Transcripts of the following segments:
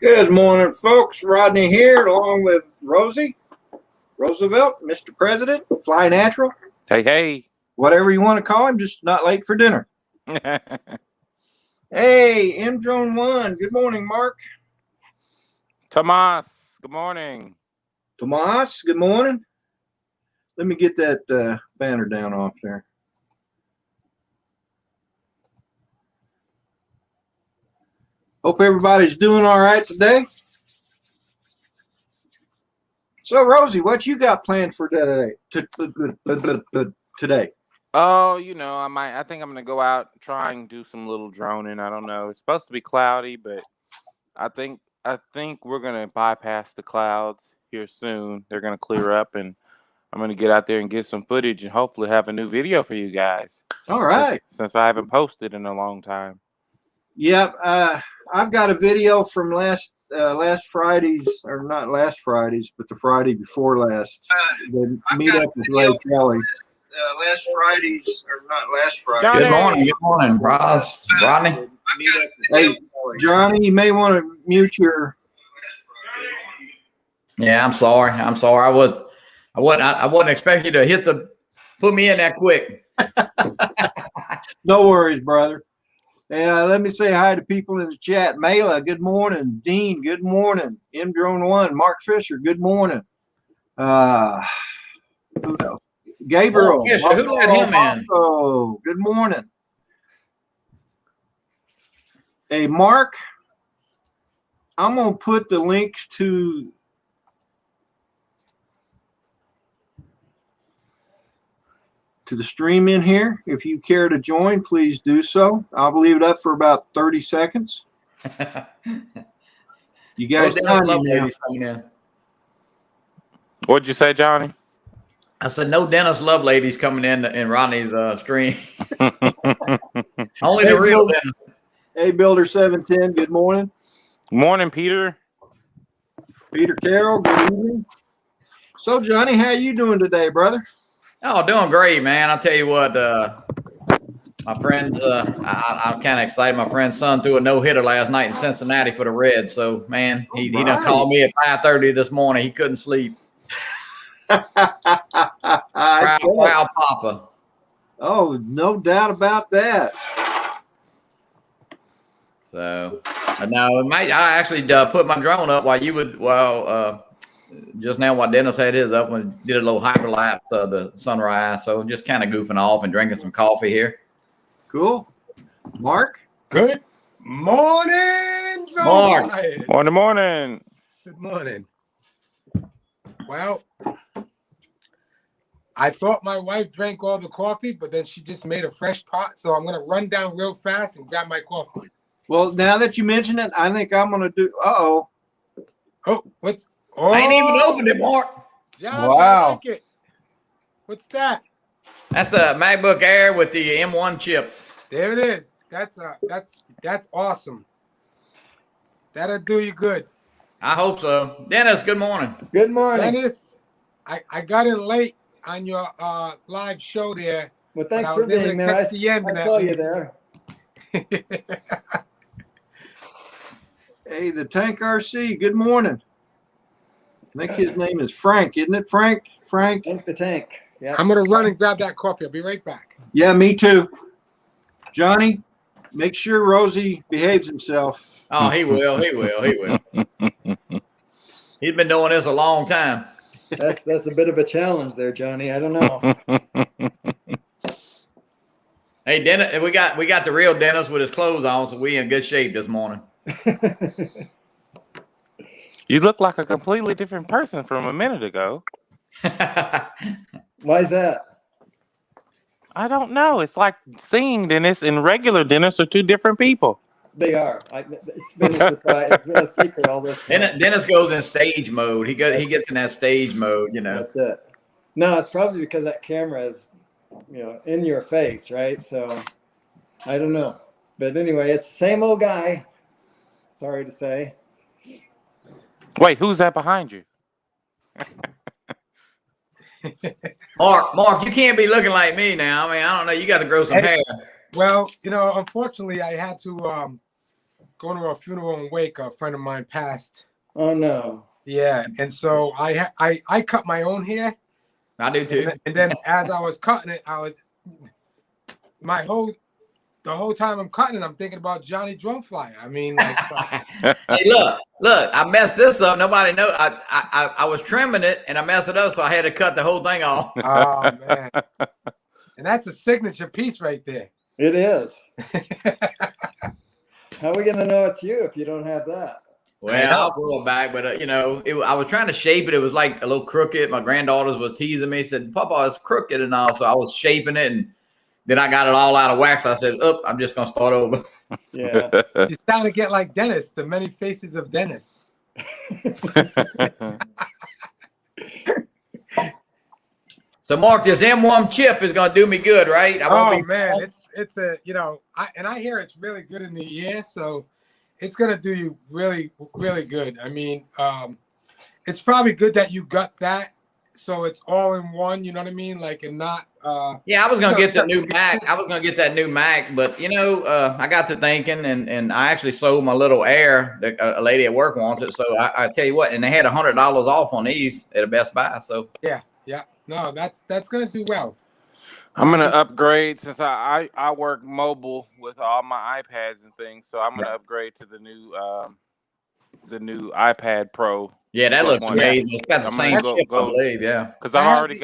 Good morning, folks. Rodney here, along with Roosevelt, Mr. President, Fly Natural. Hey. Whatever you want to call him, just not late for dinner. Hey, M Drone 1. Good morning, Mark. Tomas, good morning. Tomas, good morning. Let me get that banner down off there. Hope everybody's doing all right today. So, Rosie, what you got planned for today? Oh, I think I'm gonna go out, try and do some little droning. I don't know. It's supposed to be cloudy, but I think we're gonna bypass the clouds here soon. They're gonna clear up, and I'm gonna get out there and get some footage, and hopefully have a new video for you guys. All right. Since I haven't posted in a long time. Yep. I've got a video from last Friday's, or not last Friday's, but the Friday before last. The meet up with Ray Kelly. Last Friday's, or not last Friday. Johnny. Good morning, Rodney. Hey, Johnny, you may want to mute your. Yeah, I'm sorry. I wasn't expecting you to put me in that quick. No worries, brother. Let me say hi to people in the chat. Mela, good morning. Dean, good morning. M Drone 1, Mark Fisher, good morning. Who else? Gabriel. Fisher, who let him in? Oh, good morning. Hey, Mark, I'm going to put the links to the stream in here. If you care to join, please do so. I'll leave it up for about 30 seconds. You guys love ladies coming in. What'd you say, Johnny? I said no Dennis love ladies coming in Rodney's stream. Only the real Dennis. Hey, Builder 710, good morning. Morning, Peter. Peter Carroll, good evening. So, Johnny, how you doing today, brother? Oh, doing great, man. I'll tell you what, my friends, I'm kind of excited. My friend's son threw a no-hitter last night in Cincinnati for the Reds. So, man, he done called me at 5:30 this morning. He couldn't sleep. Proud papa. Oh, no doubt about that. So, no, I actually put my drone up while you would, just now while Dennis had his up and did a little hyperlapse of the sunrise. So just kind of goofing off and drinking some coffee here. Cool. Mark? Good morning, Mark. Morning. Good morning. Well, I thought my wife drank all the coffee, but then she just made a fresh pot. So I'm going to run down real fast and grab my coffee. Well, now that you mention it, I think I'm going to do. Oh, what's? Oh, I ain't even opened it, Mark. Johnny, I like it. What's that? That's a MacBook Air with the M1 chip. There it is. That's awesome. That'll do you good. I hope so. Dennis, good morning. Good morning. Dennis, I got in late on your live show there. Well, thanks for being there. I saw you there. Hey, the Tank RC, good morning. I think his name is Frank, isn't it, Frank? Frank the Tank. Yeah. I'm going to run and grab that coffee. I'll be right back. Yeah, me too. Johnny, make sure Rosie behaves himself. Oh, he will. He's been doing this a long time. That's a bit of a challenge there, Johnny. I don't know. Hey, Dennis, we got the real Dennis with his clothes on, so we in good shape this morning. You look like a completely different person from a minute ago. Why is that? I don't know. It's like seeing Dennis and regular Dennis are two different people. They are. It's been a surprise. It's been a secret all this time. Dennis goes in stage mode. He gets in that stage mode, That's it. No, it's probably because that camera is, in your face, right? So I don't know. But anyway, it's the same old guy. Sorry to say. Wait, who's that behind you? Mark, you can't be looking like me now. I mean, I don't know. You got to grow some hair. Well, unfortunately, I had to going to a funeral and wake. A friend of mine passed. Oh no. Yeah, and so I cut my own hair. I do too. And then as I was cutting it, the whole time I'm cutting it, I'm thinking about Johnny Drumfly. I mean, like, Hey, look, I messed this up. Nobody know. I was trimming it and I messed it up, so I had to cut the whole thing off. oh man, and that's a signature piece right there. It is. How are we gonna know it's you if you don't have that? Well, I'll grow it back, but I was trying to shape it. It was like a little crooked. My granddaughters were teasing me, said, "Papa, it's crooked," and all. So I was shaping it, and then I got it all out of wax. I said, "Oh, I'm just gonna start over." Yeah. You're starting to get like Dennis, the many faces of Dennis. So, Mark, this M1 chip is gonna do me good, right? Man, it's a I hear it's really good in the ear, so it's gonna do you really, really good. I mean, it's probably good that you got that, so it's all in one. You know what I mean? Like, and not. Yeah, I was gonna get the new Mac. I was gonna get that new Mac, but I got to thinking, and I actually sold my little Air. A lady at work wants it, so I tell you what, and they had $100 off on these at a Best Buy. So yeah. No, that's gonna do well. I'm gonna upgrade since I work mobile with all my iPads and things, so I'm gonna upgrade to the new iPad Pro. Yeah, that looks amazing. It's got the same chip, I believe. Yeah, because I've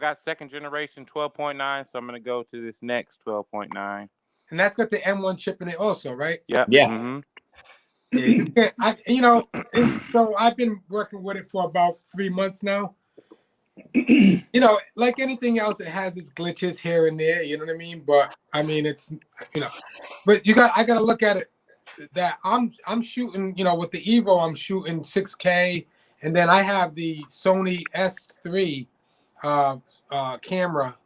got second generation 12.9, so I'm gonna go to this next 12.9. And that's got the M1 chip in it also, right? Yeah. Yeah. Yeah, so I've been working with it for about 3 months now. Like anything else, it has its glitches here and there, you know what I mean? But I mean, it's but I gotta look at it that I'm shooting, with the Evo, I'm shooting 6K, and then I have the Sony S3 camera,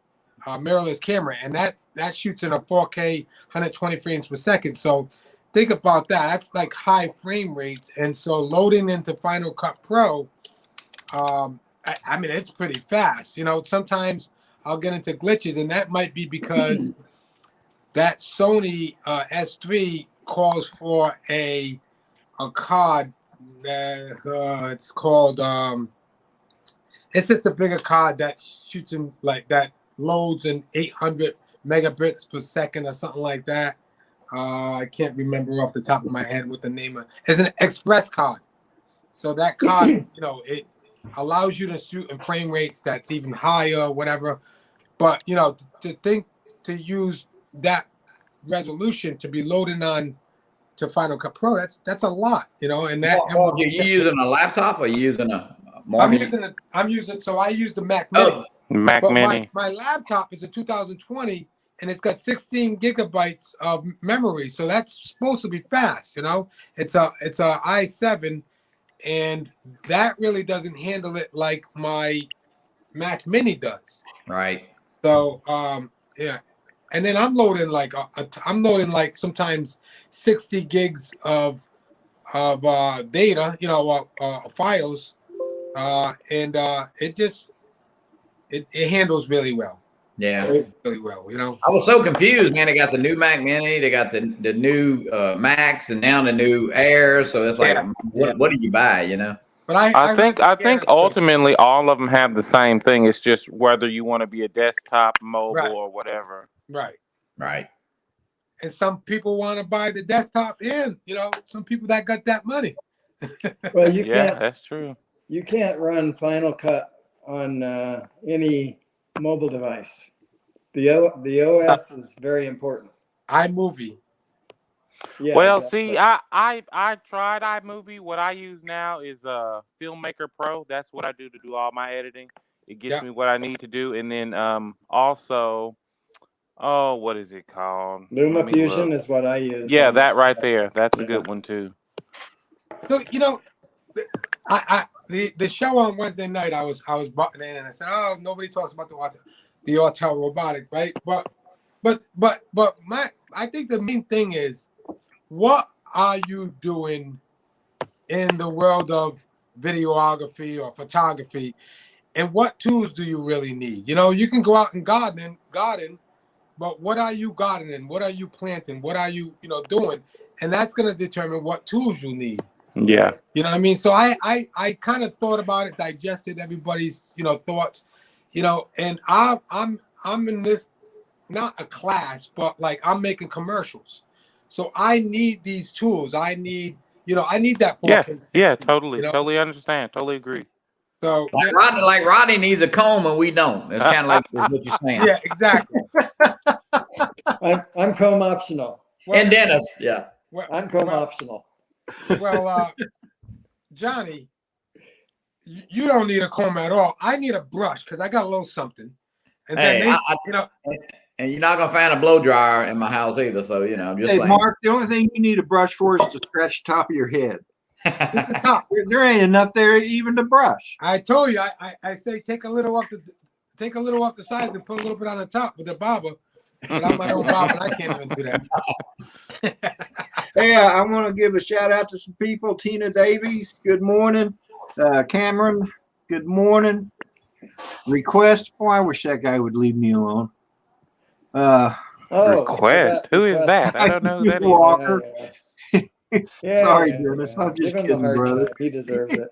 mirrorless camera, and that shoots in a 4K 120 frames per second. So think about that. That's like high frame rates, and so loading into Final Cut Pro, I mean, it's pretty fast. Sometimes I'll get into glitches, and that might be because that Sony S3 calls for a card. It's called it's just a bigger card that shoots in like that, loads in 800 megabits per second or something like that. I can't remember off the top of my head what the name of. It's an express card. So that card, it allows you to shoot in frame rates that's even higher or whatever. But to use that resolution to be loading on to Final Cut Pro, that's a lot, and that. Are you using a laptop or are you using a I use the Mac Mini. Mac Mini. My laptop is a 2020 and it's got 16 gigabytes of memory, so that's supposed to be fast. It's a i7, and that really doesn't handle it like my Mac Mini does. Right. So yeah, and then I'm loading like sometimes 60 gigs of data, files, and it handles really well. Yeah, really well. I was so confused, man. They got the new Mac Mini, they got the new Macs, and now the new Air. So it's like, what do you buy? But I think ultimately all of them have the same thing. It's just whether you want to be a desktop, mobile, or whatever. Right. And some people want to buy the desktop, and some people that got that money. Well, you can't. That's true. You can't run Final Cut on any mobile device. The OS is very important. iMovie. Yeah, well, exactly. see, I tried iMovie. What I use now is Filmmaker Pro. That's what I do to do all my editing. It gives me what I need to do, and then also, what is it called? LumaFusion is what I use. Yeah, that right there. That's a good one too. So the show on Wednesday night, I was butting in and I said, "Oh, nobody talks about the Autel robotic, right?" But I think the main thing is, what are you doing in the world of videography or photography, and what tools do you really need? You can go out and garden, but what are you gardening? What are you planting? What are you doing? and that's going to determine what tools you need. Yeah. You know what I mean? So I kind of thought about it, digested everybody's, thoughts, and I'm in this, not a class, but like I'm making commercials. So I need these tools. I need that. Yeah, totally understand. Totally agree. So like Rodney needs a comb and we don't. It's kind of like what you're saying. yeah, exactly. I'm comb optional. And Dennis, yeah. I'm comb optional. Well, Johnny, you don't need a comb at all. I need a brush because I got a little something. And then and you're not gonna find a blow dryer in my house either. So I'm just saying. Mark, the only thing you need a brush for is to scratch the top of your head. the top. There ain't enough there even to brush. I told you, I say take a little off the sides and put a little bit on the top with a bobber. But I'm my own bobber. I can't even do that. Hey, I want to give a shout out to some people. Tina Davies, good morning. Cameron, good morning. Request. Boy, I wish that guy would leave me alone. Request. Who is that? I don't know who that is. Walker. Yeah, Sorry, Dennis. I'm just Give him kidding, a hard brother. time. He deserves it.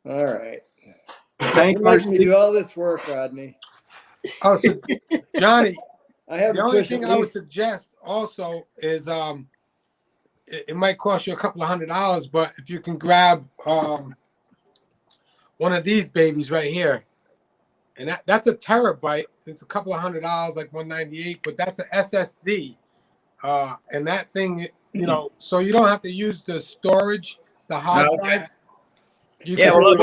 All right. Thank You make me do all this work, Rodney. Oh, so Johnny, I have the only thing I would suggest also is it might cost you a couple of $100, but if you can grab one of these babies right here, and that's a terabyte. It's a couple of $100, like $198, but that's an SSD. And that thing, so you don't have to use the storage, the hard drive. You can work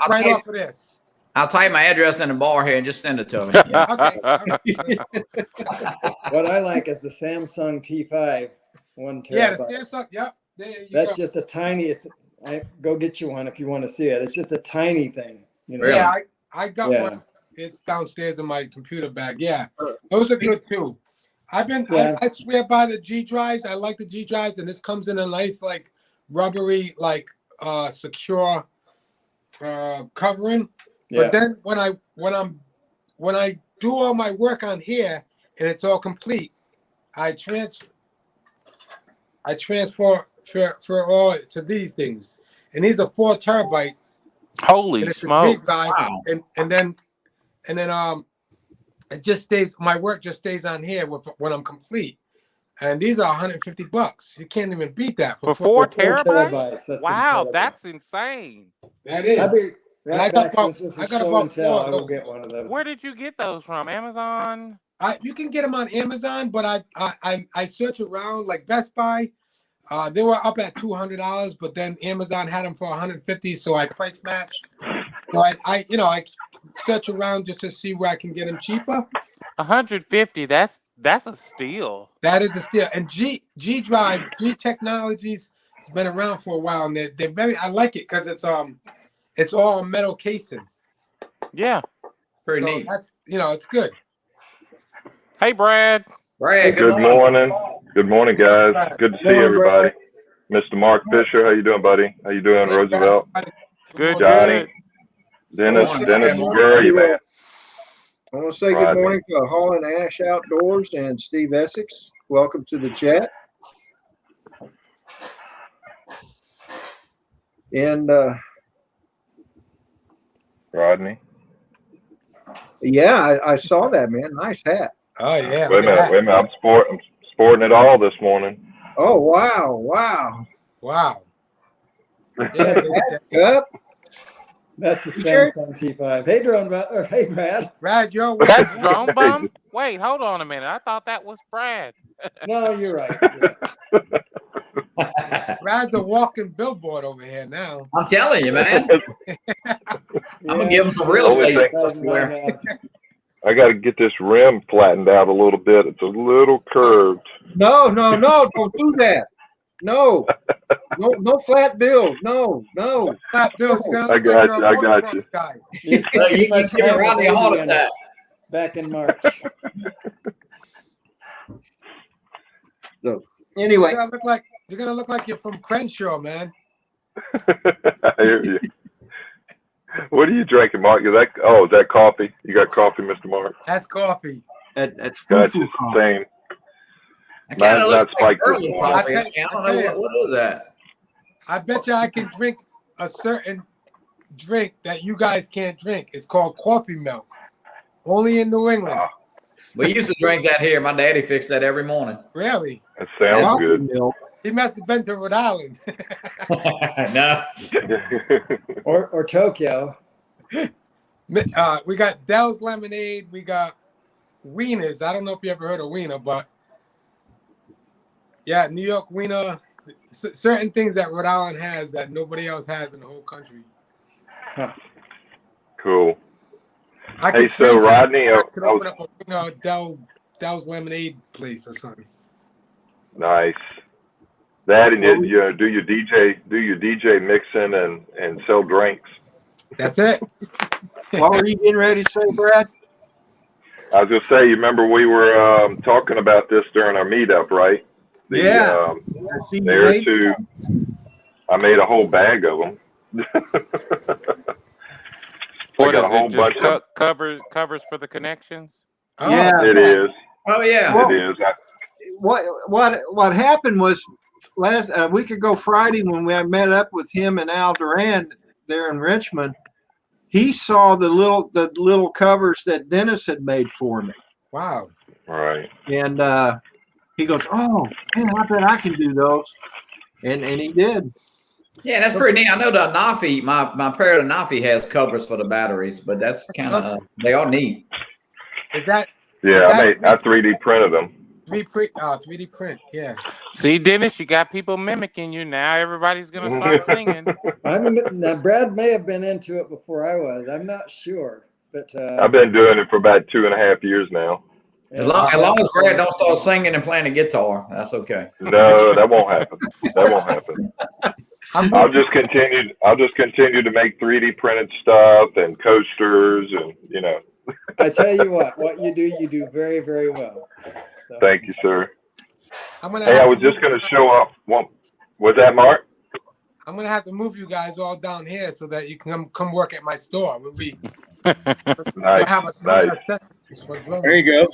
right off of this. I'll type my address in the bar here and just send it to me. Okay. What I like is the Samsung T5, 1 terabyte. Yeah, the Samsung. Yep. There you That's go. just the tiniest. Go get you one if you want to see it. It's just a tiny thing. Yeah, I got one. It's downstairs in my computer bag. Yeah, those are good too. I swear by the G drives. I like the G drives, and this comes in a nice, like, rubbery, like, secure covering. Yeah. But then when I do all my work on here and it's all complete, I transfer for all to these things, and these are 4 terabytes. Holy smoke! Wow. And then it just stays. My work just stays on here when I'm complete. And these are $150. You can't even beat that for 4 terabytes. That's wow, that's insane. That is. I got about 4 I will get one of those. Where did you get those from? Amazon? You can get them on Amazon, but I search around, like Best Buy. They were up at $200, but then Amazon had them for $150, so I price matched. So I search around just to see where I can get them cheaper. $150. That's a steal. That is a steal. And G Drive, G Technologies has been around for a while, and they're very. I like it because it's all metal casing. Yeah, pretty so neat. That's it's good. Hey, Brad. Brad, good morning. Good morning, guys. Good to see everybody. Mr. Mark Fisher, how you doing, buddy? How you doing, Roosevelt? Good, Johnny. Dennis McGurry, man. I want to say good morning to Holland Ash Outdoors and Steve Essex. Welcome to the chat. And Rodney. Yeah, I saw that, man. Nice hat. Oh yeah. Wait a minute. I'm sporting it all this morning. Oh wow. Yep. That's a Samsung T5. Hey, hey, Brad. Brad, that's Drone Bum? Wait, hold on a minute. I thought that was Brad. No, you're right. Brad's a walking billboard over here now. I'm telling you, man. I'm going to give him some real estate. I got to get this rim flattened out a little bit. It's a little curved. No, don't do that. No flat bills. No. Flat bills. I got you. You can give Rodney a heart attack. Back in March. So anyway, you're gonna look like you're from Crenshaw, man. I hear you. What are you drinking, Mark? Is that coffee? You got coffee, Mr. Mark? That's coffee. That's gotcha. Same. I kind Mine's of not look like spiked this burley morning. coffee. I don't know what is that. I bet you I can drink a certain drink that you guys can't drink. It's called coffee milk. Only in New England. We used to drink that here. My daddy fixed that every morning. Really? That sounds good. Milk. He must have been to Rhode Island. No. Or Tokyo. We got Dell's Lemonade. We got Wieners. I don't know if you ever heard of Wiener, but yeah, New York Wiener. Certain things that Rhode Island has that nobody else has in the whole country. Huh. Cool. I Hey, could so franchise- Rodney, I could open up a Dell's Lemonade place or something. nice. That and you do your DJ mixing and sell drinks. That's it. What were you getting ready to say, Brad? I was gonna say, you remember we were talking about this during our meetup, right? Yeah. I see you There made too. I made a whole bag of them. What got is a whole it? Just bunch of- covers for the connections? Oh, Yeah. It is. Oh yeah. Well, It is. What happened was last a week ago Friday when we met up with him and Al Duran there in Richmond. He saw the little covers that Dennis had made for me, wow. Right. and he goes, "Oh man, I bet I can do those," and he did. Yeah, that's pretty neat. I know the Nafi, my pair of Nafi has covers for the batteries, but that's kind of they are neat. Is that Yeah, Is that- I 3D printed them. 3D print? Yeah. See, Dennis, you got people mimicking you now. Everybody's gonna start singing. Now Brad may have been into it before I was. I'm not sure, but I've been doing it for about 2.5 years now. As long as Brad don't start singing and playing the guitar, that's okay. No, that won't happen. That won't happen. I'll just continue to make 3D printed stuff and coasters and I tell you what you do very, very well. So. Thank you, sir. I'm gonna. Hey, I was just going to show off. Was that Mark? I'm gonna have to move you guys all down here so that you can come work at my store. We'll Nice. have a ton Nice. of accessories for drumming. There you go.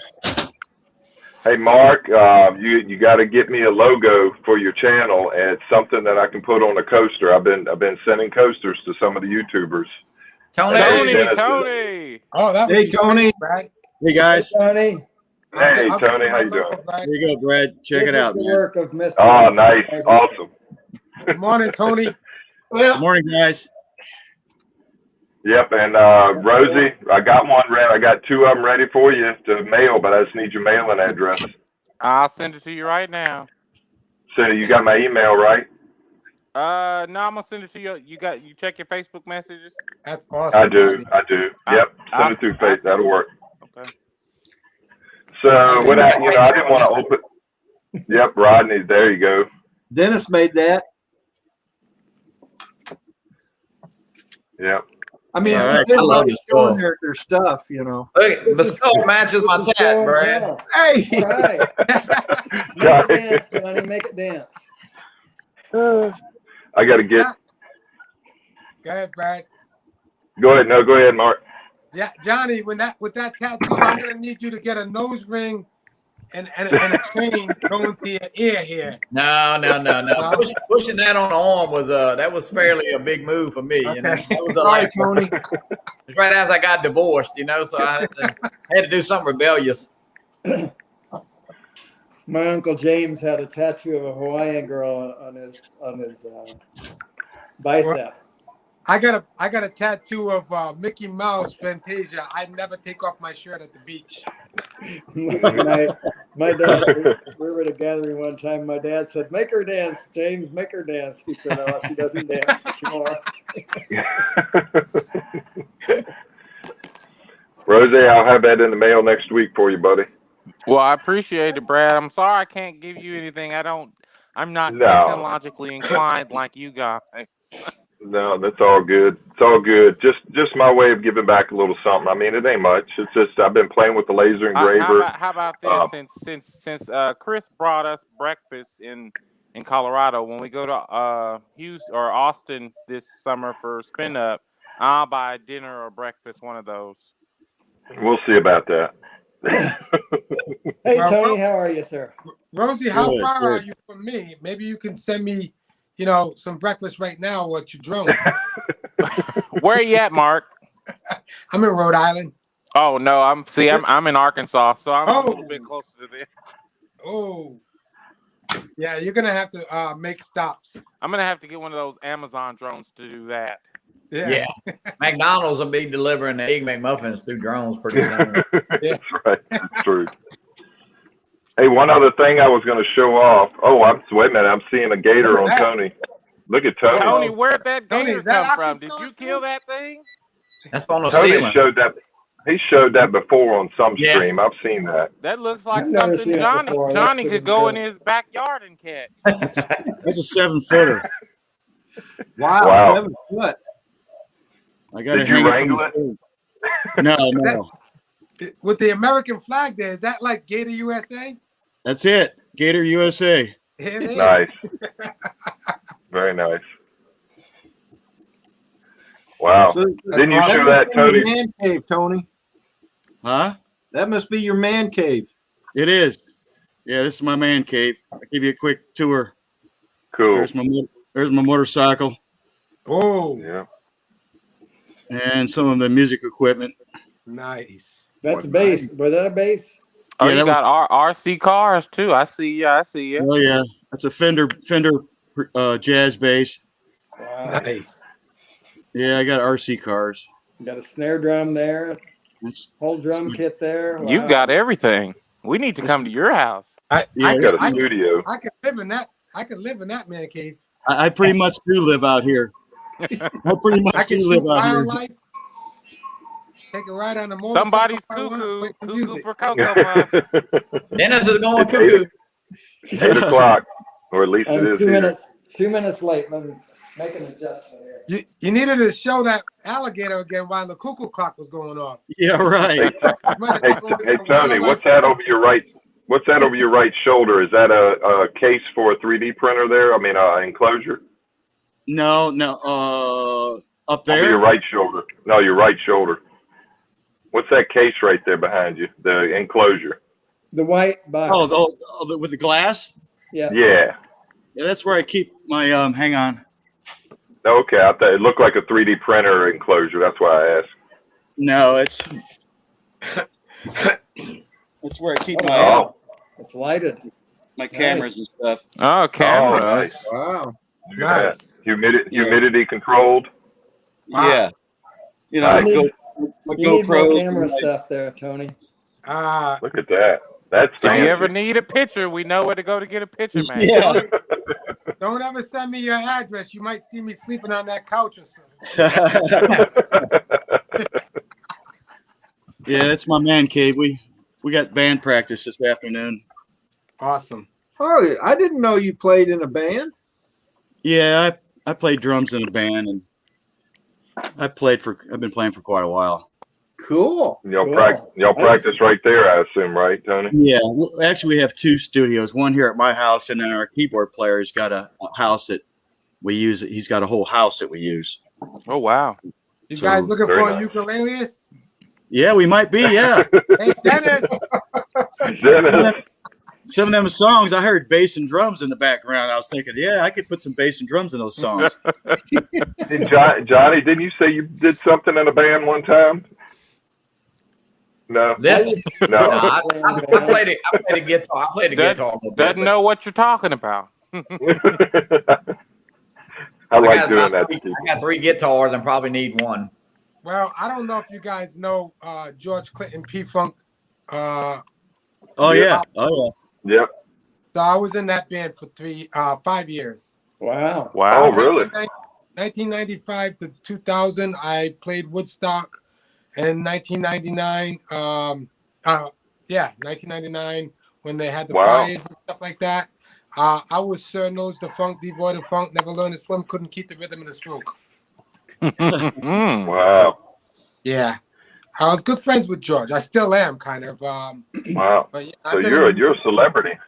Hey, Mark, you got to get me a logo for your channel, and it's something that I can put on a coaster. I've been sending coasters to some of the YouTubers. Tony, Tony. Oh, that would Hey, be Tony. great, Brad. Hey guys, Tony, Hey, I'll get Tony, you my how you logo, doing? Brad. there you go, Brad. Check this it is out, the man. work of Mr. Oh, nice, awesome. Good morning, Tony. Good morning, guys. Yep, and Rosie, I got one ready. I got 2 of them ready for you to mail, but I just need your mailing address. I'll send it to you right now. So you got my email, right? No, I'm gonna send it to you. You check your Facebook messages. That's awesome. I do. Rodney. I do. Yep, send it through Face. That'll work. Okay. So when I didn't want to open. Yep, Rodney. There you go. Dennis made that. Yep. I mean, All right, they're I love really this showing show. their stuff, Look, the skull matches my This is tat, show and Brad. tell. Hey, All right. Make it dance, Johnny. Make it dance. I got to get. Go ahead, Brad. Go ahead. No, go ahead, Mark. Yeah, Johnny, with that tattoo, I'm gonna need you to get a nose ring and a chain going to your ear here. No. Pushing that on the arm was that was fairly a big move for me. You know, Okay. that was sorry, Tony. it's right after I got divorced. You know, so I had to do something rebellious. My Uncle James had a tattoo of a Hawaiian girl on his bicep. I got a tattoo of Mickey Mouse Fantasia. I never take off my shirt at the beach. my dad, we were at a gathering one time. My dad said, "Make her dance, James. Make her dance." He said, "Oh, she doesn't dance anymore." Rosie, I'll have that in the mail next week for you, buddy. Well, I appreciate it, Brad. I'm sorry I can't give you anything. I'm not No. technologically inclined like you guys. No, that's all good. It's all good. Just my way of giving back a little something. I mean, it ain't much. It's just I've been playing with the laser engraver. How about this? Since Chris brought us breakfast in Colorado, when we go to Houston or Austin this summer for Spin Up, I'll buy dinner or breakfast, one of those. We'll see about that. Hey, Tony, how are you, sir? Rosie, how Good, far good. are you from me? Maybe you can send me, some breakfast right now or your drone. Where are you at, Mark? I'm in Rhode Island. Oh no, I'm in Arkansas, so I'm a little bit closer to there. Oh, yeah, you're gonna have to make stops. I'm gonna have to get one of those Amazon drones to do that. Yeah. McDonald's will be delivering the Egg McMuffins through drones pretty soon. That's right. That's true. Hey, one other thing I was going to show off. Oh, wait a minute. I'm seeing a gator on Tony. Look at Tony. Tony, where'd that Tony, gator is that come from? Did Arkansas you kill too? that thing? That's on the Tony ceiling. showed that. He showed that before on some Yeah. stream. I've seen that. That looks like I've never something seen it before. Johnny That's could go pretty in his backyard and catch. That's a 7-footer. Wow. 7 foot. I got to Did you hang wrangle it from the No. With the American flag there, is that like Gator USA? That's it. Gator USA. It is. Nice. Very nice. Wow. So, Didn't you show must that, be your Tony? man cave, Tony. Huh? That must be your man cave. It is. Yeah, this is my man cave. I'll give you a quick tour. Cool. There's my motorcycle Oh, Yeah. and some of the music equipment. nice. That's a base. Was that a base? Oh, Yeah, you that got RC cars too. I see you. Oh yeah, that's a Fender jazz bass. Wow. Nice. Yeah, I got RC cars. Got a snare drum there. That's Whole drum kit there. Wow. You've got everything. We need to come to your house. Yeah, You got a studio. I could live in that. I could live in that man cave. I pretty much do live out here. I pretty I much can do shoot live out here. wildlife. Take a ride on the motorcycle. Somebody's if I want, cuckoo play some for music. Cocoa Puffs. Dennis is going It's cuckoo. 8 o'clock, or at least it I'm is 2 here. minutes. 2 minutes late. Let me make an adjustment here. You needed to show that alligator again while the cuckoo clock was going off. Yeah, right. Hey, Tony, what's that over your right? What's that over your right shoulder? Is that a case for a 3D printer there? I mean, enclosure? No, up Over your there. right shoulder. No, your right shoulder. What's that case right there behind you? The enclosure. The white box. Oh, with the glass. Yeah. Yeah. Yeah, that's where I keep my. Hang on. Okay, I thought it looked like a 3D printer enclosure. That's why I asked. No, it's. That's where I keep my Oh, It's lighted. my cameras and stuff. Oh, cameras. Oh, nice. Wow. Look at that. Nice. Humidity controlled. Wow. Yeah. You know, I my need- my You need more GoPros. camera and my- stuff there, Tony. Look at that. That's If you fancy. ever need a picture, we know where to go to get a picture, man. Yeah. Don't ever send me your address. You might see me sleeping on that couch or something. Yeah, that's my man cave. We got band practice this afternoon. Awesome. Oh, I didn't know you played in a band. Yeah, I played drums in a band, and I've been playing for quite a while. Cool. Y'all Cool. practice right there, I assume, right, Tony? Yeah, well, actually, we have two studios. One here at my house, and then our keyboard player's got a house that we use. He's got a whole house that we use. Oh, wow. You So, guys looking very for a nice. ukulele? Yeah, we might be. Yeah, Hey, Dennis. Dennis. some of them songs I heard bass and drums in the background. I was thinking, yeah, I could put some bass and drums in those songs. Hey, Johnny, didn't you say you did something in a band one time? No. This No. I played a guitar. I played a guitar. a little bit, Doesn't but know what you're talking about. I I like got doing about that. three- I got 3 guitars and probably need one. Well, I don't know if you guys know George Clinton P-Funk. Oh yeah, oh Yep. So I was in that band for 5 years. Wow. Oh, Wow. really? 1995 to 2000, I played Woodstock. And in 1999, 1999, when they had the Wow. fires and stuff like that, I was Sir Nose the Funk, devoid of funk, never learned to swim, couldn't keep the rhythm in the stroke. Mm. Wow. Yeah. I was good friends with George. I still am, kind of. Wow. But yeah, So you're a celebrity.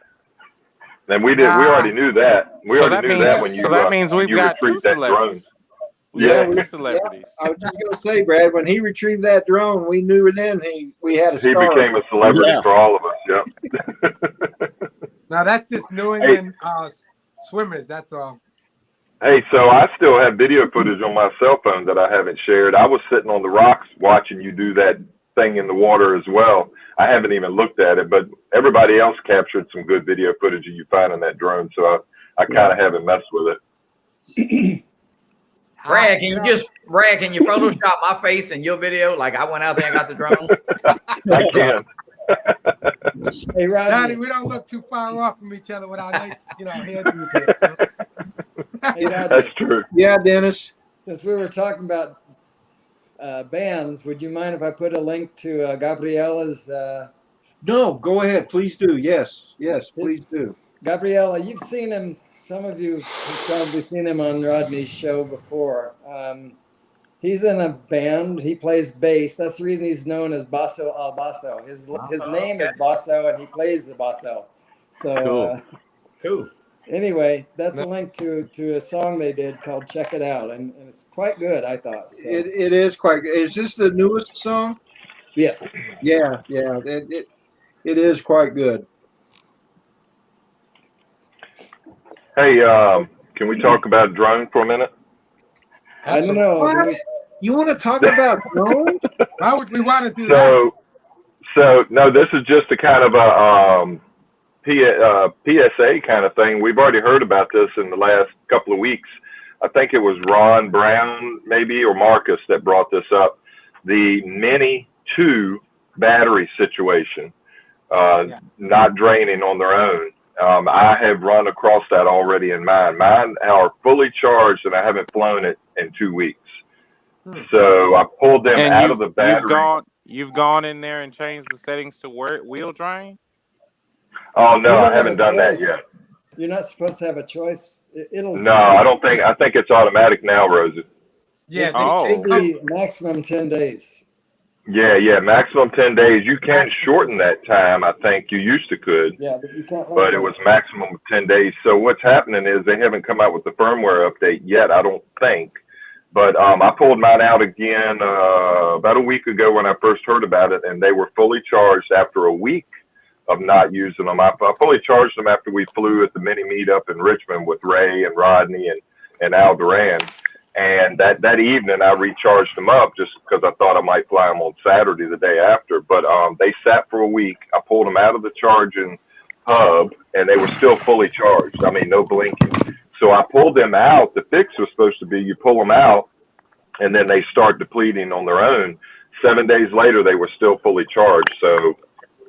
And we already knew that. We So already that knew means- that when you so that means we've you got retrieved two that drone. celebrities. Yeah, Yeah. we're celebrities. I was just gonna say, Brad, when he retrieved that drone, we knew then we had a He star. became a celebrity Yeah. for all of us. Yep. Now that's just New Hey. England swimmers. That's all. Hey, so I still have video footage on my cell phone that I haven't shared. I was sitting on the rocks watching you do that thing in the water as well. I haven't even looked at it, but everybody else captured some good video footage of you finding that drone. So I kind of haven't messed with it. Brad, can you Photoshop my face in your video? Like I went out there and got the drone. I can. Hey, Donnie, Rodney. we don't look too far off from each other with our nice, hairdos here. Hey, Rodney. That's true. Yeah, Dennis. Since we were talking about bands, would you mind if I put a link to Gabriella's? No, go ahead. Please do. Yes, please do. Gabriella, you've seen him. Some of you have probably seen him on Rodney's show before. He's in a band. He plays bass. That's the reason he's known as Basso al Basso. His name is Basso, and he plays the basso. So Cool. Cool. anyway, that's a link to a song they did called "Check It Out," and it's quite good, I thought. So, It is quite good. Is this the newest song? yes. Yeah. It is quite good. Hey, can we talk about drone for a minute? I don't know. What? You want to talk about drones? Why would we want to do that? So no, this is just a kind of a PSA kind of thing. We've already heard about this in the last couple of weeks. I think it was Ron Brown maybe or Marcus that brought this up. The Mini 2 battery situation, not draining on their own. I have run across that already in mine. Mine are fully charged and I haven't flown it in 2 weeks. So I pulled them out of the battery. You've gone in there and changed the settings to wheel drain? Oh no, You I don't have haven't a done that choice. yet. You're not supposed to have a choice. No, I don't think. I think it's automatic now, Rosie. Yeah, Oh. It should be maximum 10 days. Yeah, maximum 10 days. You can shorten that time. I think you used to could, Yeah, but you can't. but it was maximum of 10 days. So what's happening is they haven't come out with the firmware update yet, I don't think. But I pulled mine out again about a week ago when I first heard about it, and they were fully charged after a week of not using them. I fully charged them after we flew at the mini meetup in Richmond with Ray and Rodney and Al Duran. And that evening I recharged them up just because I thought I might fly them on Saturday, the day after. But they sat for a week. I pulled them out of the charging hub and they were still fully charged. I mean, no blinking. So I pulled them out. The fix was supposed to be you pull them out and then they start depleting on their own. 7 days later, they were still fully charged. So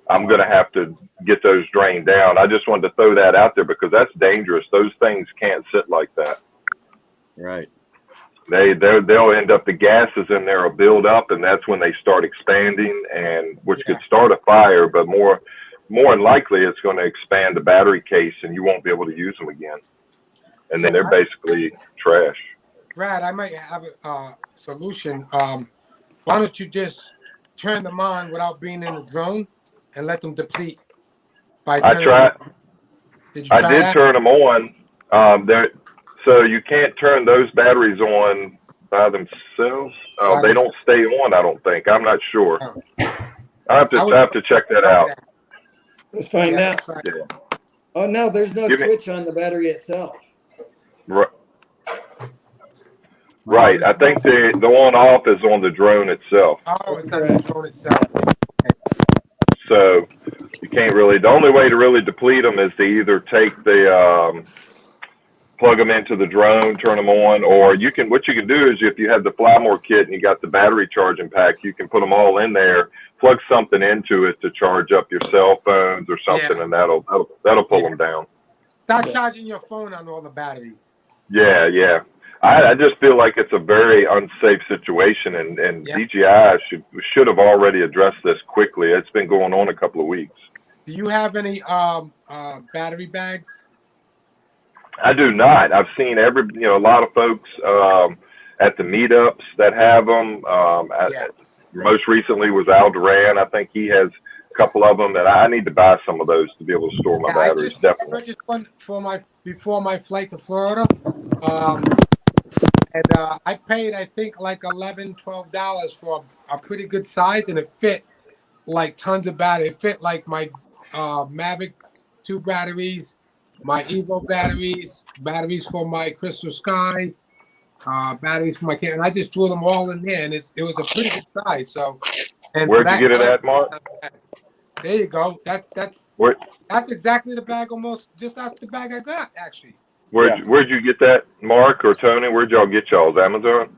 I'm going to have to get those drained down. I just wanted to throw that out there because that's dangerous. Those things can't sit like that. Right. They'll end up, the gases in there will build up, and that's when they start expanding, and which could start a fire, but more than likely it's going to expand the battery case, and you won't be able to use them again. And then they're basically trash. Brad, I might have a solution. Why don't you just turn them on without being in the drone and let them deplete? I tried. Did you try I did that? turn them on. So you can't turn those batteries on by themselves. They don't stay on, I don't think. I'm not sure. I have to check that out. Let's find out. Yeah. Oh no, there's no switch on the battery itself. Right. I think the on off is on the drone itself. Oh, it's on the drone itself. So you can't really. The only way to really deplete them is to either take the plug them into the drone, turn them on, or you can. What you can do is if you have the Flymore kit and you got the battery charging pack, you can put them all in there, plug something into it to charge up your cell phones or something, and that'll pull them down. Stop charging your phone on all the batteries. Yeah. I just feel like it's a very unsafe situation, and DJI should have already addressed this quickly. It's been going on a couple of weeks. Do you have any battery bags? I do not. I've seen a lot of folks at the meetups that have them. Most recently was Al Duran. I think he has a couple of them, and I need to buy some of those to be able to store my batteries. Definitely. I purchased one before my flight to Florida, And I paid, I think, like $11, $12 for a pretty good size, and it fit like tons of batteries. It fit like my Mavic 2 batteries, my Evo batteries, batteries for my Crystal Sky, batteries for my camera. And I just threw them all in there, and it was a pretty good size. So, and Where'd you get it at, Mark? There you go. That's exactly the bag. That's the bag I got, actually. Where'd you get that, Mark or Tony? Where'd y'all get y'all's? Amazon?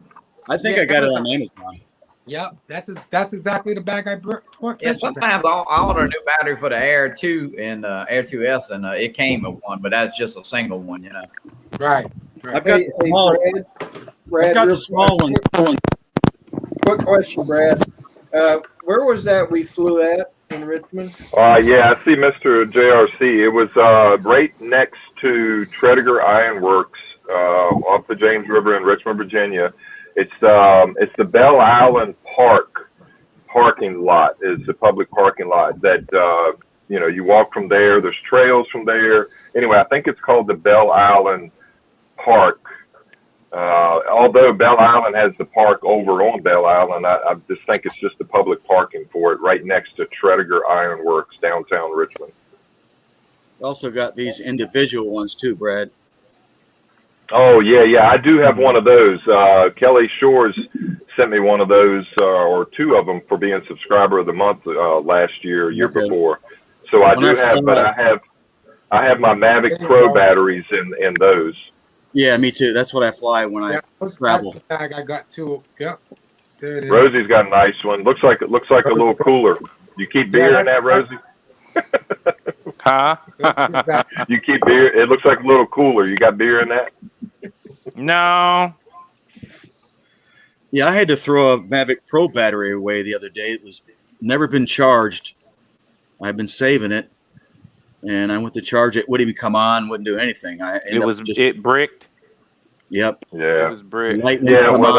I think I got it on Amazon. Yep, that's exactly the bag I bought. Yeah, sometimes I'll order a new battery for the Air 2 and Air 2S, and it came with one, but that's just a single one, Right. I've got the small, Brad, I've got the small one. Quick question, Brad. Where was that we flew at in Richmond? Yeah, I see Mr. JRC. It was right next to Tredegar Iron Works off the James River in Richmond, Virginia. It's the Bell Island parking lot. Is the public parking lot that you walk from there. There's trails from there. Anyway, I think it's called the Bell Island Park. Although Bell Island has the park over on Bell Island, I just think it's just the public parking for it right next to Tredegar Iron Works, downtown Richmond. Also got these individual ones too, Brad. Oh, yeah. I do have one of those. Kelly Shores sent me one of those, or two of them, for being subscriber of the month last year before. So I have my Mavic Pro batteries in those. Yeah, me too. That's what I fly when I travel. That's the bag I got too. Yep. There it is. Rosie's got a nice one. Looks like a little cooler. You keep beer in that, Rosie? Huh? You keep beer? It looks like a little cooler. You got beer in that? No. Yeah, I had to throw a Mavic Pro battery away the other day. It was never been charged. I've been saving it, and I went to charge it. Wouldn't even come on. Wouldn't do anything. It bricked. Yep. Yeah. It was bricked. Yeah. Well,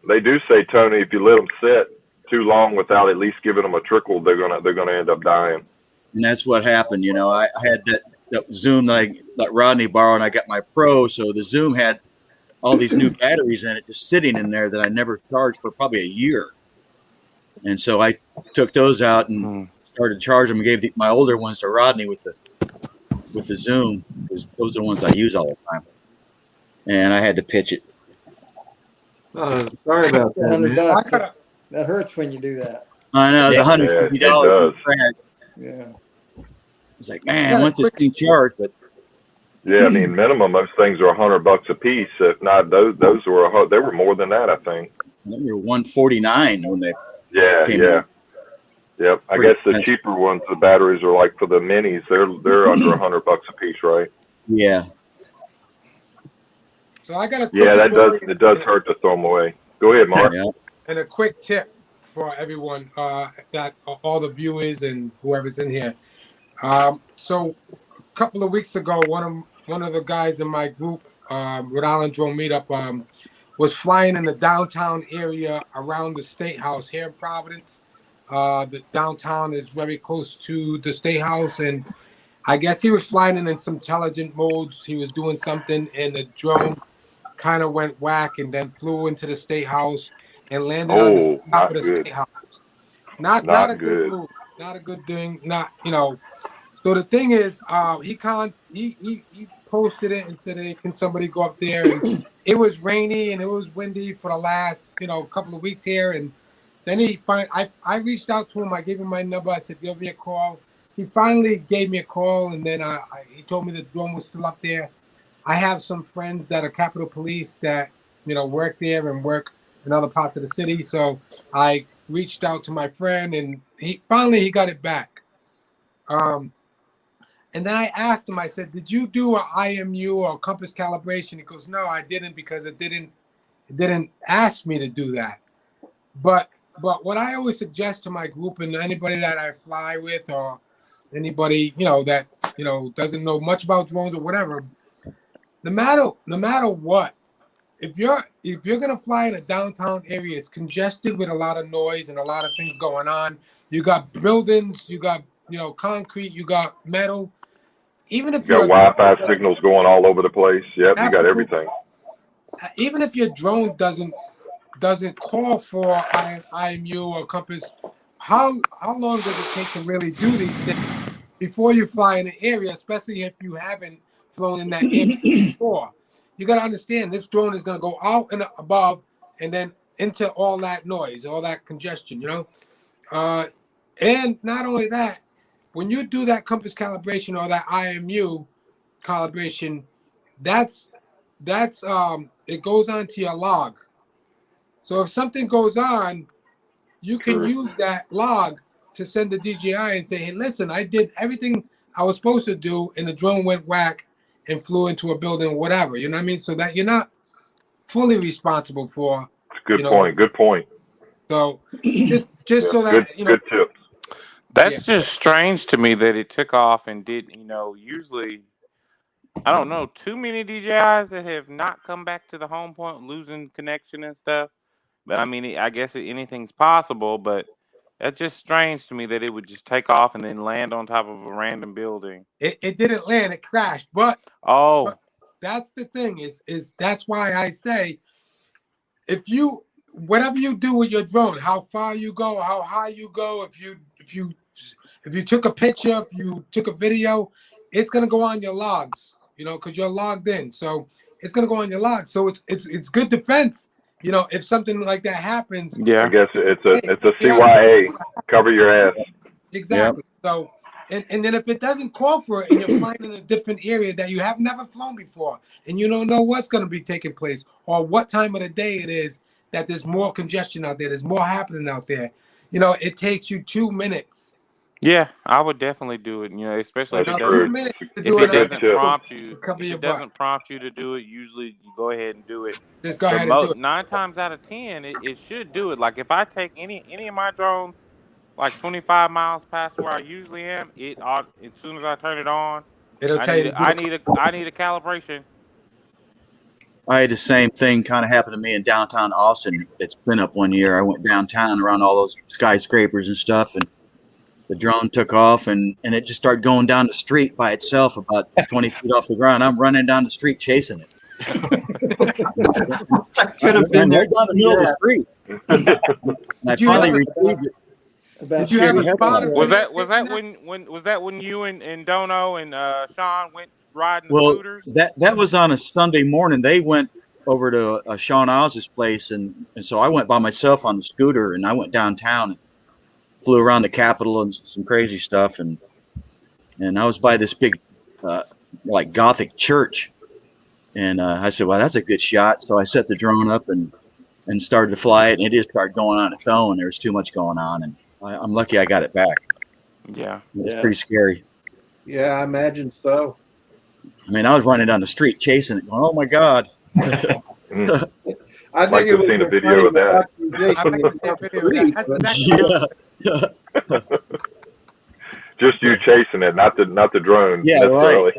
they do say, Tony, if you let them sit too long without at least giving them a trickle, they're gonna end up dying. And that's what happened. I had that Zoom that Rodney borrowed, and I got my Pro. So the Zoom had all these new batteries in it just sitting in there that I never charged for probably a year. And so I took those out and started charging them and gave my older ones to Rodney with the Zoom, because those are the ones I use all the time. And I had to pitch it. Sorry about that, man. $100. That hurts when you do that. I know, it's $150. Yeah. It's like, man, I want this thing charged, but yeah, I mean, minimum those things are $100 a piece. If not, those were more than that, I think. they were $149 when they came out. Yep. I guess the nice. cheaper ones, the batteries are like for the minis. They're under $100 a piece, right? Yeah. So I got a it does hurt to throw them away. Go ahead, Mark. Yeah. And a quick tip for everyone, that all the viewers and whoever's in here. So a couple of weeks ago, one of the guys in my group, Rhode Island Drone Meetup, was flying in the downtown area around the State House here in Providence. The downtown is very close to the State House, and I guess he was flying in some intelligent modes. He was doing something, and the drone kind of went whack and then flew into the State House and landed on the top of the State House. Not a good move. Not a good thing. So the thing is, he posted it and said, "Hey, can somebody go up there?" And it was rainy and it was windy for the last couple of weeks here. And then I reached out to him. I gave him my number. I said, "Give me a call." He finally gave me a call, and then he told me the drone was still up there. I have some friends that are Capitol Police that work there and work in other parts of the city. So I reached out to my friend, and he finally got it back. And then I asked him, I said, "Did you do an IMU or compass calibration?" He goes, "No, I didn't, because it didn't ask me to do that." But what I always suggest to my group and anybody that I fly with, or anybody that doesn't know much about drones or whatever, no matter what, if you're gonna fly in a downtown area, it's congested with a lot of noise and a lot of things going on. You got buildings, you got concrete, you got metal. Even if you got Wi-Fi signals going all over the place. Yep, you got everything. even if your drone doesn't call for IMU or compass, how long does it take to really do these things before you fly in an area, especially if you haven't flown in that area before? You got to understand this drone is going to go out and above and then into all that noise, all that congestion, you know? And not only that, when you do that compass calibration or that IMU calibration, that's it goes onto your log. So if something goes on, you can use that log to send the DJI and say, hey, listen, I did everything I was supposed to do, and the drone went whack and flew into a building or whatever. You know what I mean? So that you're not fully responsible for. Good point. Good point. So just so that good tips. That's just strange to me that it took off and did. Usually, I don't know too many DJIs that have not come back to the home point, losing connection and stuff. But I mean, I guess anything's possible. But that's just strange to me that it would just take off and then land on top of a random building. It didn't land; it crashed. But that's the thing is that's why I say, whatever you do with your drone, how far you go, how high you go, if you took a picture, if you took a video, it's gonna go on your logs, because you're logged in. So it's gonna go on your logs. So it's good defense, if something like that happens. Yeah, I guess it's a CYA. Cover your ass. Exactly. Yep. So and then if it doesn't call for it and you're flying in a different area that you have never flown before and you don't know what's gonna be taking place or what time of the day it is that there's more congestion out there, there's more happening out there. It takes you 2 minutes. Yeah, I would definitely do it. Especially if it doesn't prompt you to do it. Usually, you go ahead and do it. Just go ahead and do it. 9 times out of 10, it should do it. Like if I take any of my drones, like 25 miles past where I usually am, as soon as I turn it on, it'll tell you. I need a calibration. I had the same thing kind of happen to me in downtown Austin. It's been up one year. I went downtown around all those skyscrapers and stuff, and the drone took off, and it just started going down the street by itself about 20 feet off the ground. I'm running down the street chasing it. Could have been there down the middle of the street. And I finally retrieved it. Did you have a spotter? Was that when you and Dono and Sean went riding scooters? That was on a Sunday morning. They went over to Sean Oz's place, and so I went by myself on the scooter, and I went downtown and flew around the Capitol and some crazy stuff, and I was by this big like Gothic church, and I said, well, that's a good shot. So I set the drone up and started to fly it, and it just started going on its own. There was too much going on, and I'm lucky I got it back. Yeah. It's pretty scary. Yeah, I imagine so. I mean, I was running down the street chasing it, going, oh my God. I think I've seen a video of that. Just you chasing it, not the drone. Yeah, necessarily.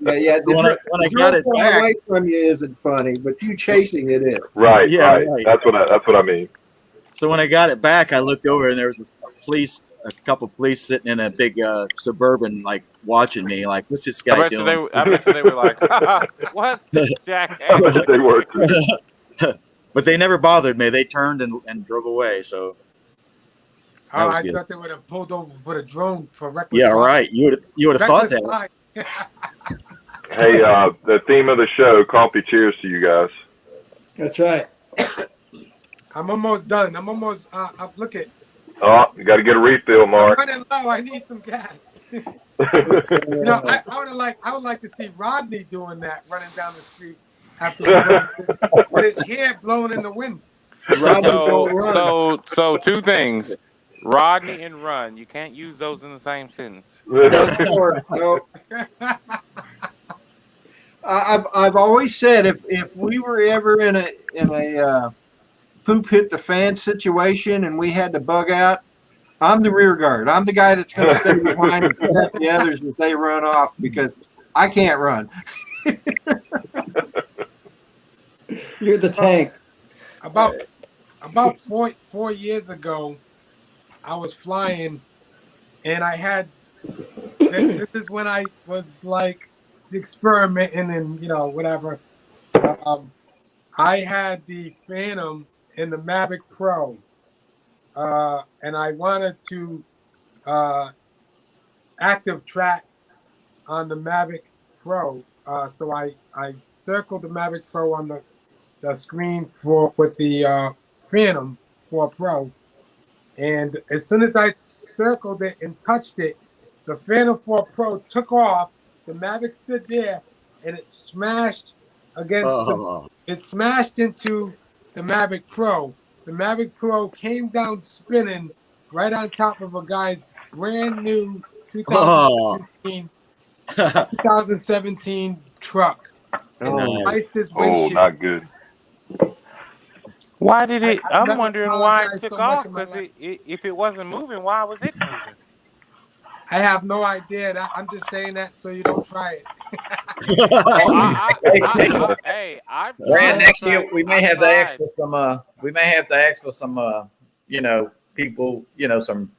Right. Yeah. When I got it back, away from you isn't funny, but you chasing it is. Right. Yeah, right. That's what I mean. So when I got it back, I looked over and there was a couple of police sitting in a big Suburban, like watching me, like, what's this guy doing? I bet you they were like, what's this jackass? They were. But they never bothered me. They turned and drove away. So I thought they would have pulled over for the drone for reckless. Yeah, right. You would have thought that. Hey, the theme of the show, coffee cheers to you guys. That's right. I'm almost done. I'm almost look at. Oh, you got to get a refill, Mark. I'm running low. I need some gas. I would like to see Rodney doing that, running down the street after with his hair blowing in the wind. So 2 things. Rodney and run. You can't use those in the same sentence. No. I've always said if we were ever in a poop hit the fan situation and we had to bug out, I'm the rear guard. I'm the guy that's going to stay behind and protect the others as they run off because I can't run. You're the tank. About 4 years ago, I was flying, and I had. This is when I was like experimenting and whatever. I had the Phantom and the Mavic Pro, and I wanted to active track on the Mavic Pro. So I circled the Mavic Pro on the screen with the Phantom 4 Pro. And as soon as I circled it and touched it, the Phantom 4 Pro took off. The Mavic stood there, and it smashed against it smashed into the Mavic Pro. The Mavic Pro came down spinning right on top of a guy's brand new 2017 truck. And sliced his windshield. not good. Why did it? I've I'm never wondering why it apologized took so much off. in my Because life. if it wasn't moving, why was it moving? I have no idea. I'm just saying that so you don't try it. Hey, I've Brad, next tried- year we may I've have to ask tried. for some. We may have to ask for some. You know, people. You know, some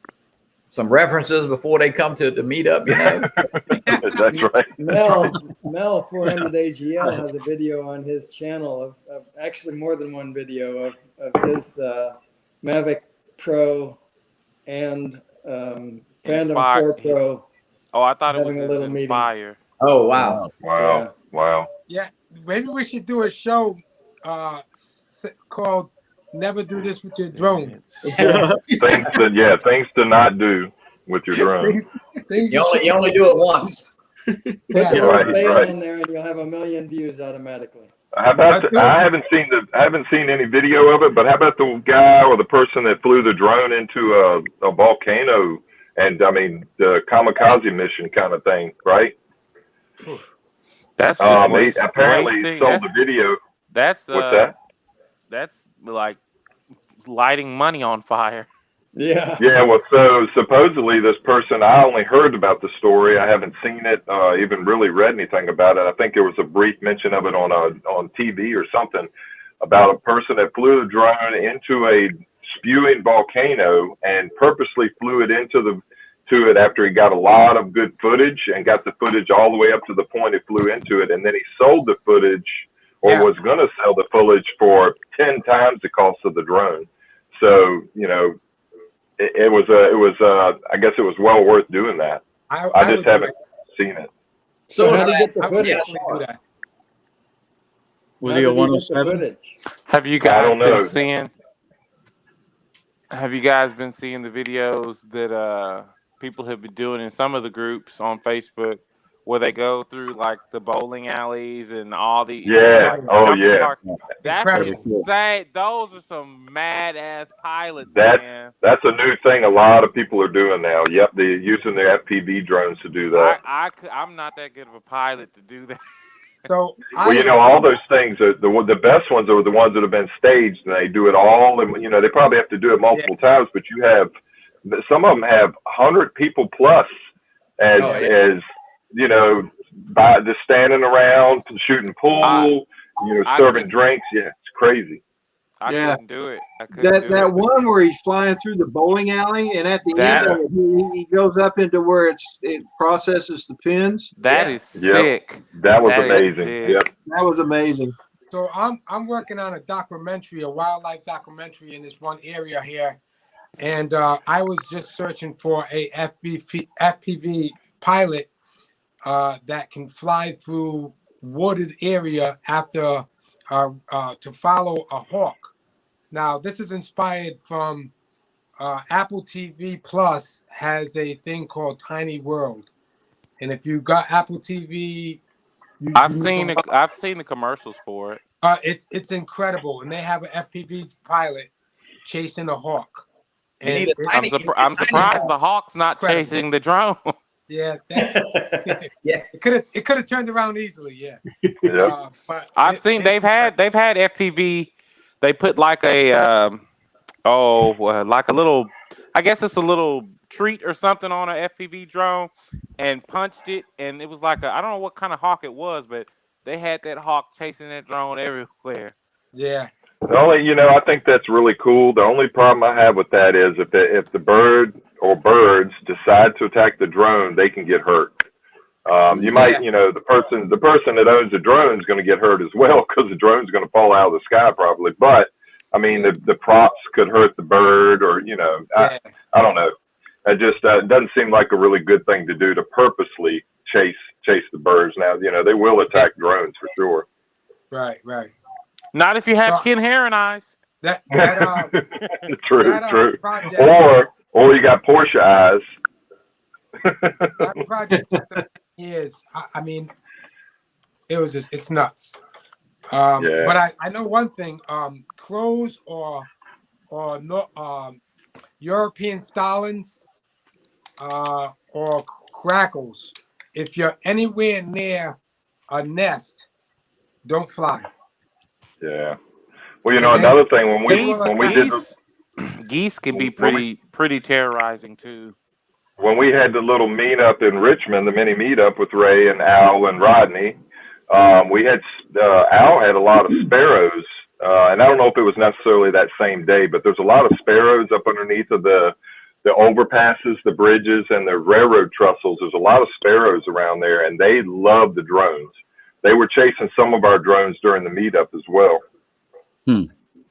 references before they come to the meetup. You know. That's right. Mel 400 AGL has a video on his channel of actually more than one video of his Mavic Pro and Phantom Inspired. 4 Pro. Oh, I thought it was having a his little meeting. Inspire. Oh wow. Wow. Yeah, maybe we should do a show called "Never Do This with Your Drone." Things to not do with your drone. Things You only do it once. Put the Right, word bail right. in there, and you'll have 1 million views automatically. How about I haven't seen any video of it, but how about the guy or the person that flew the drone into a volcano, and I mean the kamikaze mission kind of thing, right? That's He apparently wasting. sold the video. That's What's that? That's like lighting money on fire. Yeah. Yeah, well, so supposedly this person, I only heard about the story. I haven't seen it, even really read anything about it. I think there was a brief mention of it on TV or something about a person that flew the drone into a spewing volcano and purposely flew it into it after he got a lot of good footage and got the footage all the way up to the point he flew into it, and then he sold the footage or was going to sell the footage for 10 times the cost of the drone. So, you know, it was I guess it was well worth doing that. I just haven't seen it. So how do you get the I would footage? definitely do that. Was How he a did he get the 107? footage? Have you I guys don't know. been seeing? Have you guys been seeing the videos that people have been doing in some of the groups on Facebook, where they go through like the bowling alleys and all the jumping parks? That's Incredible. insane. Those are some mad ass pilots, That's man. That's a new thing a lot of people are doing now. Yep, they're using their FPV drones to do that. I'm not that good of a pilot to do that. So Well, you know, all those things are the best ones are the ones that have been staged, and they do it all. And you know, they probably have to do it multiple times. But you have some of them have 100 people plus as you know, by just standing around shooting pool, serving drinks. Yeah, it's crazy. I couldn't do it. I couldn't do That it. one where he's flying through the bowling alley, and at the end of it, he goes up into where it processes the pins. That is sick. That was amazing. Yep. That was amazing. So I'm working on a documentary, a wildlife documentary in this one area here, and I was just searching for a FPV pilot that can fly through wooded area after to follow a hawk. Now this is inspired from Apple TV Plus has a thing called Tiny World, and if you got Apple TV, I've seen the commercials for it. It's incredible, and they have an FPV pilot chasing a hawk. And I'm surprised the hawk's not chasing the drone. Yeah, it could have turned around easily. Yeah, but I've seen they've had FPV. They put like a like a little, I guess it's a little treat or something on an FPV drone, and punched it, and it was like I don't know what kind of hawk it was, but they had that hawk chasing that drone everywhere. Yeah. The only, I think that's really cool. The only problem I have with that is if the bird or birds decide to attack the drone, they can get hurt. You might, the person that owns the drone is going to get hurt as well because the drone's going to fall out of the sky probably. But I mean, the props could hurt the bird, or I don't know. It just doesn't seem like a really good thing to do to purposely chase the birds. Now, they will attack drones for sure. Right. Not if you have Ken Heron eyes. True. Project, Or you got Porsche eyes. that project is, I mean, it's nuts. But I know one thing: crows or European starlings or crackles. If you're anywhere near a nest, don't fly. Yeah. Well, another thing when we did geese can be pretty terrorizing too. When we had the little meetup in Richmond, the mini meetup with Ray and Al and Rodney, we had Al had a lot of sparrows, and I don't know if it was necessarily that same day, but there's a lot of sparrows up underneath of the overpasses, the bridges, and the railroad trestles. There's a lot of sparrows around there, and they love the drones. They were chasing some of our drones during the meetup as well.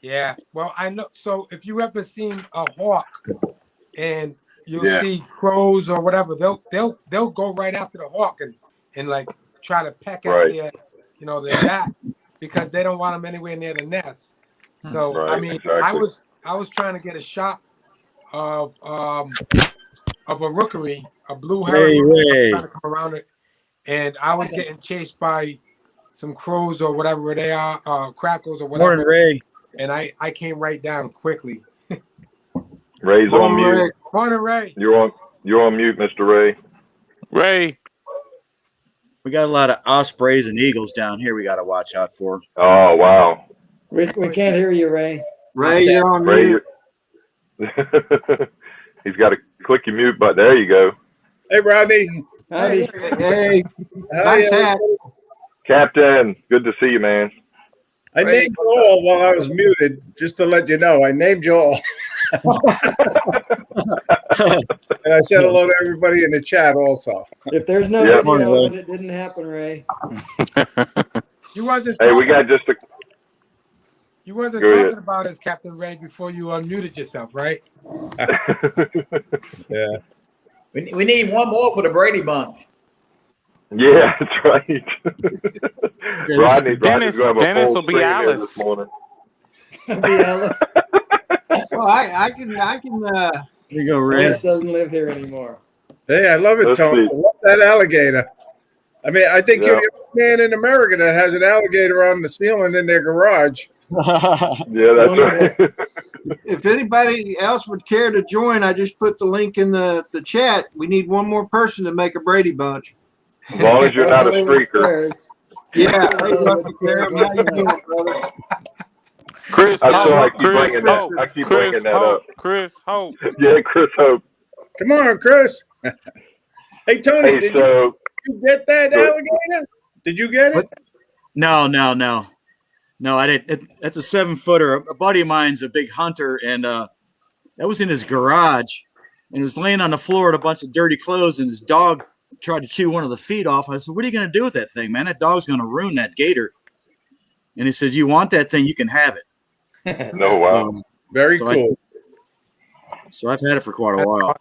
Yeah. Well, I know. So if you ever seen a hawk, and you'll see crows or whatever, they'll go right after the hawk and like try to peck at their back because they don't want them anywhere near the nest. So I mean, exactly. I was trying to get a shot of a rookery, a blue heron, trying to come around it, and I was getting chased by some crows or whatever they are, crackles or whatever. Morning, Ray. And I came right down quickly. Ray's on mute. Morning, Ray. You're on mute, Mr. Ray. Ray. We got a lot of ospreys and eagles down here we got to watch out for. Oh, wow. We can't hear you, Ray. Ray, you're on mute. He's got to click your mute button. There you go. Hey, Rodney. Howdy. Hey. Nice hat. Captain, good to see you, man. I named you all while I was muted, just to let you know. I named you all. And I said hello to everybody in the chat also. If there's no video, it didn't happen, Ray. You wasn't. Hey, we got just a. You wasn't talking about us, Captain Ray, before you unmuted yourself, right? Yeah. We need one more for the Brady Bunch. Yeah, that's right. Dennis will be Alice this morning. Be Alice. Well, I can. Here you go, Ray. Alice doesn't live here anymore. Hey, I love it, Tony. I love that alligator. I mean, I think you're the only man in America that has an alligator on the ceiling in their garage. Yeah, that's right. If anybody else would care to join, I just put the link in the chat. We need one more person to make a Brady Bunch. As long as you're not a streaker. Yeah. How you doing, brother? Chris I Hope. keep bringing that up. Chris Hope. Yeah, Chris Hope. Come on, Chris. Hey, Tony, Hey, did you get that alligator? Did you get it? No, I didn't. That's a 7-footer. A buddy of mine's a big hunter, and that was in his garage, and he was laying on the floor with a bunch of dirty clothes, and his dog tried to chew one of the feet off. I said, "What are you going to do with that thing, man? That dog's going to ruin that gator." And he said, "You want that thing? You can have it." No, wow. Very cool. So I've had it for quite a while.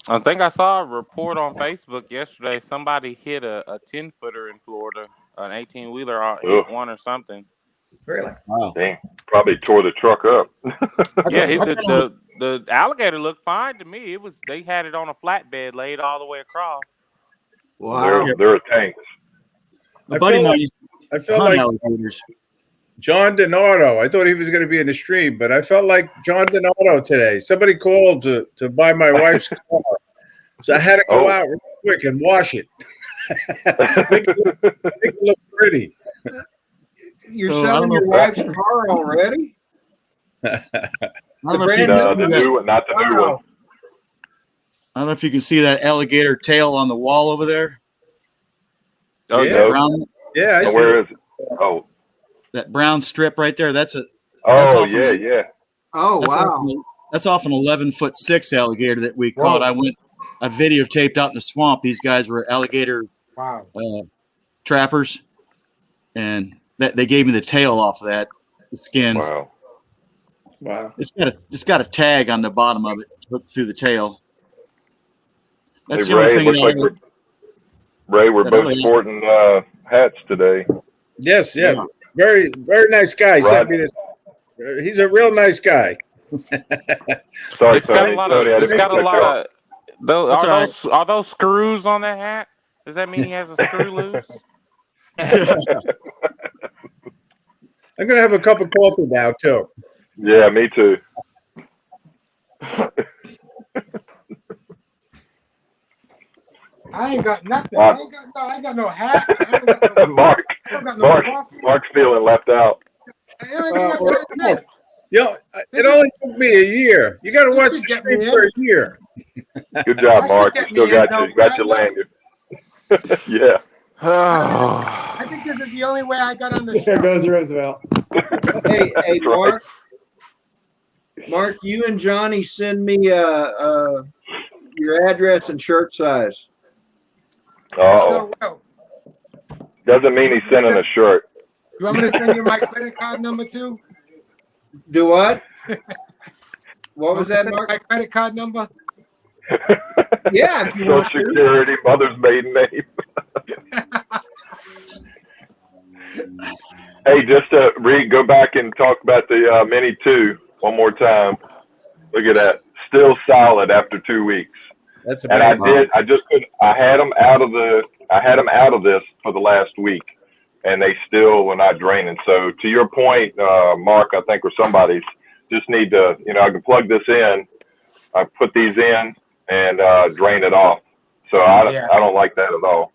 I think I saw a report on Facebook yesterday. Somebody hit a 10-footer in Florida, an 18-wheeler hit one or something. Really? Wow. Dang, probably tore the truck up. Yeah, the alligator looked fine to me. They had it on a flatbed laid all the way across. Wow. They're tanks. A buddy of mine used I to felt hunt like alligators. John Donato. I thought he was going to be in the stream, but I felt like John Donato today. Somebody called to buy my wife's car. So I had to go out real quick and wash it. make it look pretty. You're selling your wife's car already? Not the new one. Not the new one. I don't know if you can see that alligator tail on the wall over there. Oh, Yeah. Yeah, I see. where is it? Oh. That brown strip right there. That's a. Oh, yeah. Oh, wow. That's off an 11'6" alligator that we caught. I I videotaped out in the swamp. These guys were alligator Wow. trappers, and they gave me the tail off of that, the skin. Wow. Wow. It's got a tag on the bottom of it hooked through the tail. That's Hey, the only Ray, thing. looks like we're that both other- sporting hats today. Yes, yeah. Yeah. Very, very nice guy. He sent Right. me this. He's a real nice guy. Sorry, It's got Tony. a lot Tony, I of. It's didn't got a mean to cut lot you of. Those, That's all right. are those screws on that hat? Does that mean he has a screw loose? I'm gonna have a cup of coffee now too. off. Yeah, me too. I ain't got nothing. I ain't got no hat. I ain't got no, Mark, I don't got no Mark, coffee. Mark's feeling left out. Everything I got is this. Yo, it only took me a year. You got to This watch should the get me stream in. for a year. Good job, That Mark. should You get still me in, got you though, got your Brad. lanyard. Yeah. Oh. I think this is the only way I got on the There show. goes Roosevelt. Hey, That's Mark. Mark, you and Johnny send me your address and shirt size. Uh-oh. So, Doesn't mean he's sending a shirt. you want me to send you my credit card number too? Do what? What was that, Send you Mark? my credit card number? Yeah, if you Social want to. Security, mother's maiden name. Hey, just to go back and talk about the Mini 2 one more time. Look at that. Still solid after 2 weeks. That's And amazing. I had them out of this for the last week, and they still were not draining. So to your point, Mark, I think, or somebody's, just need to, I can plug this in, I put these in and drain it off. So I don't like that at all.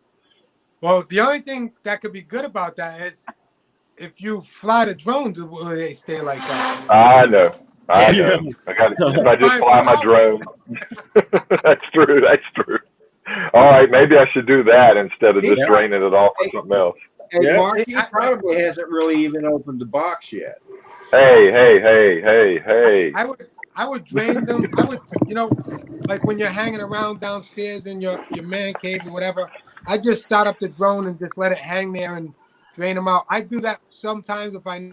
Well, the only thing that could be good about that is if you fly the drone, will they stay like that? I know. I Yeah. know. If I just fly my drone. That's true. That's true. All right, maybe I should do that instead of just draining it off for something else. Hey, Yeah. Mark, he probably hasn't really even opened the box yet. Hey. I would drain them. I would, like when you're hanging around downstairs in your man cave or whatever, I just start up the drone and just let it hang there and drain them out. I do that sometimes if I.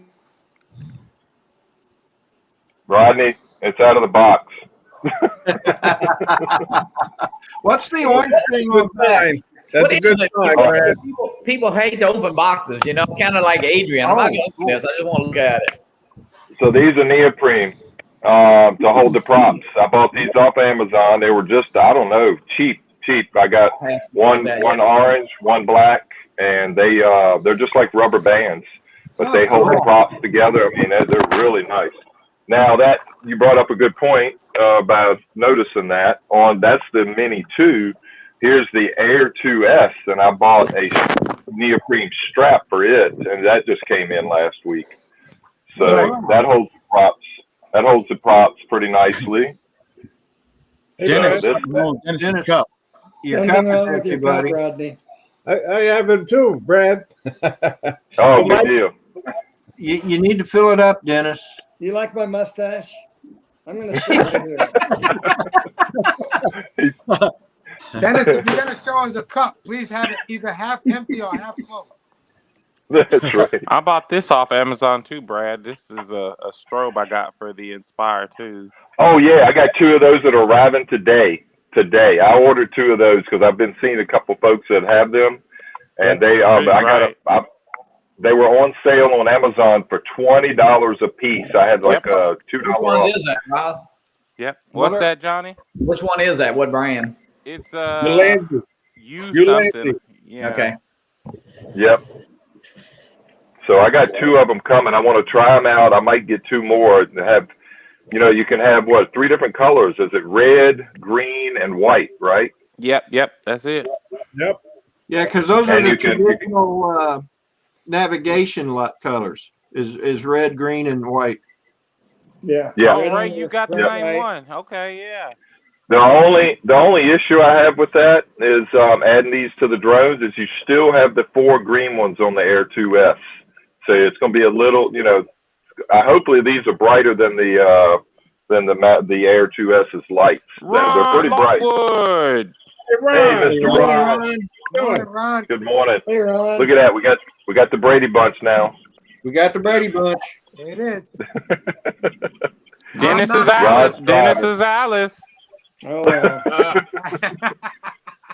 Rodney, it's out of the box. What's the orange thing on that? Fine. That's a What good is it? sign, Brad. People hate to open boxes, kind of like Adrian. I'm not going to open this. I just want to look at it. So these are neoprene to hold the props. I bought these off Amazon. They were just, I don't know, cheap. I got one orange, one black, and they're just like rubber bands, but they hold the props together. I mean, they're really nice. Now that you brought up a good point about noticing that that's the Mini 2. Here's the Air 2S, and I bought a neoprene strap for it, and that just came in last week. So that holds the props. That holds the props pretty nicely. Dennis, This- Dennis Cup. Your Something cup wrong is with your empty, cup, buddy. Rodney. I have it too, Brad. Oh, good deal. You need to fill it up, Dennis. You like my mustache? I'm going to sit right here. Dennis, if you're gonna show us a cup, please have it either half empty or half full. That's right. I bought this off Amazon too, Brad. This is a strobe I got for the Inspire 2. Oh yeah, I got 2 of those that are arriving today. I ordered 2 of those because I've been seeing a couple folks that have them, and they they were on sale on Amazon for $20 a piece. I had like a $2 Which one off. is that, Ross? Yep. What's that, Johnny? Which one is that? What brand? It's Delancey. you Delancey. something. Yeah. Okay. Yep. So I got 2 of them coming. I want to try them out. I might get 2 more and have, you can have 3 different colors. Is it red, green, and white, right? Yep. That's it. Yep. Yeah, because those are And the you can- traditional navigation colors. Is red, green, and white. Yeah. Yeah. Oh, Ray, you got the Yep. same one. Okay, yeah. The only issue I have with that is adding these to the drones is you still have the 4 green ones on the Air 2S. So it's going to be a little, hopefully these are brighter than the than the Air 2S's lights. They're pretty bright. Lockwood. Hey, Ron. Hey, Mr. Ron. Morning, Ron. Good morning. Hey, Ron. Look at that. We got the Brady Bunch now. We got the Brady Bunch. It is. Dennis I'm is not- Alice. Rod's Dennis driving. is Alice. Oh, wow.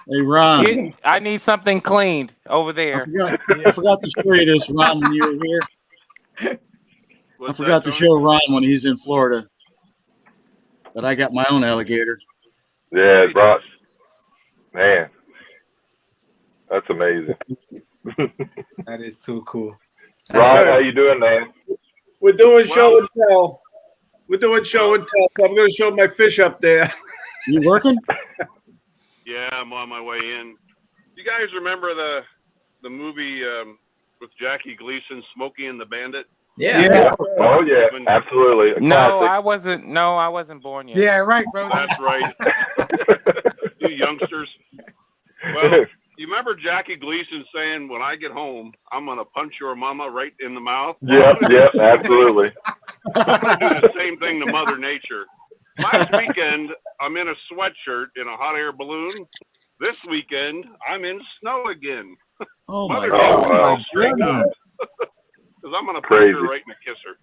Hey, Ron. I need something cleaned over I there. forgot to show you this, Ron, when you were here. I forgot to show Ron when he's in Florida that I got my own alligator. Yeah, Ross. Man, that's amazing. That is so cool. Ron, how you doing, man? We're doing show and tell. We're doing show and tell. So I'm going to show my fish up there. You working? Yeah, I'm on my way in. You guys remember the movie with Jackie Gleason, Smokey and the Bandit? Yeah. Oh yeah, absolutely. A No, classic. I wasn't born yet. Yeah, right, bro. That's right. You youngsters. Well, you remember Jackie Gleason saying, "When I get home, I'm gonna punch your mama right in the mouth." Yep, absolutely. I'm gonna do the same thing to Mother Nature. Last weekend, I'm in a sweatshirt in a hot air balloon. This weekend, I'm in snow again. Oh, my Mother God. Nature my is straightened up. Because I'm gonna punch Crazy. her right in the kisser.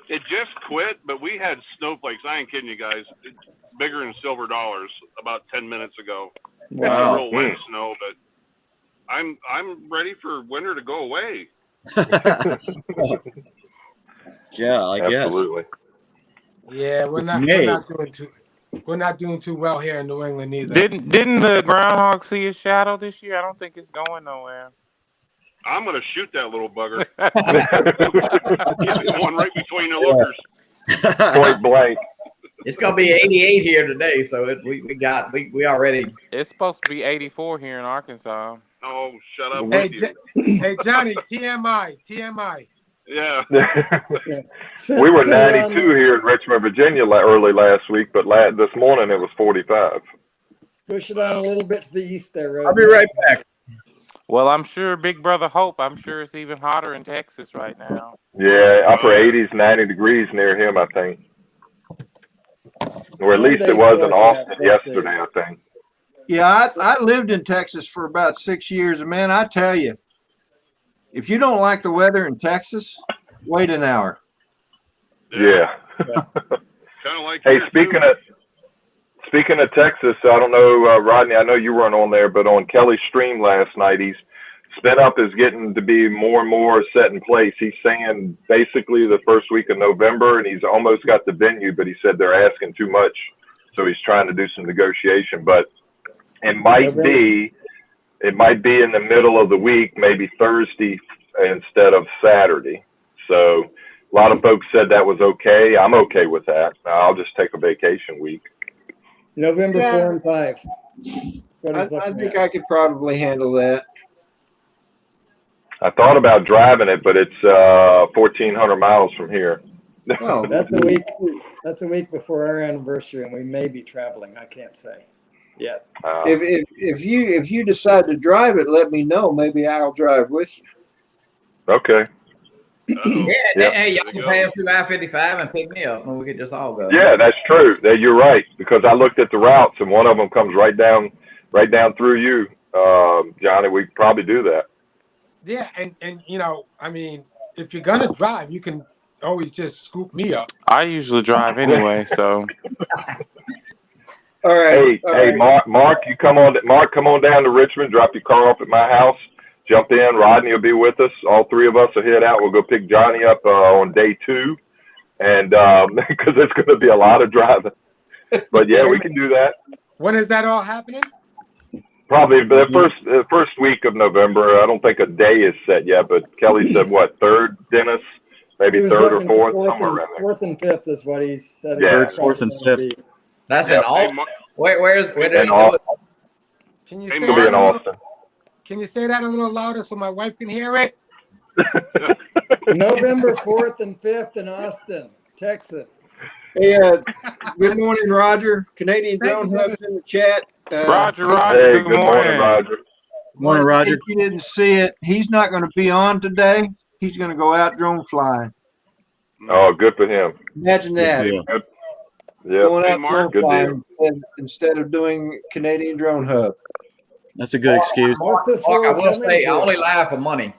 It just quit, but we had snowflakes. I ain't kidding you guys. It's bigger than silver dollars about 10 minutes ago. Wow. Real wet snow, but I'm ready for winter to go away. Yeah, I guess. Absolutely. Yeah, It's May. we're not doing too well here in New England either. Didn't the groundhog see his shadow this year? I don't think it's going nowhere. I'm gonna shoot that little bugger. Get one right between the lookers. Point blank. It's gonna be 88 here today, so we already. It's supposed to be 84 here in Arkansas. Oh, shut up Hey, with hey, Johnny, TMI. Yeah. We were 92 here in Richmond, Virginia early last week, but this morning it was 45. Push it on a little bit to the east there, Rose. I'll be right back. Well, I'm sure Big Brother Hope, I'm sure it's even hotter in Texas right now. Yeah, upper 80s, 90 degrees near him, I think. Or at least it was in Austin yesterday, I think. Yeah, I lived in Texas for about 6 years, and man, I tell you, if you don't like the weather in Texas, wait an hour. Yeah. Kind of like. Hey, here, speaking of Texas, I don't know, Rodney, I know you weren't on there, but on Kelly's stream last night, Spin Up is getting to be more and more set in place. He's saying basically the first week of November, and he's almost got the venue, but he said they're asking too much, so he's trying to do some negotiation. But it might be in the middle of the week, maybe Thursday instead of Saturday. So a lot of folks said that was okay. I'm okay with that. I'll just take a vacation week. November 4 and 5. I think I could probably handle that. I thought about driving it, but it's 1,400 miles from here. Well, That's a week. That's a week before our anniversary, and we may be traveling. I can't say yet. if you decide to drive it, let me know. Maybe I'll drive with you. Okay. Yeah, hey, y'all can pay us through I-55 and pick me up, and we could just all go. Yeah, that's true. You're right, because I looked at the routes, and one of them comes right down through you, Johnny. We could probably do that. Yeah, and you know, I mean, if you're gonna drive, you can always just scoop me up. I usually drive anyway, so. All right. Hey, Mark, come on down to Richmond. Drop your car off at my house. Jump in. Rodney will be with us. All three of us will head out. We'll go pick Johnny up on day 2, and because it's going to be a lot of driving. But yeah, we can do that. When is that all happening? Probably the first week of November. I don't think a day is set yet, but Kelly said what, 3rd, Dennis? Maybe 3rd or 4th, somewhere around there. 4th and 5th is what he said. Yeah. 3rd, 4th, and 5th. That's in Austin. Where did he In do Austin. it? Can you Hey, say It'll be in that a little, Austin. can you say that a little louder so my wife can hear it? November 4th and 5th in Austin, Texas. Hey, good morning, Roger. Canadian Thank Drone you, Hub's in the chat. Roger, Hey, good morning. Roger. Morning, Roger. If you didn't see it, he's not going to be on today. He's going to go out drone flying. Oh, good for him. Imagine that. deal. Good. Going Yeah. out Mark, drone good flying instead of doing Canadian Drone Hub. That's a good excuse. What's this Mark, I world will coming say, I to? only lie for money.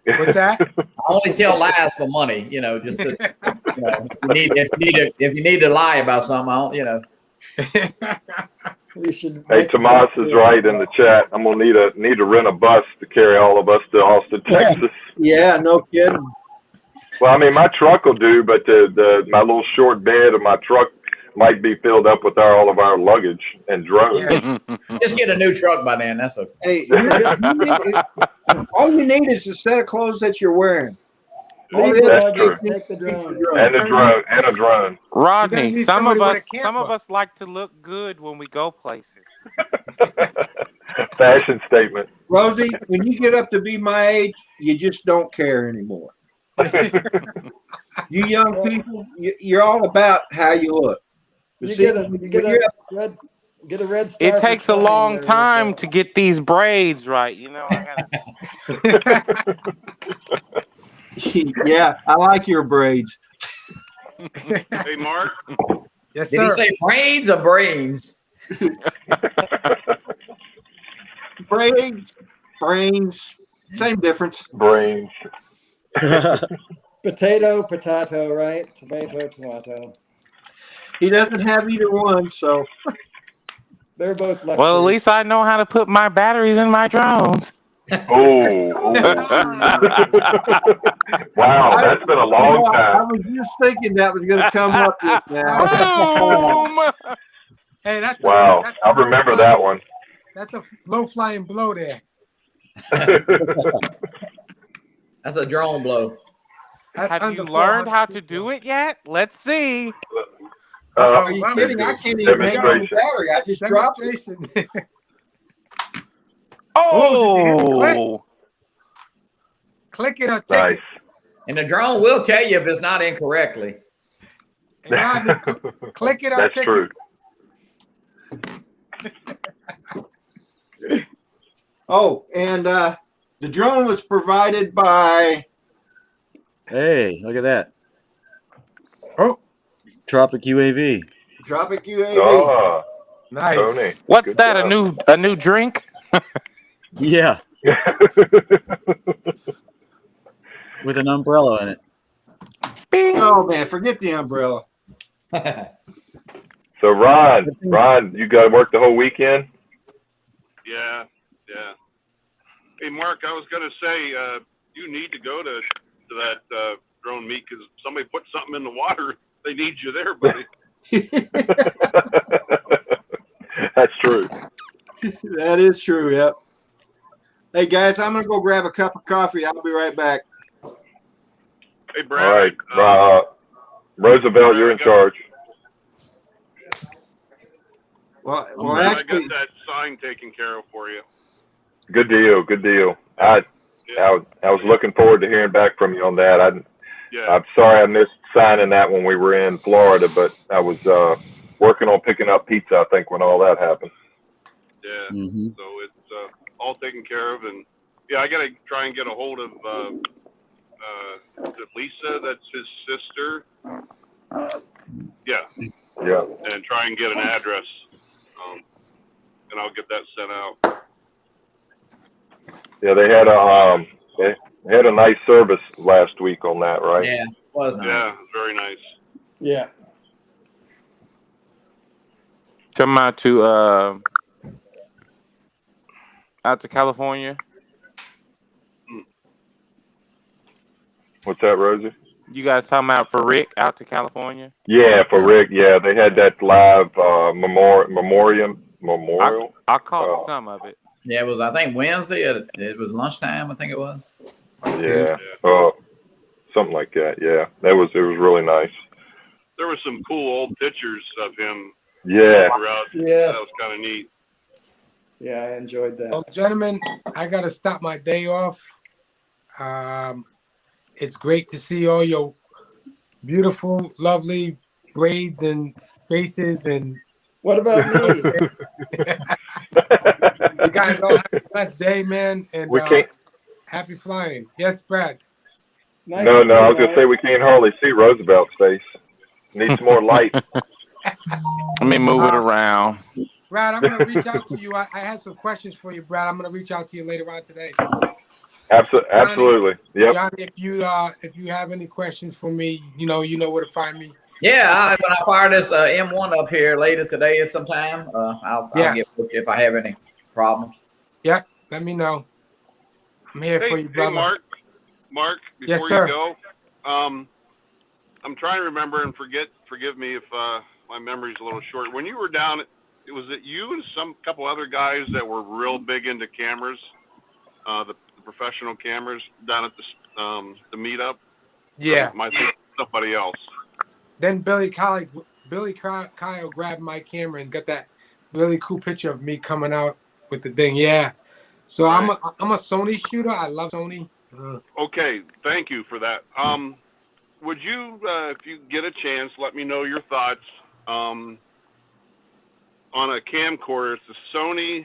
What's that? I only tell lies for money. You know, just to, you know, if you need to lie about something, I don't, you know. We should. Hey, make Tomas it is right in the chat. I'm gonna need to rent a bus to carry all of us to Austin, Texas. Yeah, no kidding. Well, I mean, my truck will do, but my little short bed of my truck might be filled up with all of our luggage and drones. Yeah. Just get a new truck by then. That's okay. Hey, all you need is a set of clothes that you're wearing. Leave the That's luggage, true. take the drone. And a drone. Rodney, need some of somebody with us a camper. like to look good when we go places. Fashion statement. Rosie, when you get up to be my age, you just don't care anymore. You young people, you're all about how you look. You See, get a when you get you're a red star. It for takes a trying long there, time Wendell. to get these braids right. You know, I gotta. yeah, I like your braids. Hey, Mark. Yes, Did he sir. say brains or brains? Brains, same difference. Brains. Potato, right? Tomato. He doesn't have either one, so They're both luxury. Well, at least I know how to put my batteries in my drones. Oh. Wow, that's been a long I time. was just thinking that was going to come up just now. Boom! Hey, that's Wow, that's I remember that one. That's a low flying blow there. That's a drone blow. That's Have you under learned 400 how to feet, do though. it yet? Let's see. Are you kidding? I can't even hang on the Demonstration. battery. I just dropped it. Demonstration. Oh! Click it or take Nice. it. And the drone will tell you if it's not incorrectly. And Rodney, click it or That's take true. it. Oh, and the drone was provided by Hey, look at that. Oh, Tropic UAV. Tropic UAV. Oh, nice. Tony. What's Good that? job. A new drink? Yeah, with an umbrella in it. Bing. Oh man, forget the umbrella. So Ron, you got to work the whole weekend? Yeah. Hey, Mark, I was gonna say you need to go to that drone meet because somebody put something in the water. They need you there, buddy. That's true. That is true. Yep. Hey guys, I'm gonna go grab a cup of coffee. I'll be right back. Hey, All Brad. right. Roosevelt, you're in charge. Well, I actually, got that sign taken care of for you. Good deal. I was looking forward to hearing back from you on that. Yeah. I'm sorry I missed signing that when we were in Florida, but I was working on picking up pizza, I think, when all that happened. Yeah. Mm-hmm. So it's all taken care of, and yeah, I gotta try and get a hold of Lisa. That's his sister. Yeah. And try and get an address, and I'll get that sent out. Yeah, they had a nice service last week on that, right? Yeah, was nice. Yeah, very nice. Yeah. Come out to California. What's that, Rosie? You guys talking about for Rick out to California? Yeah, for Rick. Yeah, they had that live memorial. I caught some of it. Yeah, it was, I think, Wednesday. It was lunchtime, I think it was. Yeah. Something like that. Yeah, it was really nice. There were some cool old pictures of him. Yeah. Throughout. Yes. That was kind of neat. Yeah, I enjoyed that. Well, gentlemen, I got to stop my day off. It's great to see all your beautiful, lovely braids and faces. And what about me? You guys all have a blessed day, man. And We can't. happy flying. Yes, Brad. Nice No, to no, see I you, was gonna man. say we can't hardly see Roosevelt's face. Need some more light. Let me move it around. Brad, I'm gonna reach out to you. I had some questions for you, Brad. I'm gonna reach out to you later on today. Absolutely. Yep. Johnny, if you have any questions for me, you know where to find me. Yeah, when I fire this M1 up here later today or sometime, I'll get with you if I have any problems. Yep, let me know. I'm here for you, brother. Hey, Mark, before Yes, sir. you go, I'm trying to remember and forgive me if my memory's a little short. When you were down, was it you and some couple other guys that were real big into cameras, the professional cameras down at the meetup? Yeah. Somebody else. Then Billy Kyle grabbed my camera and got that really cool picture of me coming out with the thing. Yeah. So right. I'm a Sony shooter. I love Sony. Okay, thank you for that. Would you, if you get a chance, let me know your thoughts on a camcorder? It's a Sony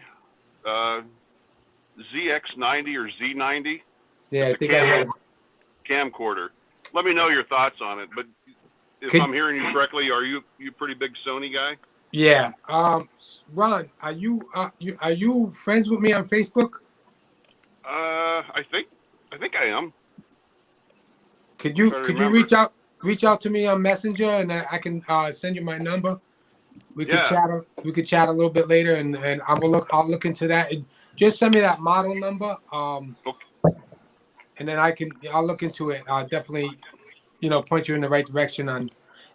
ZX90 or Z90. Yeah, I think I heard. Camcorder. Let me know your thoughts on it. But if I'm hearing you correctly, are you pretty big Sony guy? Yeah. Ron, are you friends with me on Facebook? I think I am. Could you reach out to me on Messenger and I can send you my number? We could chat. We could chat a little bit later, and I'll look into that. Just send me that model number. Okay. And then I'll look into it. I'll definitely, point you in the right direction on.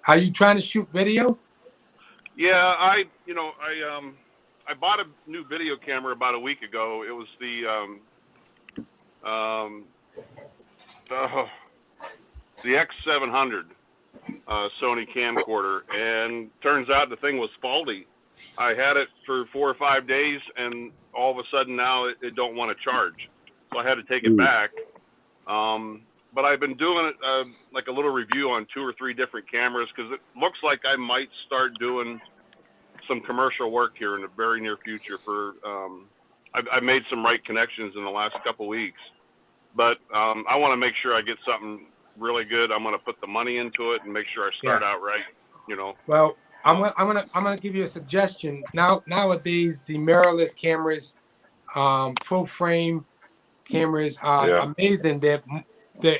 Are you trying to shoot video? Yeah, I bought a new video camera about a week ago. It was the X700 Sony camcorder, and turns out the thing was faulty. I had it for 4 or 5 days, and all of a sudden now it don't want to charge, so I had to take it back. But I've been doing it like a little review on 2 or 3 different cameras, because it looks like I might start doing some commercial work here in the very near future. For I've made some right connections in the last couple weeks, but I want to make sure I get something really good. I'm going to put the money into it and make sure I start out right. Well, I'm gonna give you a suggestion. Nowadays, the mirrorless cameras, full frame cameras are amazing. They're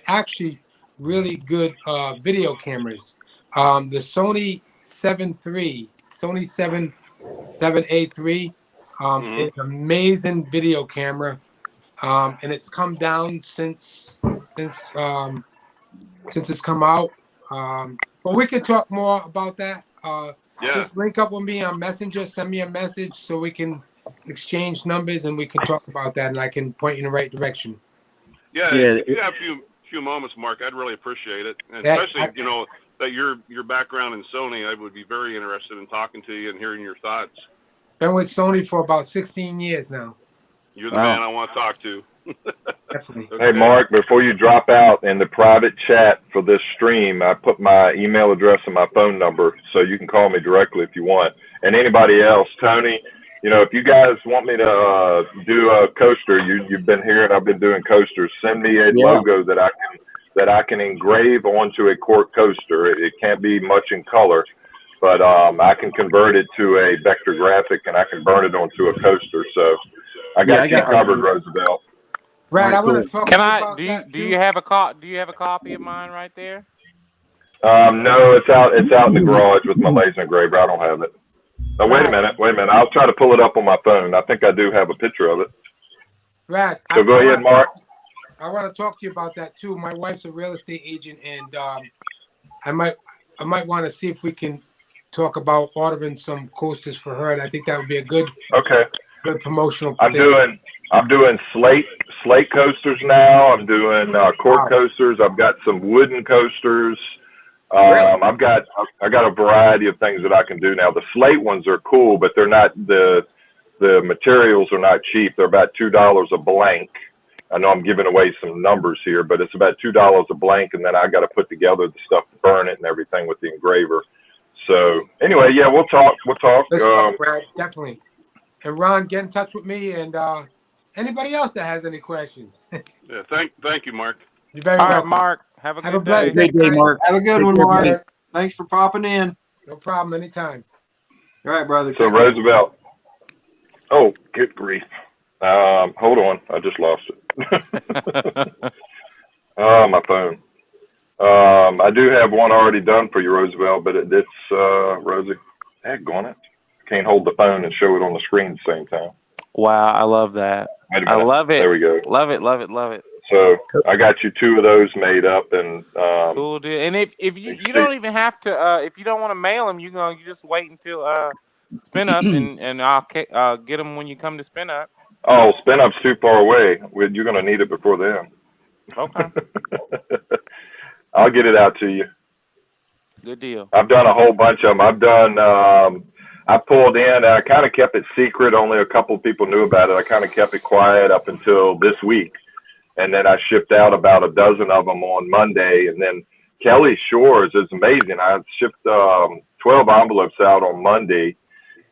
actually really good video cameras. The Sony 7A3 is an amazing video camera, and it's come down since it's come out. But we can talk more about that. Just link up with me on Messenger, send me a message so we can exchange numbers and we can talk about that, and I can point you in the right direction. Yeah, if you have a few moments, Mark, I'd really appreciate it. And especially, that your background in Sony, I would be very interested in talking to you and hearing your thoughts. Been with Sony for about 16 years now. You're the man I want to talk to. Definitely. Hey, Mark, before you drop out, in the private chat for this stream, I put my email address and my phone number, so you can call me directly if you want. And anybody else, Tony, if you guys want me to do a coaster, you've been here and I've been doing coasters. Send me a logo that I can engrave onto a cork coaster. It can't be much in color, but I can convert it to a vector graphic and I can burn it onto a coaster. So I got you covered, Roosevelt. Brad, I want to talk about that. Do you have a copy of mine right there? No, it's out in the garage with my laser engraver. I don't have it. Oh, wait a minute. I'll try to pull it up on my phone. I think I do have a picture of it. Brad, so go ahead, Mark. I want to talk to you about that too. My wife's a real estate agent, and I might want to see if we can talk about ordering some coasters for her, and I think that would be a good promotional thing. I'm doing slate coasters now. I'm doing cork coasters. I've got some wooden coasters. I got a variety of things that I can do now. The slate ones are cool, but they're not the materials are not cheap. They're about $2 a blank. I know I'm giving away some numbers here, but it's about $2 a blank, and then I got to put together the stuff to burn it and everything with the engraver. So anyway, we'll talk. Let's talk, Brad, definitely. And Ron, get in touch with me, and anybody else that has any questions. Thank you, Mark. You're very welcome. Mark. Have a Have a good blessed day. day, Great day, guys. Mark. Have a good Take one, care, Mark. buddy. Thanks for popping in. No problem. Anytime. All right, brother. So Take care. Roosevelt. Oh, good grief. Hold on. I just lost it. Oh, my phone. I do have one already done for you, Roosevelt, but it's Rosie. Daggone it. Can't hold the phone and show it on the screen at the same time. Wow, I love that. Wait a I minute. love it. There we go. Love it, love it, love it. So I got you 2 of those made up, and Cool, dude. And if you don't even have to if you don't want to mail them, you just wait until spin up and I'll get them when you come to spin up. oh, spin up's too far away. You're gonna need it before then. Okay. I'll get it out to you. Good deal. I've done a whole bunch of them. I've done. I pulled in. I kind of kept it secret. Only a couple of people knew about it. I kind of kept it quiet up until this week, and then I shipped out about a dozen of them on Monday. And then Kelly Shores is amazing. I shipped 12 envelopes out on Monday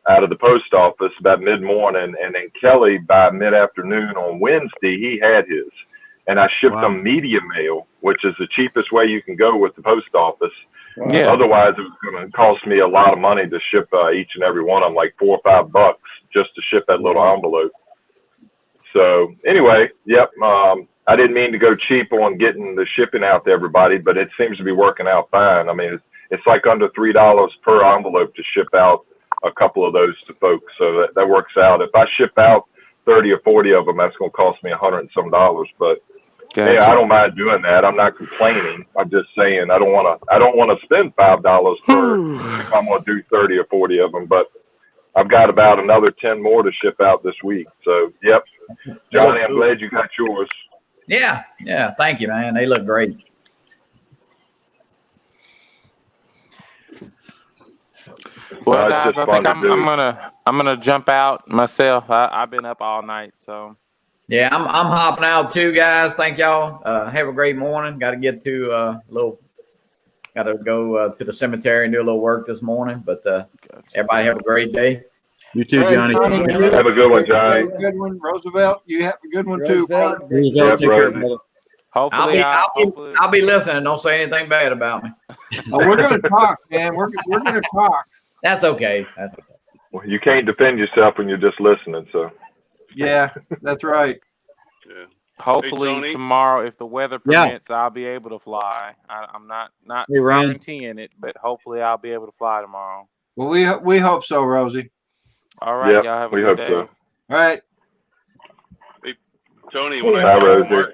out of the post office about mid-morning, and then Kelly by mid-afternoon on Wednesday he had his, and I shipped them media mail, which is the cheapest way you can go with the post office. Yeah. Otherwise, it was going to cost me a lot of money to ship each and every one of them, like $4 or $5 just to ship that little envelope. So anyway, yep. I didn't mean to go cheap on getting the shipping out to everybody, but it seems to be working out fine. I mean, it's like under $3 per envelope to ship out a couple of those to folks. So that works out. If I ship out 30 or 40 of them, that's going to cost me $100 and some. But Gotcha. yeah, I don't mind doing that. I'm not complaining. I'm just saying I don't want to spend $5 per if I'm going to do 30 or 40 of them. But I've got about another 10 more to ship out this week. So yep, Johnny, I'm glad you got yours. Yeah. Thank you, man. They look great. Well, It's guys, just I fun think to do. I'm gonna jump out myself. I've been up all night, so Yeah, I'm hopping out too, guys. Thank y'all. Have a great morning. Got to get to got to go to the cemetery and do a little work this morning. But everybody have a great day. You too, Hey, Johnny. Johnny, Have a good one, Johnny. Have a good one, Roosevelt. You have a good one too. Roosevelt, brother. great Roosevelt, Yeah, take care, brother. brother. hopefully I'll be listening. Don't say anything bad about me. Oh, we're gonna talk, man. We're gonna talk. That's okay. Well, you can't defend yourself when you're just listening. So Yeah, that's right. Yeah. hopefully Tony. tomorrow, if the weather Yeah. permits, I'll be able to fly. I'm not Hey, Ron. guaranteeing it, but hopefully I'll be able to fly tomorrow. Well, we hope so, Rosie. All right, Yep, y'all have a we good hope day. so. All right. Tony, when Hey, I Hi, talk to Rosie. Mark,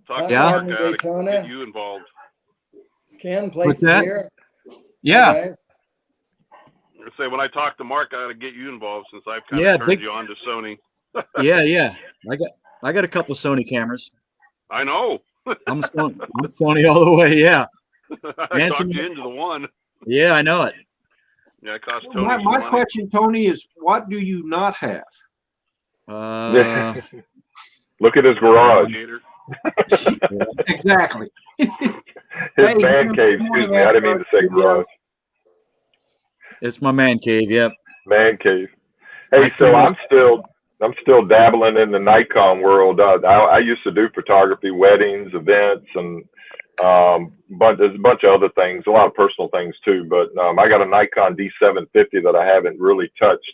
talk to Yeah? Mark, I gotta Daytona. get you involved. Ken, What's places that? here. Yeah. Okay. I say when I talk to Mark, I gotta get you involved since I've kind Yeah, of turned big- you on to Sony. Yeah. I got a couple Sony cameras. I know. I'm Sony all the way. Yeah. I Nancy- talked you into the one. Yeah, I know it. Yeah, it cost Tony My some money. question, Tony, is what do you not have? Look at his garage. Alligator. Exactly. His Hey, man good cave. morning, Excuse me. I didn't mean to say garage. It's my man cave. Yep. Man cave. Hey, I so can- I'm still dabbling in the Nikon world. I used to do photography, weddings, events, and but there's a bunch of other things, a lot of personal things too. But I got a Nikon D750 that I haven't really touched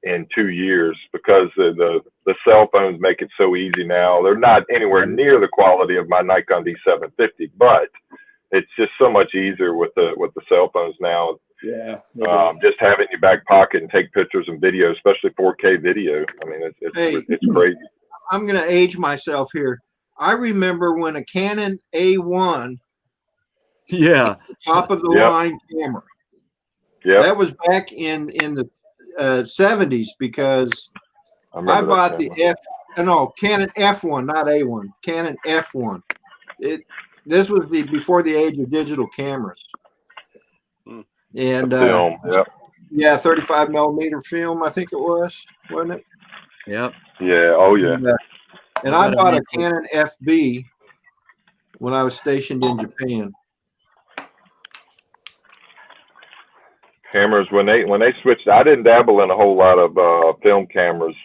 in 2 years because the cell phones make it so easy now. They're not anywhere near the quality of my Nikon D750, but it's just so much easier with the cell phones now. Yeah. it is. Just have it in your back pocket and take pictures and video, especially 4K video. I mean, it's crazy. I'm going to age myself here. I remember when a Canon A1, Yeah. top of the Yep. line camera. Yeah, That was back in the 70s because I remember that bought the camera. Canon F1, not A1, Canon F1. This was before the age of digital cameras. Hmm. And Film. Yeah, 35 millimeter film, I think it was, wasn't it? Yep. yeah. Oh yeah. And I bought a Canon FB when I was stationed in Japan. Cameras when they switched. I didn't dabble in a whole lot of film cameras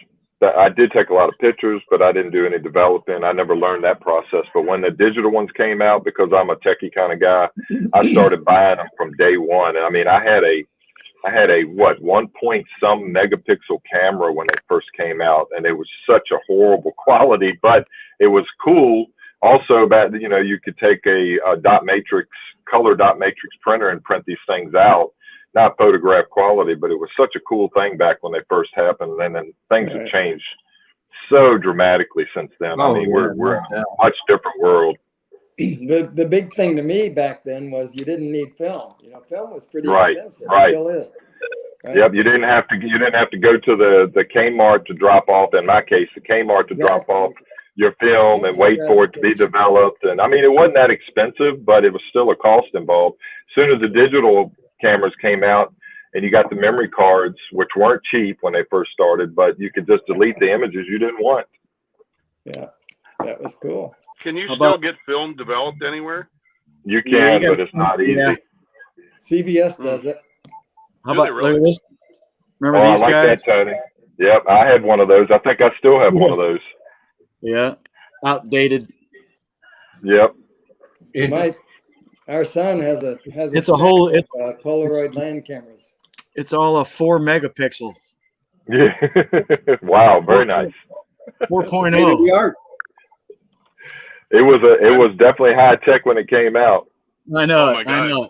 I did take a lot of pictures, but I didn't do any developing. I never learned that process. But when the digital ones came out, because I'm a techie kind of guy, I started buying them from day one. And I mean, I had a what 1 point some megapixel camera when it first came out, and it was such a horrible quality, but it was cool. Also, about you could take a color dot matrix printer and print these things out. Not photograph quality, but it was such a cool thing back when they first happened. And then things have changed so dramatically since then. I mean, we're in a much different world. The big thing to me back then was you didn't need film. Film was pretty expensive. Right. It still is. Right? Yep. You didn't have to go to the Kmart to drop off. In my case, the Kmart to drop off your film and wait for it to be developed. And I mean, it wasn't that expensive, but it was still a cost involved. As soon as the digital cameras came out and you got the memory cards, which weren't cheap when they first started, but you could just delete the images you didn't want. Yeah, that was cool. Can you still get film developed anywhere? You can, but it's not easy. Yeah. CBS does it. How about really? this? Remember these I like guys? that, Tony. Yep, I had one of those. I think I still have one of those. Yeah, outdated. Yep. Our son has It's a whole Polaroid land cameras. It's all a 4 megapixels. Yeah. Wow. Very nice. 4.0. It was definitely high tech when it came out. I know. Oh my God. I know.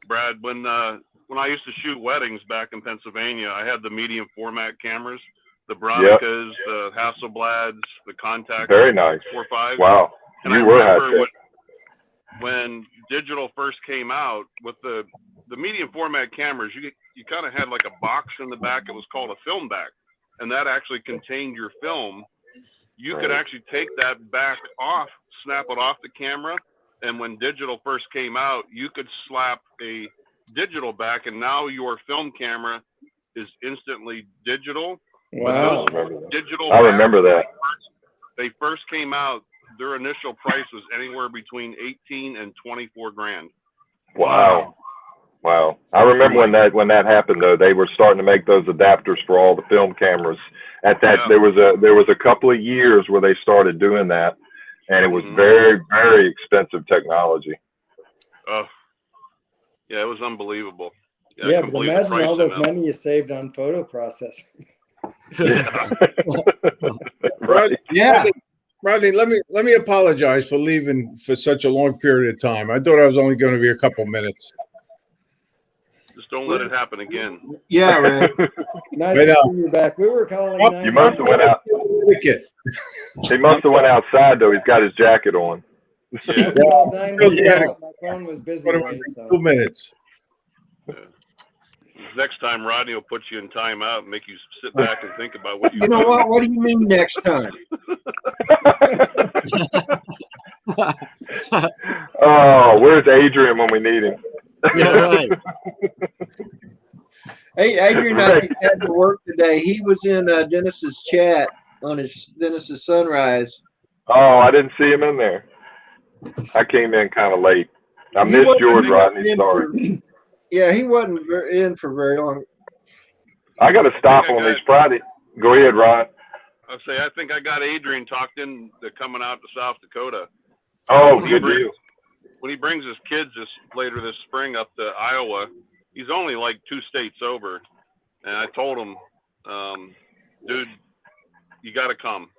Brad, when I used to shoot weddings back in Pennsylvania, I had the medium format cameras, the Bronicas, the Hasselblads, the Contact. Very nice. 4.5. Wow. And You I were high remember tech. when digital first came out with the medium format cameras, you kind of had like a box in the back. It was called a film back, and that actually contained your film. You could actually take that back off, snap it off the camera, and when digital first came out, you could slap a digital back, and now your film camera is instantly digital. Wow. Digital. I remember that. They first came out. Their initial price was anywhere between 18 and 24 grand. Wow. I remember when that happened though. They were starting to make those adapters for all the film cameras. There was a couple of years where they started doing that, and it was very, very expensive technology. Yeah, it was unbelievable. Yeah, but imagine all the money you saved on photo processing. Yeah. Right. Yeah. Rodney, let me apologize for leaving for such a long period of time. I thought I was only going to be a couple minutes. Just don't let it happen again. Yeah, Red. Nice to see you back. We were calling. You must have went out. He must have went outside though. He's got his jacket on. Yeah. My phone was busy. 2 minutes. Next time, Rodney will put you in timeout and make you sit back and think about what You know what? What do you mean next time? Oh, where's Adrian when we need him? Yeah, right. Hey, Adrian, I think had to work today. He was in Dennis's chat on Dennis's sunrise. Oh, I didn't see him in there. I came in kind of late. I missed yours, Rodney. Sorry. Yeah, he wasn't in for very long. I got to stop on these Friday. Go ahead, Ron. I think I got Adrian talked into coming out to South Dakota. Oh, good deal. When he brings his kids later this spring up to Iowa, he's only like 2 states over. And I told him, dude, you got to come.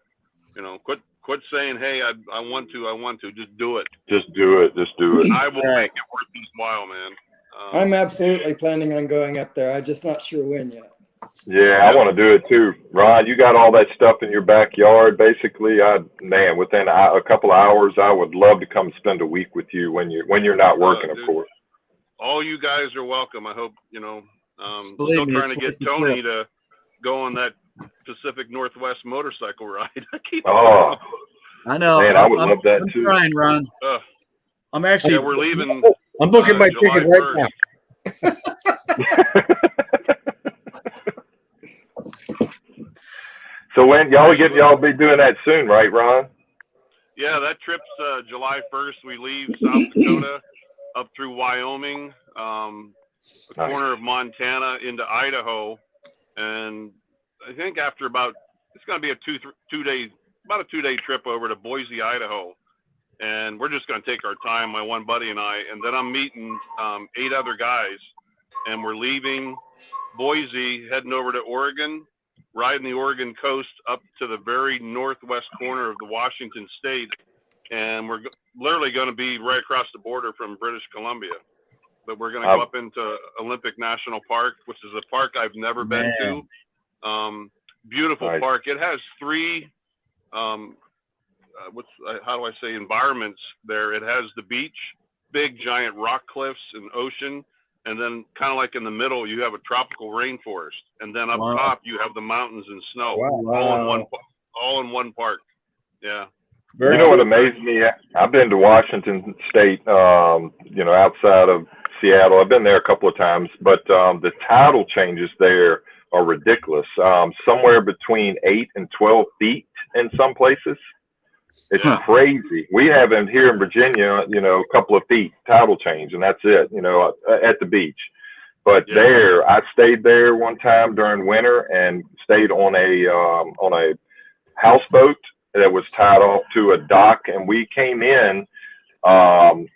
Quit saying, hey, I want to. Just do it. Just do it. I will make it worth his while, man. I'm absolutely planning on going up there. I'm just not sure when yet. Yeah, I want to do it too. Ron, you got all that stuff in your backyard, basically. Within a couple of hours, I would love to come spend a week with you when you're not working, of course. All you guys are welcome. I hope, Believe still me, trying to get Tony to go on that Pacific Northwest motorcycle ride. I know. Man, I would love that I'm too. trying, Ron. I'm actually. Yeah, we're leaving. I'm booking my July ticket right 1st. now. So when y'all be doing that soon, right, Ron? Yeah, that trip's July 1st. We leave South Dakota up through Wyoming, the corner of Montana into Idaho, and I think after about it's going to be about a 2-day trip over to Boise, Idaho. And we're just going to take our time, my one buddy and I, and then I'm meeting 8 other guys, and we're leaving Boise, heading over to Oregon, riding the Oregon coast up to the very northwest corner of the Washington state, and we're literally going to be right across the border from British Columbia. But we're going to go up into Olympic National Park, which is a park I've never been to. Beautiful park. It has 3 environments there. It has the beach, big giant rock cliffs and ocean, and then kind of like in the middle you have a tropical rainforest, and then up top you have the mountains and snow. All in one park. Yeah. You know what amazed me? I've been to Washington State, outside of Seattle. I've been there a couple of times, but the tidal changes there are ridiculous. Somewhere between 8 and 12 feet in some places. It's crazy. We have them here in Virginia, a couple of feet tidal change, and that's it, at the beach. But there, I stayed there one time during winter and stayed on a houseboat that was tied off to a dock, and we came in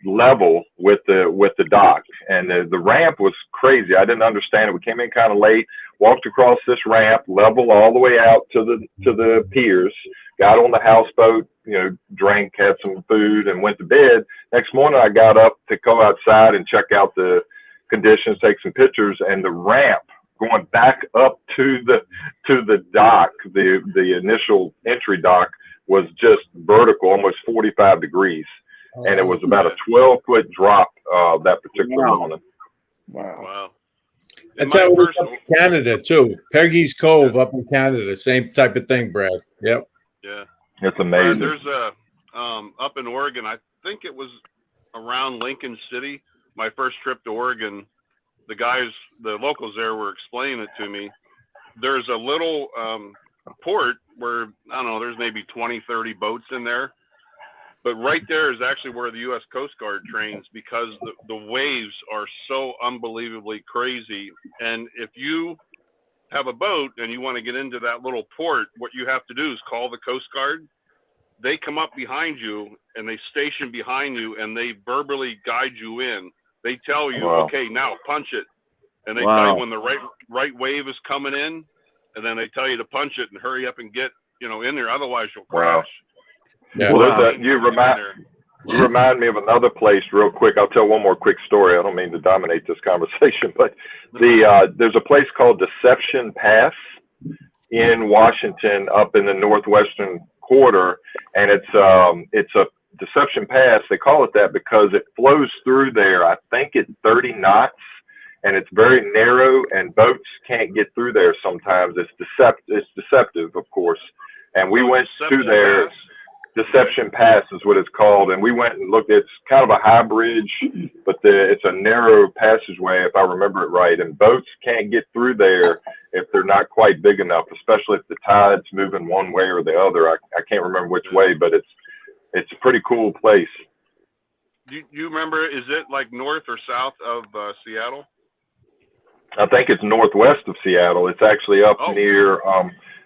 level with the dock, and the ramp was crazy. I didn't understand it. We came in kind of late, walked across this ramp level all the way out to the piers, got on the houseboat, drank, had some food, and went to bed. Next morning I got up to go outside and check out the conditions, take some pictures, and the ramp going back up to the dock, the initial entry dock, was just vertical, almost 45 degrees. And it was about a 12-foot drop that particular morning. Wow. That's how it was up in Canada, too. Peggy's Cove up in Canada. Same type of thing, Brad. Yep. Yeah. It's amazing. There's up in Oregon, I think it was around Lincoln City, my first trip to Oregon, the locals there were explaining it to me. There's a little port where, I don't know, there's maybe 20, 30 boats in there. But right there is actually where the U.S. Coast Guard trains, because the waves are so unbelievably crazy. And if you have a boat and you want to get into that little port, what you have to do is call the Coast Guard. They come up behind you and they station behind you and they verbally guide you in. They tell you, okay, now punch it. And they tell you when the right wave is coming in, and then they tell you to punch it and hurry up and get, in there. Otherwise you'll crash. Yeah. Well, you remind me of another place real quick. I'll tell one more quick story. I don't mean to dominate this conversation, but there's a place called Deception Pass in Washington, up in the northwestern quarter, and it's a Deception Pass. They call it that because it flows through there, I think, at 30 knots, and it's very narrow, and boats can't get through there sometimes. It's deceptive, of course. And we went to there. Deception Pass is what it's called, and we went and looked. It's kind of a high bridge, but it's a narrow passageway, if I remember it right, and boats can't get through there if they're not quite big enough, especially if the tide's moving one way or the other. I can't remember which way, but it's a pretty cool place. Do you remember, is it like north or south of Seattle? I think it's northwest of Seattle. It's actually up near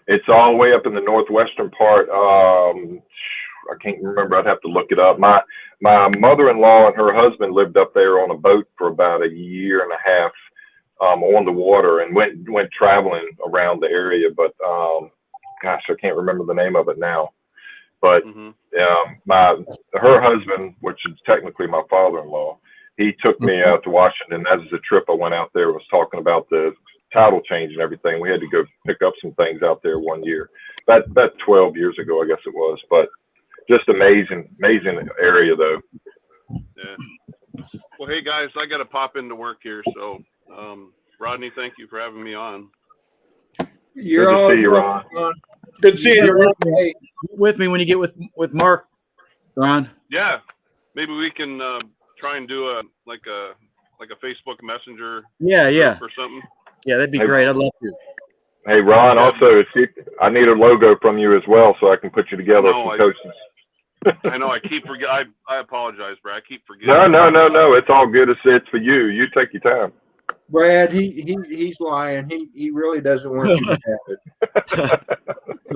it's all the way up in the northwestern part. I can't remember. I'd have to look it up. My mother-in-law and her husband lived up there on a boat for about a year and a half on the water, and went traveling around the area. But gosh, I can't remember the name of it now. But her husband, which is technically my father-in-law, he took me out to Washington. That was a trip I went out there. Was talking about the tidal change and everything. We had to go pick up some things out there one year, about 12 years ago, I guess it was. But just amazing area, though. Yeah. Well, hey guys, I got to pop into work here. So, Rodney, thank you for having me on. You're good to see you, Ron. Good seeing you, Ron. With me when you get with Mark, Ron. Yeah, maybe we can try and do a Facebook Messenger. Yeah. Or something. Yeah, that'd be great. I'd love to. Hey, Ron, also, I need a logo from you as well so I can put you together some coaches. I know. I keep forgetting. I apologize, Brad. I keep forgetting. No. It's all good. It's for you. You take your time. Brad, he's lying. He really doesn't want you to have it.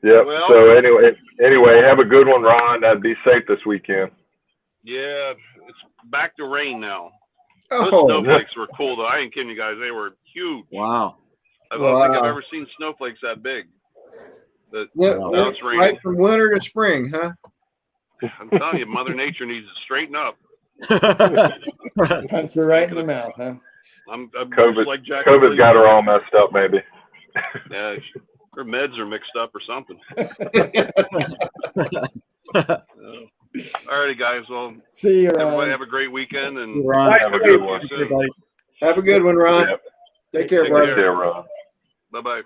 Yeah. Well- So anyway, have a good one, Ron. Be safe this weekend. Yeah, it's back to rain now. Those Oh, snowflakes were cool, though. I ain't kidding you guys. They were huge. Wow. I don't think I've Wow. ever seen snowflakes that big. But Went now it's raining. right from winter to spring, huh? I'm telling you, Mother Nature needs to straighten up. Punch her right in the mouth, huh? I'm COVID, like Jack. COVID's got her all messed up, maybe. Yeah, her meds are mixed up or something. All righty, guys. Well, See you, everybody Ron. have a great weekend and Ron. Have a good one. Everybody. Have a good one, Ron. Yep. Take care, Take brother. care. There, Ron. bye bye.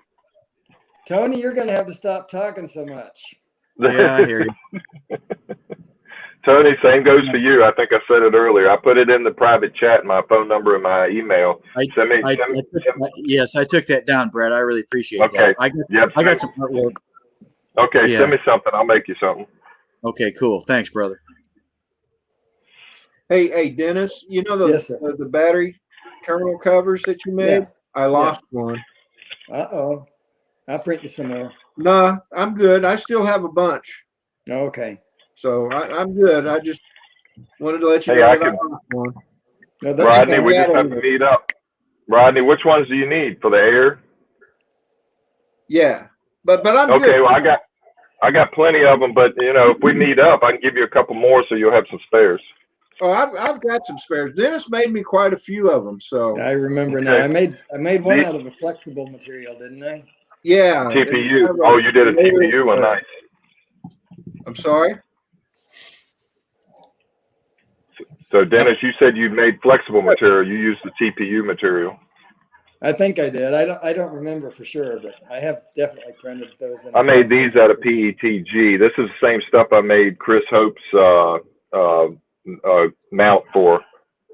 Tony, you're going to have to stop talking so much. Yeah, I hear you. Tony, same goes for you. I think I said it earlier. I put it in the private chat, my phone number and my email. Yes, I took that down, Brett. I really appreciate Okay. that. Yep. I got some artwork. Okay, Yeah. send me something. I'll make you something. Okay, cool. Thanks, brother. Hey, Dennis, you know Yes, those sir. the battery terminal covers that you made? Yeah. I lost one. Uh-oh. I'll print you some more. Nah, I'm good. I still have a bunch, Okay. so I'm good. I just wanted to let you Hey, know I that I can- lost one. No, that's Rodney, fine. we just have to meet up. Rodney, which ones do you need for the air? Yeah, but I'm Okay, good. well, I got plenty of them, but if we meet up, I can give you a couple more so you'll have some spares. Oh, I've got some spares. Dennis made me quite a few of them. So I remember now. I made one out of a flexible material, didn't I? yeah, it was TPU. kind of Oh, you did a TPU one, nice. I'm sorry. So, Dennis, you said you made flexible material. You used the TPU material. I think I did. I don't remember for sure, but I have definitely printed those. I made these out of PETG. This is the same stuff I made Chris Hope's mount for.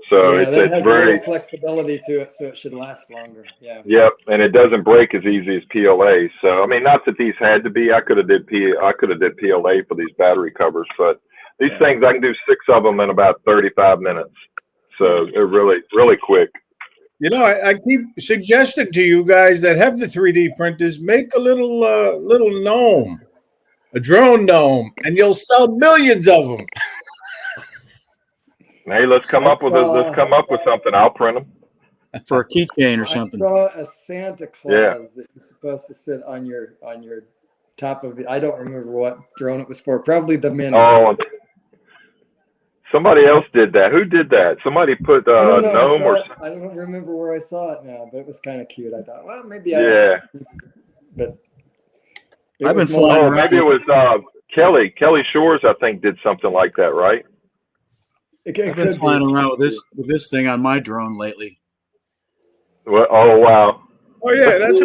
So yeah, that it's has a very little flexibility to it, so it should last longer. Yeah. Yep, and it doesn't break as easy as PLA. So I mean, not that these had to be. I could have did PLA for these battery covers, but these things I can do 6 of them in about 35 minutes. So they're really quick. I keep suggesting to you guys that have the 3D printers, make a little gnome, a drone gnome, and you'll sell millions of them. Hey, let's come up with something. I'll print them. For a keychain or I something. saw a Santa Claus that was supposed to sit on your top of it. I don't remember what drone it was for. Probably the Mini. Oh, somebody else did that. Who did that? Somebody put I gnome or something. I don't remember where I saw it now, but it was kind of cute. I thought, well, maybe but I've been was more- flying Oh, around. maybe it was Kelly Shores. I think did something like that, right? It I've been could flying be. around with this thing on my drone lately. Well, oh wow. Oh yeah, that's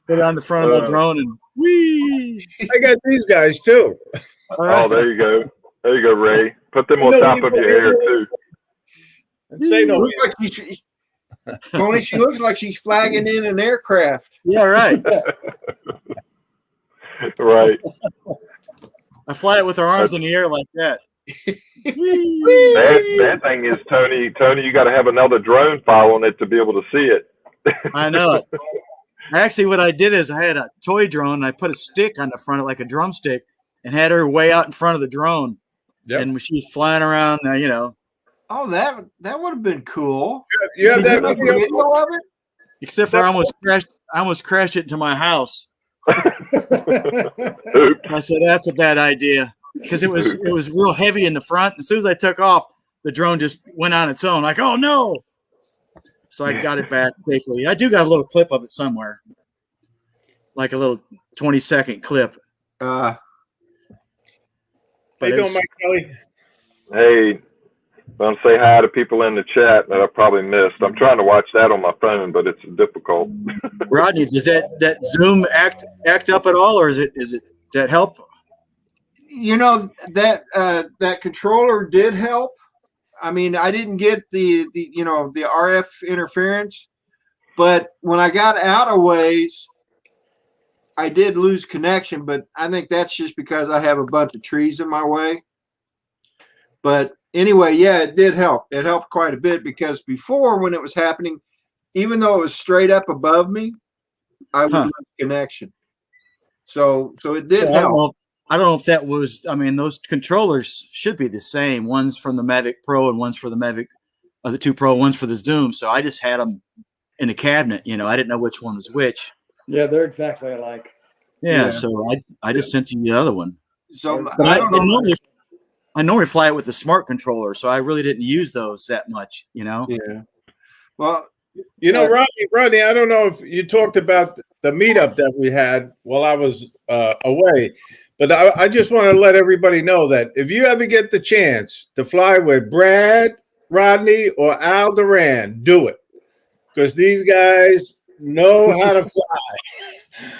Put it on the front of the drone and whee. I got these guys too. All right. Oh, there you go. There you go, Ray. Put them on top of your hair too. Say no. Looks like Tony, she looks like she's flagging in an aircraft. Yeah, right. Right. I fly it with her arms in the air like that. That thing is Tony, you got to have another drone following it to be able to see it. I know it. Actually, what I did is I had a toy drone and I put a stick on the front of like a drumstick and had her way out in front of the drone. Yep. And she's flying around, Oh, that would have been cool. You have Did that make a video? video of it? except for I almost crashed it into my house. Oops. I said, that's a bad idea because it was real heavy in the front. As soon as I took off, the drone just went on its own. Like, oh no. So I got it back safely. I do got a little clip of it somewhere. Like a little 20-second clip. How But you it doing, was- Mike Kelly? Hey, I'm say hi to people in the chat that I probably missed. I'm trying to watch that on my phone, but it's difficult. Rodney, does that Zoom act up at all, or is it that help? That controller did help. I mean, I didn't get the RF interference, but when I got out of ways, I did lose connection. But I think that's just because I have a bunch of trees in my way. But anyway, yeah, it did help. It helped quite a bit because before, when it was happening, even though it was straight up above me, I would lose connection. So it did help. I don't know if that was. I mean, those controllers should be the same. One's from the Mavic Pro and one's for the Mavic, the 2 Pro. One's for the Zoom. So I just had them in the cabinet. You know, I didn't know which one was which. Yeah, they're exactly alike. Yeah. So I just sent you the other one. So I don't know. I normally fly it with the smart controller, so I really didn't use those that much. You know. Yeah. Well, You know, Rodney, I don't know if you talked about the meetup that we had while I was away, but I just want to let everybody know that if you ever get the chance to fly with Brad, Rodney, or Al Duran, do it, because these guys know how to fly.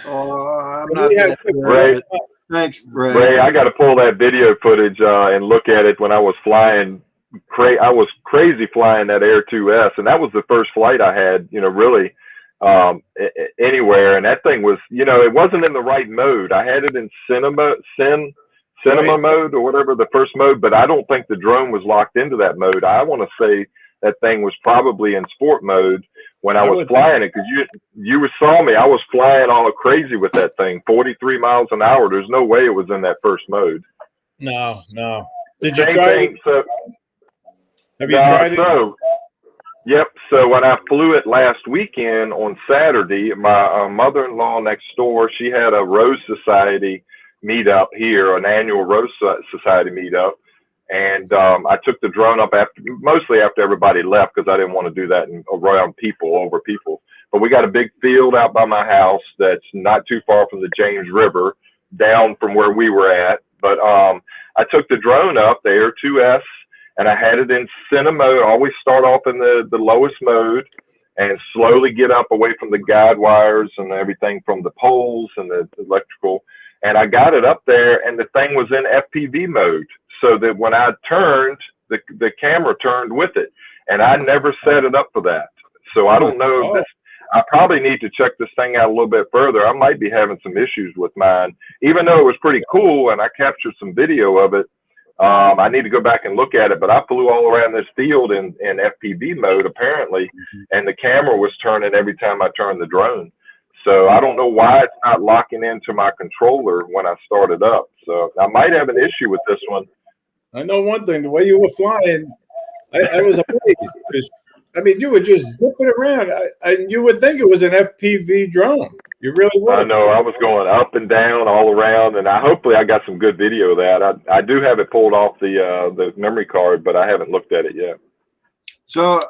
I'm not Ray, thanks, Ray. Ray, I got to pull that video footage and look at it when I was flying. I was crazy flying that Air 2S, and that was the first flight I had, you know, really anywhere. And that thing was, you know, it wasn't in the right mode. I had it in cinema mode or whatever, the first mode, but I don't think the drone was locked into that mode. I want to say that thing was probably in sport mode when I was flying it, because you saw me. I was flying all crazy with that thing, 43 miles an hour. There's no way it was in that first mode. No. Did you try it? Have you tried it? So, yep. So when I flew it last weekend on Saturday, my mother-in-law next door, she had a Rose Society meetup here, an annual Rose Society meetup. And I took the drone up mostly after everybody left, because I didn't want to do that over people. But we got a big field out by my house that's not too far from the James River, down from where we were at. But I took the drone up, the Air 2S, and I had it in cine mode. I always start off in the lowest mode and slowly get up away from the guide wires and everything from the poles and the electrical. And I got it up there, and the thing was in FPV mode, so that when I turned, the camera turned with it. And I never set it up for that. So I don't know if I probably need to check this thing out a little bit further. I might be having some issues with mine, even though it was pretty cool and I captured some video of it. I need to go back and look at it, but I flew all around this field in FPV mode, apparently, and the camera was turning every time I turned the drone. So I don't know why it's not locking into my controller when I started up. So I might have an issue with this one. I know one thing, the way you were flying, I was amazed. Because, I mean, you were just zipping around. You would think it was an FPV drone. You really would. I know. I was going up and down all around, and hopefully I got some good video of that. I do have it pulled off the memory card, but I haven't looked at it yet. So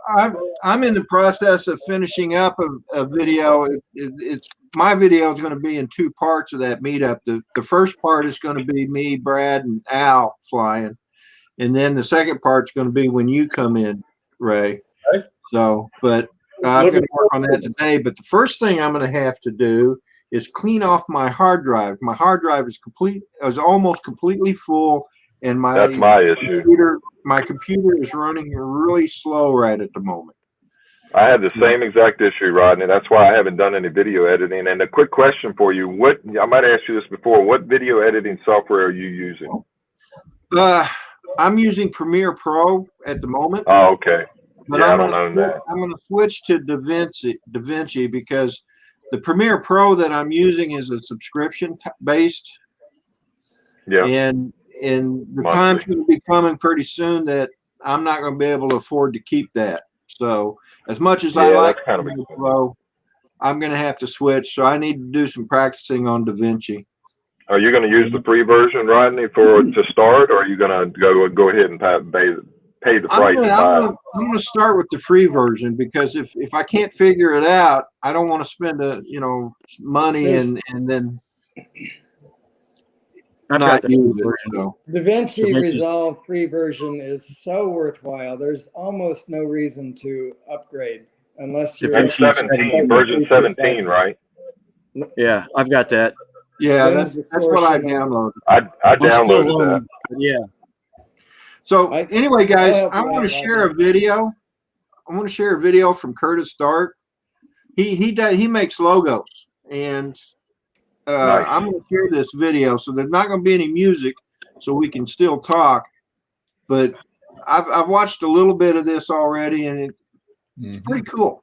I'm in the process of finishing up a video. It's my video is going to be in 2 parts of that meetup. The first part is going to be me, Brad, and Al flying, and then the second part is going to be when you come in, Ray. Okay. So, but I'm going to work on that today. But the first thing I'm going to have to do is clean off my hard drive. My hard drive is almost completely full, and that's my issue. My computer is running really slow right at the moment. I had the same exact issue, Rodney. That's why I haven't done any video editing. And a quick question for you: I might have asked you this before. What video editing software are you using? I'm using Premiere Pro at the moment. Oh, okay. But yeah, I don't know that. I'm going to switch to DaVinci because the Premiere Pro that I'm using is a subscription based. Yeah. And the time's going to be coming pretty soon that I'm not going to be able to afford to keep that. So as much as I like Premiere Pro, I'm going to have to switch. So I need to do some practicing on DaVinci. Are you going to use the free version, Rodney, to start, or are you going to go ahead and pay the price? I'm going to start with the free version because if I can't figure it out, I don't want to spend money and then not use it. So. DaVinci Resolve free version is so worthwhile. There's almost no reason to upgrade unless you're version 17, right? Yeah, I've got that. Yeah, that's what I downloaded. I downloaded that. Yeah. So anyway, guys, I want to share a video. I want to share a video from Curtis Dart. He makes logos, and nice. I'm going to share this video. So there's not going to be any music, so we can still talk. But I've watched a little bit of this already, and it's pretty cool.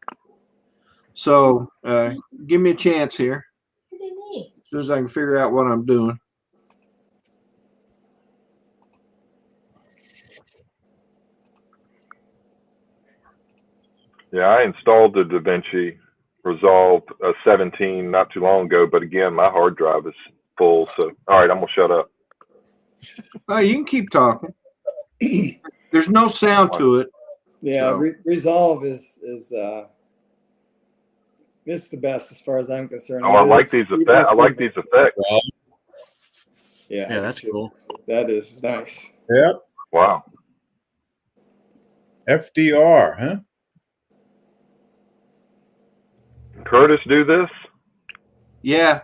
So give me a chance here. As soon as I can figure out what I'm doing. Yeah, I installed the DaVinci Resolve 17 not too long ago, but again, my hard drive is full. So, all right, I'm gonna shut up. Oh, you can keep talking. There's no sound to it. Yeah, So. Resolve is it's the best as far as I'm concerned. Oh, I like these effects. I like these effects. Yeah, that's cool. That is nice. Yep. Wow. FDR, huh? Curtis do this? Yeah.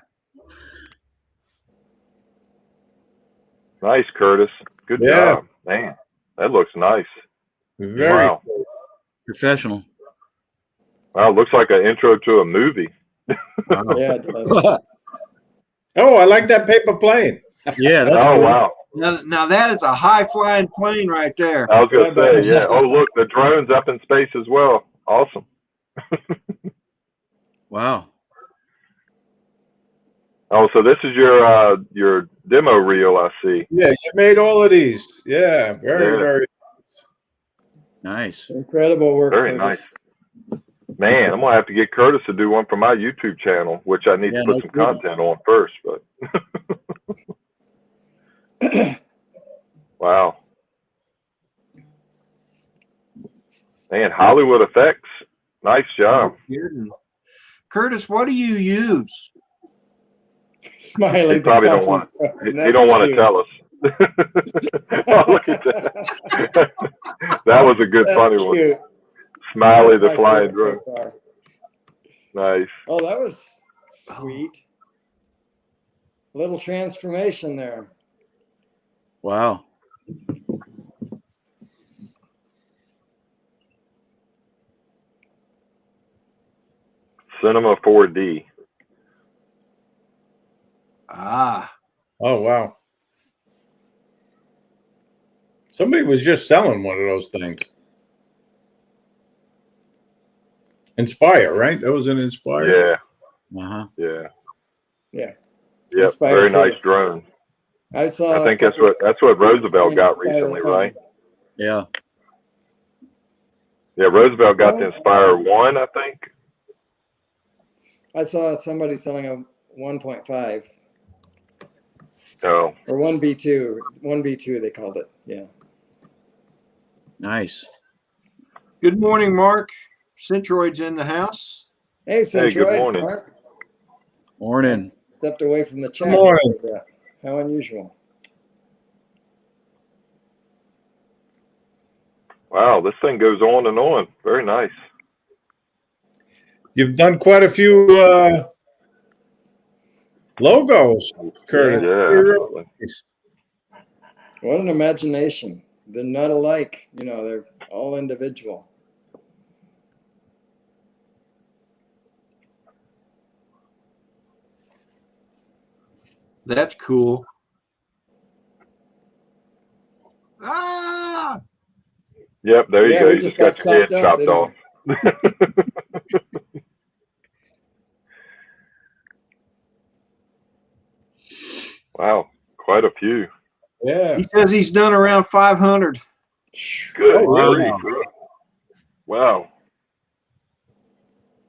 Nice, Curtis. Good job, man. That looks nice. Very professional. Wow, it looks like an intro to a movie. Wow. Yeah, it does. Oh, I like that paper plane. Yeah, that's oh cool. wow. Now that is a high flying plane right there. I was gonna say, yeah. Oh look, the drone's up in space as well. Awesome. Wow. Oh, so this is your demo reel, I see. Yeah, you made all of these. Yeah, very nice. Incredible work. Very nice. Man, I'm gonna have to get Curtis to do one for my YouTube channel, which I need to put some content on first. But wow, man, Hollywood effects. Nice job. Curtis, what do you use? Smiley. He probably don't want. He don't want to tell us. Oh, look at that. That was a good, funny one. Smiley the flying drone. So nice. Oh, that was sweet. Little transformation there. Wow. Cinema 4D. Ah. Oh, wow. Somebody was just selling one of those things. Inspire, right? That was an Inspire. Yeah. Uh-huh. Yeah. Yeah. Yep. Inspire Very too. nice drone. I saw. I think that's what Roosevelt got recently, right? Yeah. Yeah, Roosevelt got the Inspire 1, I think. I saw somebody selling a 1.5. Oh. Or 1B2. 1B2 they called it. Yeah. Nice. Good morning, Mark. Centroid's in the house. Hey, Centroid. Hey, good morning. Mark. Morning. Stepped away from the chat. Good morning. How unusual. Wow, this thing goes on and on. Very nice. You've done quite a few logos, Curtis. Yeah. What an imagination. They're not alike. You know, they're all individual. That's cool. Ah! Yep, there you Yeah, go. we You just just got got your head chopped up, chopped didn't off. Wow, quite a few. Yeah. He says he's done around 500. Good. Oh, grief. Wow.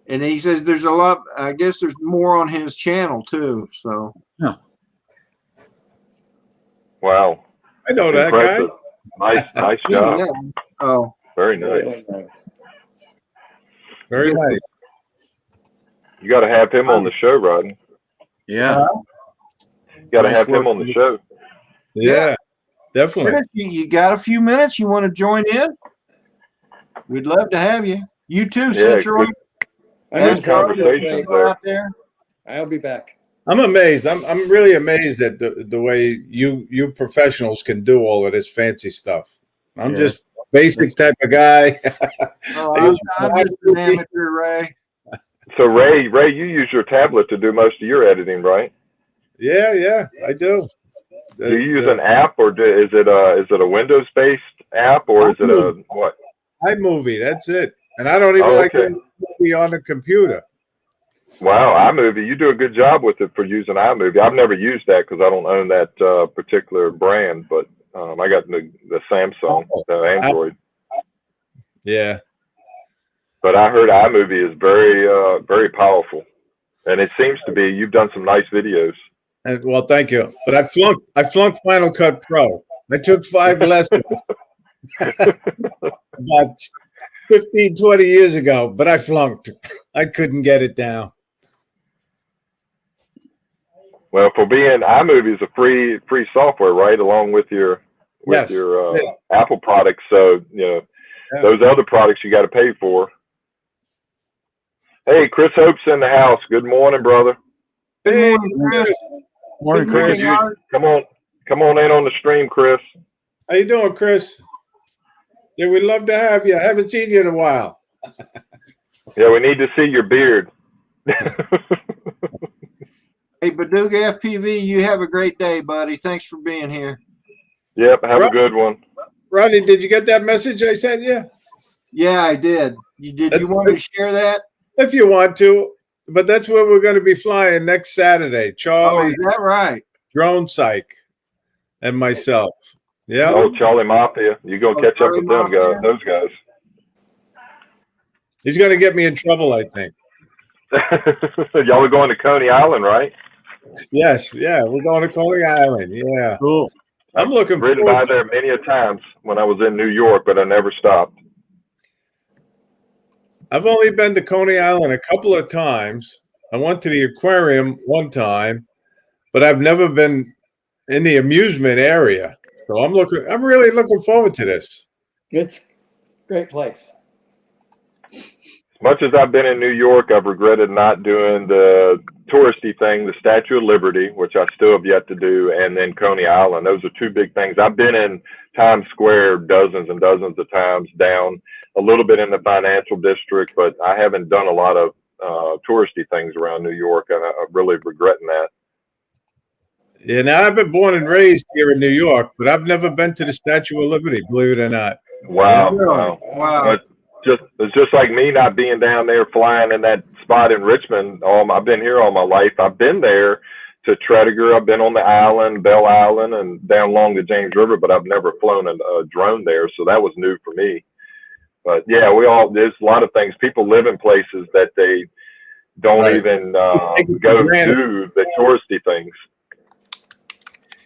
And he says there's a lot, I guess there's more on his channel too. So, Wow. I know that Impressive. guy. Nice job. yeah. Oh, Very nice. Really nice. Very nice. You got to have him on the show, Rodney. Yeah. You got to Nice have him work. on the show. Yeah, definitely. Curtis, you got a few minutes? You want to join in? We'd love to have you. You too, Yeah, Central. good Ask Carter if conversations you go there. out there. I'll be back. I'm amazed. I'm really amazed at the way you professionals can do all of this fancy stuff. I'm Yeah. just a basic type of guy. Oh, I'm just an amateur, Ray. So Ray, you use your tablet to do most of your editing, right? Yeah, I do. Do you use an app, or is it a Windows based app, or is it a what? iMovie, that's it. And I don't even like to be on the computer. Wow, iMovie, you do a good job with it for using iMovie. I've never used that because I don't own that particular brand, but I got the Samsung, the Android. Yeah. But I heard iMovie is very powerful, and it seems to be. You've done some nice videos. And, well, thank you. But I flunked Final Cut Pro. I took 5 lessons about 15, 20 years ago, but I flunked. I couldn't get it down. Well, for being iMovie is a free software, right? Along with your Apple products. So those other products you got to pay for. Hey, Chris Hope's in the house. Good morning, brother. Good morning, Chris. Morning, Chris. Come on in on the stream, Chris. How you doing, Chris? Yeah, we'd love to have you. I haven't seen you in a while. Yeah, we need to see your beard. Hey, Paducah FPV, you have a great day, buddy. Thanks for being here. Yep, have a good one. Rodney, did you get that message I sent you? Yeah, I did. You want me to share that? If you want to, but that's where we're going to be flying next Saturday. Charlie, is that right? Drone Psych, and myself. Yeah. Oh, Charlie Mafia. You go catch up with them guys, those guys. He's going to get me in trouble, I think. Y'all are going to Coney Island, right? Yes, yeah, we're going to Coney Island. Yeah. Cool. I'm looking ridden by there many a times when I was in New York, but I never stopped. I've only been to Coney Island a couple of times. I went to the aquarium one time, but I've never been in the amusement area. So I'm really looking forward to this. It's a great place. As much as I've been in New York, I've regretted not doing the touristy thing, the Statue of Liberty, which I still have yet to do, and then Coney Island. Those are two big things. I've been in Times Square dozens and dozens of times, down a little bit in the financial district, but I haven't done a lot of touristy things around New York, and I'm really regretting that. Yeah, now I've been born and raised here in New York, but I've never been to the Statue of Liberty, believe it or not. Wow. Yeah. Wow. But it's just like me not being down there flying in that spot in Richmond. I've been here all my life. I've been there to Tredegar. I've been on the island, Bell Island, and down along the James River, but I've never flown a drone there, so that was new for me. But yeah, there's a lot of things. People live in places that they don't even go to the touristy things.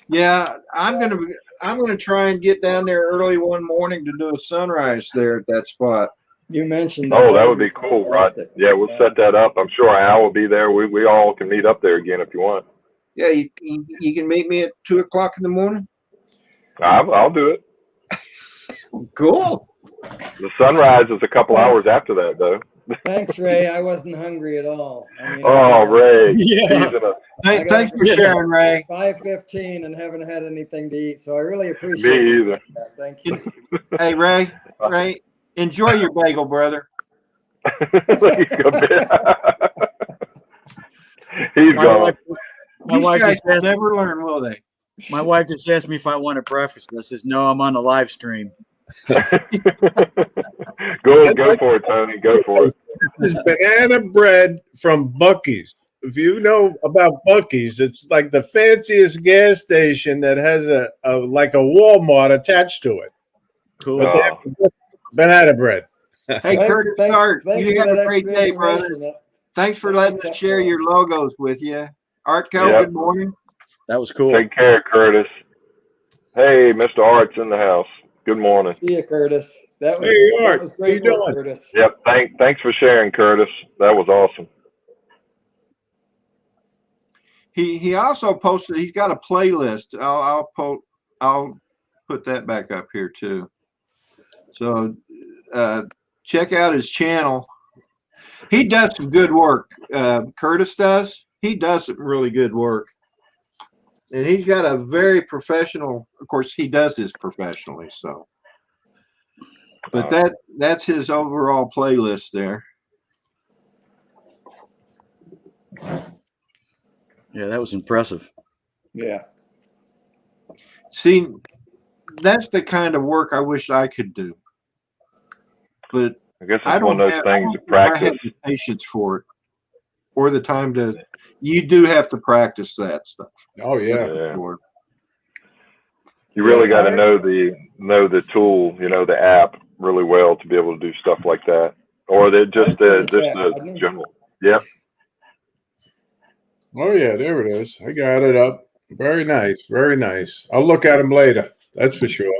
Yeah, I'm gonna try and get down there early one morning to do a sunrise there at that spot. You mentioned that. Oh, that would be cool, Rod. Yeah, we'll set that up. I'm sure Al will be there. We all can meet up there again if you want. Yeah, you can meet me at 2:00 in the morning. I'll do it. Cool. The sunrise is a couple hours after that, though. Thanks, Ray. I wasn't hungry at all. Ray. Yeah. Thanks for sharing, Ray. 5:15 and haven't had anything to eat, so I really appreciate it. Me either. Thank you. Hey, Ray, enjoy your bagel, brother. He's gone. These guys will never learn, will they? My wife just asked me if I wanted breakfast. I says, no, I'm on the live stream. Go for it, Tony. Go for it. This is banana bread from Buc-ee's. If you know about Buc-ee's, it's like the fanciest gas station that has a Walmart attached to it. Cool. Banana bread. Hey, Curtis Art, you have a great day, brother. Thanks for letting us share your logos with you. Artco, Good morning. That was cool. Take care, Curtis. Hey, Mr. Art's in the house. Good morning. See you, Curtis. That was great work, Curtis. Yep. Thanks for sharing, Curtis. That was awesome. He also posted. He's got a playlist. I'll put that back up here too. So check out his channel. He does some good work. Curtis does. He does some really good work. And he's got a very professional, of course, he does this professionally, so. But that's his overall playlist there. Yeah, that was impressive. Yeah. See, that's the kind of work I wish I could do. But I guess I it's one don't of those have, things to I have practice. the patience for it or the time to. You do have to practice that stuff. Oh yeah. Yeah. Sure. You really got to I- know the tool, the app really well to be able to do stuff like that, or they're just I'd just say the chat, the Rodney. general. Yep. Oh yeah, there it is. I got it up. Very nice. Very nice. I'll look at them later. That's for sure.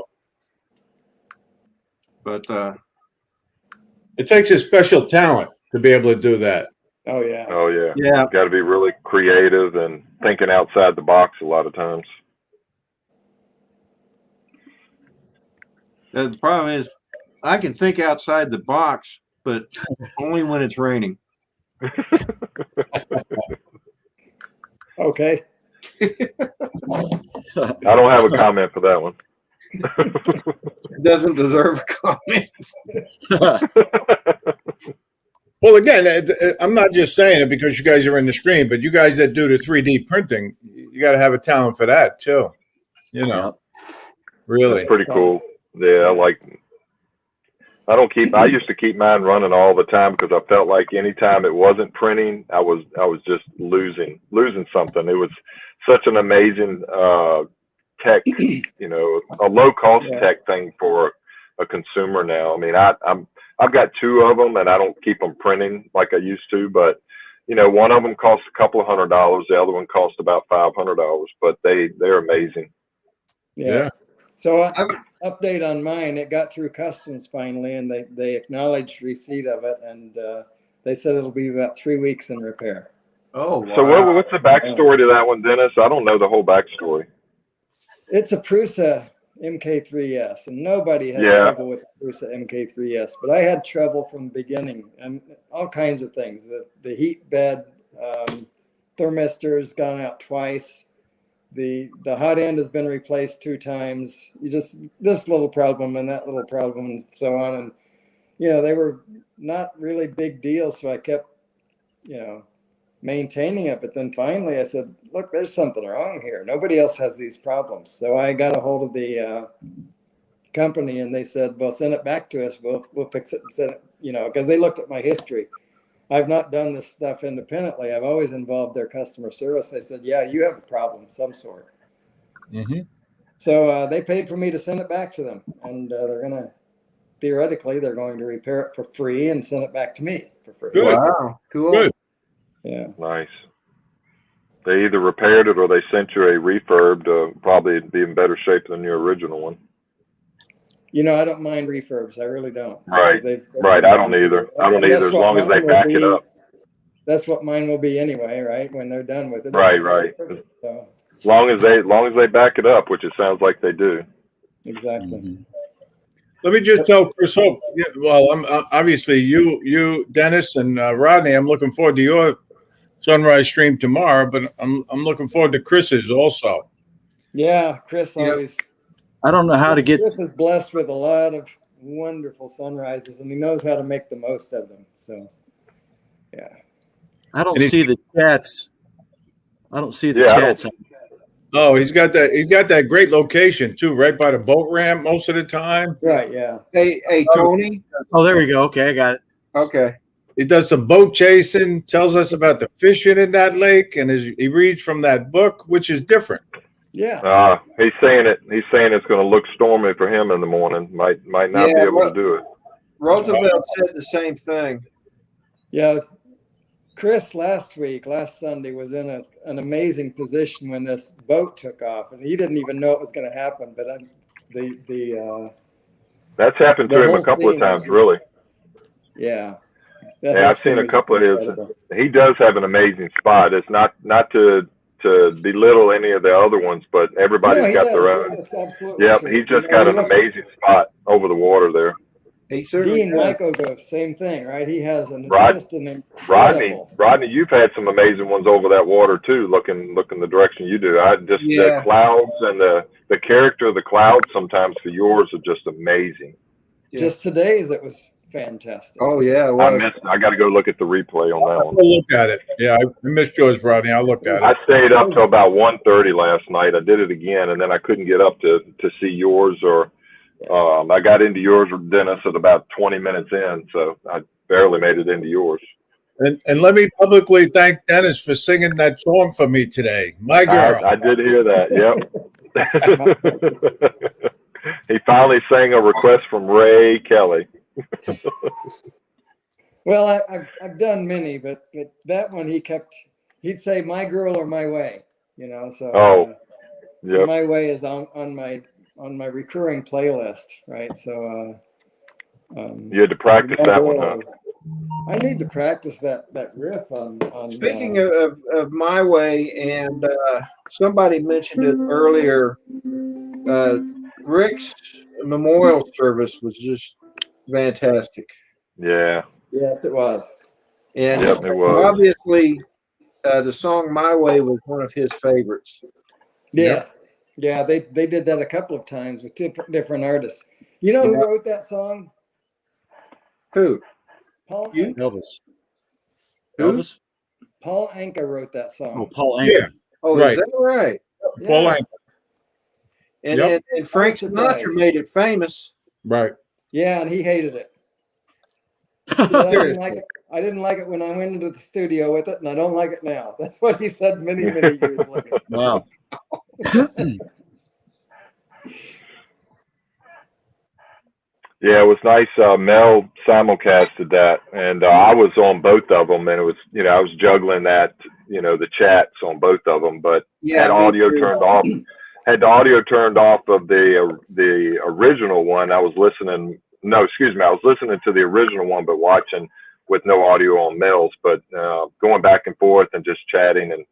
But It takes a special talent to be able to do that. Oh yeah. Oh yeah. yeah, Got to be really creative and thinking outside the box a lot of times. the problem is I can think outside the box, but only when it's raining. Okay. I don't have a comment for that one. It doesn't deserve a comment. Well, again, I'm not just saying it because you guys are in the stream, but you guys that do the 3D printing, you got to have a talent for that too. Really. That's pretty cool. Yeah, I used to keep mine running all the time because I felt like anytime it wasn't printing, I was just losing something. It was such an amazing tech, a low cost tech thing for a consumer now. I mean, I've got two of them and I don't keep them printing like I used to, but one of them costs a couple of $100. The other one costs about $500, but they're amazing. Yeah. So update on mine. It got through customs finally, and they acknowledged receipt of it, and they said it'll be about 3 weeks in repair. Oh, wow. So what's the backstory to that one, Dennis? I don't know the whole backstory. It's a Prusa MK3S, and nobody has trouble with the Prusa MK3S, but I had trouble from the beginning, and all kinds of things. The heat bed thermistor's gone out twice. The hot end has been replaced 2 times. You just this little problem and that little problem and so on. And they were not really big deals, so I kept maintaining it. But then finally I said, look, there's something wrong here. Nobody else has these problems. So I got a hold of the company, and they said, well, send it back to us. We'll fix it and send it, because they looked at my history. I've not done this stuff independently. I've always involved their customer service. They said, yeah, you have a problem of some sort. Mm-hmm. So they paid for me to send it back to them. And theoretically, they're going to repair it for free and send it back to me for free. Good. Wow, cool. Good. Yeah. Nice. They either repaired it or they sent you a refurb to probably be in better shape than your original one. I don't mind refurbs. I really don't. Right. Right. I don't either. As long as they back it up. That's what mine will be anyway, right? When they're done with it. Right. Right. So. As long as they back it up, which it sounds like they do. Exactly. Mm-hmm. Let me just tell Chris Hope. Well, I'm obviously you, Dennis, and Rodney. I'm looking forward to your sunrise stream tomorrow, but I'm looking forward to Chris's also. Yeah, Chris always. I don't know how to get. Chris is blessed with a lot of wonderful sunrises, and he knows how to make the most of them. So, yeah. I don't see the chats. I don't see the chats. Oh, he's got that great location too, right by the boat ramp most of the time. Right. Yeah. Hey, Tony. Oh, there we go. Okay, I got it. Okay. He does some boat chasing, tells us about the fishing in that lake, and he reads from that book, which is different. Yeah. He's saying it's going to look stormy for him in the morning. Might not be able to do it. Roosevelt said the same thing. Yeah. Chris last Sunday was in an amazing position when this boat took off, and he didn't even know it was going to happen. But that's happened to him a couple of times, really. Yeah. Yeah, I've seen a couple of his. He does have an amazing spot. It's not to belittle any of the other ones, but everybody's got their own. That's absolutely true. He's just got an amazing spot over the water there. Dean Michael goes same thing, right? He has just an incredible. Rodney, you've had some amazing ones over that water too. Looking the direction you do, the clouds and the character of the clouds sometimes for yours are just amazing. Just today's it was fantastic. Oh yeah, it I was. missed. I got to go look at the replay on that one. I'll look at it. Yeah, I missed yours, Rodney. I'll look at I it. stayed up till about 1:30 last night. I did it again, and then I couldn't get up to see yours, or I got into yours with Dennis at about 20 minutes in, so I barely made it into yours. And let me publicly thank Dennis for singing that song for me today. My girl. I did hear that. Yep. He finally sang a request from Ray Kelly. Well, I've done many, but that one he'd say "My Girl" or "My Way," So Yep. "My Way" is on my recurring playlist, right? So You had to practice that one, huh? I need to practice that riff on. Speaking of My Way, and somebody mentioned it earlier, Rick's memorial service was just fantastic. Yeah. Yes, it was. And Yep, it was. obviously, the song My Way was one of his favorites. Yes. Yeah, they did that a couple of times with different artists. You know who wrote that song? Who? Paul You? Anka. Elvis. Who? Elvis? Paul Anka wrote that song. Oh, Paul Anka. Yeah. Oh, Right. is that right? Paul Yeah. Anka. And, Yep. and Frank Sinatra made it famous. Right. Yeah, and he hated it. I didn't like it when I went into the studio with it, and I don't like it now. That's what he said many years later. Wow. Yeah, it was nice. Mel simulcasted that, and I was on both of them, and it was, I was juggling that, the chats on both of them, but had audio turned off. Had the audio turned off of the original one. I was listening. No, excuse me. I was listening to the original one, but watching with no audio on Mel's, but going back and forth and just chatting, and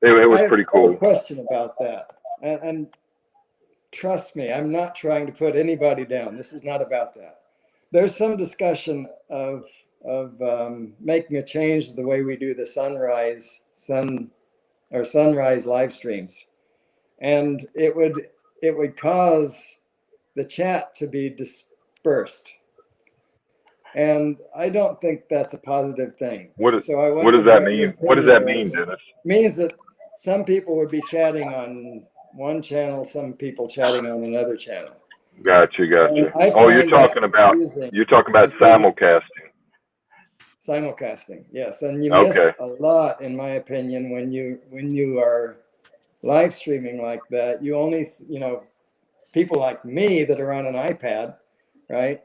it was pretty cool. I have a question about that, and trust me, I'm not trying to put anybody down. This is not about that. There's some discussion of making a change to the way we do the sunrise live streams, and it would cause the chat to be dispersed, and I don't think that's a positive thing. What does that mean? What does that mean, Dennis? It means that some people would be chatting on one channel, some people chatting on another channel. Gotcha. Oh, you're talking about simulcasting. Simulcasting, yes, and you miss a lot, in my opinion, when you are live streaming like that. You only, people like me that are on an iPad, right?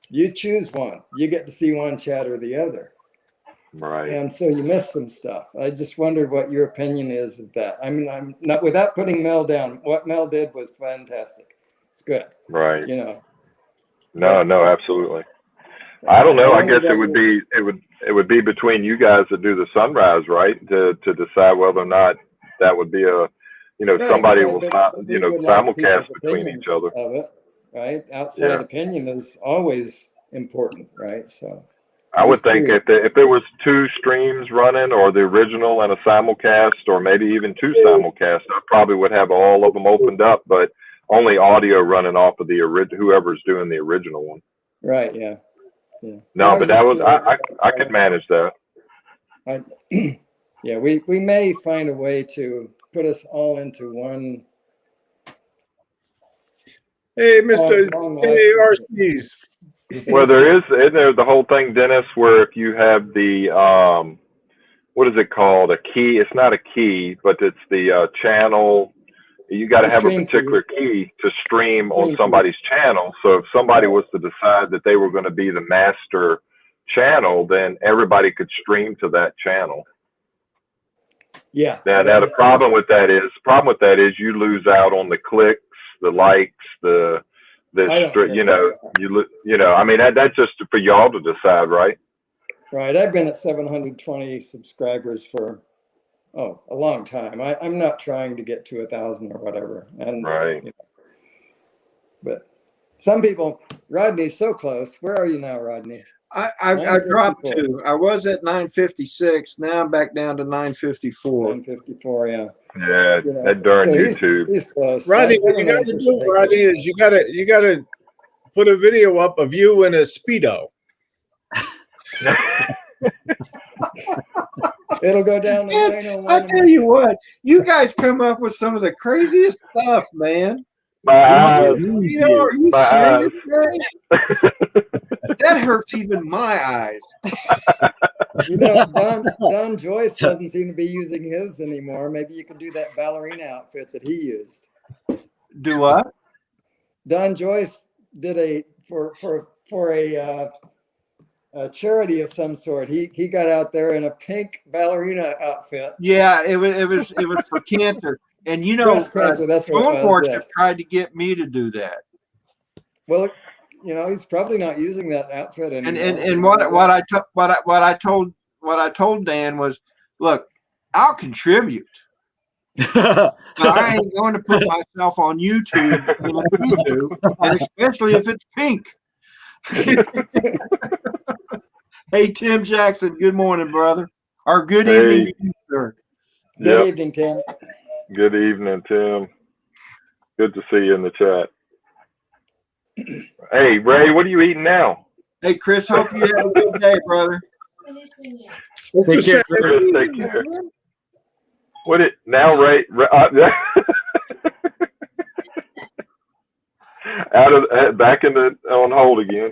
You choose one. You get to see one chat or the other. Right. And so you miss some stuff. I just wondered what your opinion is of that. I mean, I'm not, without putting Mel down, what Mel did was fantastic. It's good. Right. No, absolutely. I don't know. I guess it would be between you guys that do the sunrise, right? To decide whether or not that would be somebody will simulcast between each other. Of it, right? Outside opinion is always important, right? So I would think if there was two streams running, or the original and a simulcast, or maybe even two simulcasts, I probably would have all of them opened up, but only audio running off of the whoever's doing the original one. Right. Yeah. No, but I could manage that. Yeah, we may find a way to put us all into one. Hey, Mr. ARCs. Well, isn't there the whole thing, Dennis, where if you have the, what is it called? A key. It's not a key, but it's the channel. You got to have a particular key to stream on somebody's channel. So if somebody was to decide that they were going to be the master channel, then everybody could stream to that channel. Yeah. Now the problem with that is you lose out on the clicks, the likes, I mean, that's just for y'all to decide, right? Right. I've been at 720 subscribers for a long time. I'm not trying to get to 1,000 or whatever. And right. But some people, Rodney's so close. Where are you now, Rodney? I dropped to. I was at 956. Now I'm back down to 954. 954, yeah. Yeah, that darn YouTube. He's close. Rodney, what you got to do, Rodney, is you got to put a video up of you in a Speedo. It'll go down the Man, drain. I tell you what, you guys come up with some of the craziest stuff, man. My eyes. Are you My serious, Ray? That hurts even my eyes. You know, Don Joyce doesn't seem to be using his anymore. Maybe you could do that ballerina outfit that he used. Do what? Don Joyce did for a charity of some sort. He got out there in a pink ballerina outfit. Yeah, it was for cancer. And you know, Breast cancer, that's what it Stone was, Porch yes. tried to get me to do that. Well, you know, he's probably not using that outfit anymore. And what I told Dan was, look, I'll contribute. But I ain't going to put myself on YouTube like you do, and especially if it's pink. Hey, Tim Jackson, good morning, brother. Or good evening, sir. Good evening, Tim. Good evening, Tim. Good to see you in the chat. Hey, Ray, what are you eating now? Hey, Chris, hope you have a good day, brother. Take care, Chris, take care. What it now, Ray? Back on hold again.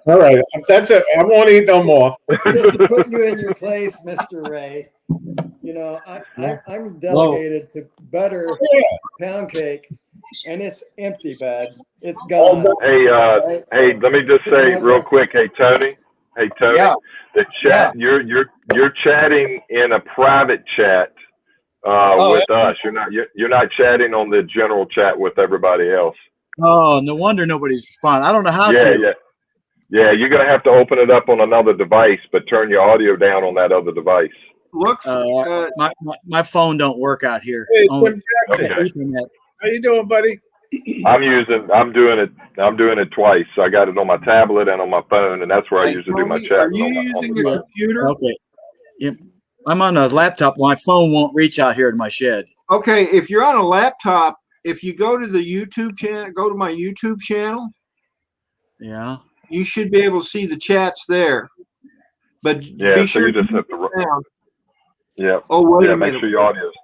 All right, that's it. I won't eat no more. Just to put you in your place, Mr. Ray, you know, I'm delegated to butter pound cake, and it's empty, bud. It's gone. Hey, right? hey, let me just say real quick. Hey, Tony. Yeah. The chat. Yeah. You're chatting in a private chat with us. You're not chatting on the general chat with everybody else. Oh, no wonder nobody's responding. I don't know how to. Yeah, you're going to have to open it up on another device, but turn your audio down on that other device. Look, my phone don't work out here. Hey, Only, okay. How you doing, buddy? I'm doing it twice. I got it on my tablet and on my phone, and that's where I usually do my chat. Are you using a computer? Okay. Yeah. I'm on a laptop. My phone won't reach out here in my shed. Okay, if you're on a laptop, if you go to the YouTube channel, go to my YouTube channel. Yeah. You should be able to see the chats there. But be sure you just have to. Yeah. Oh, wait a minute. Make sure your audio's.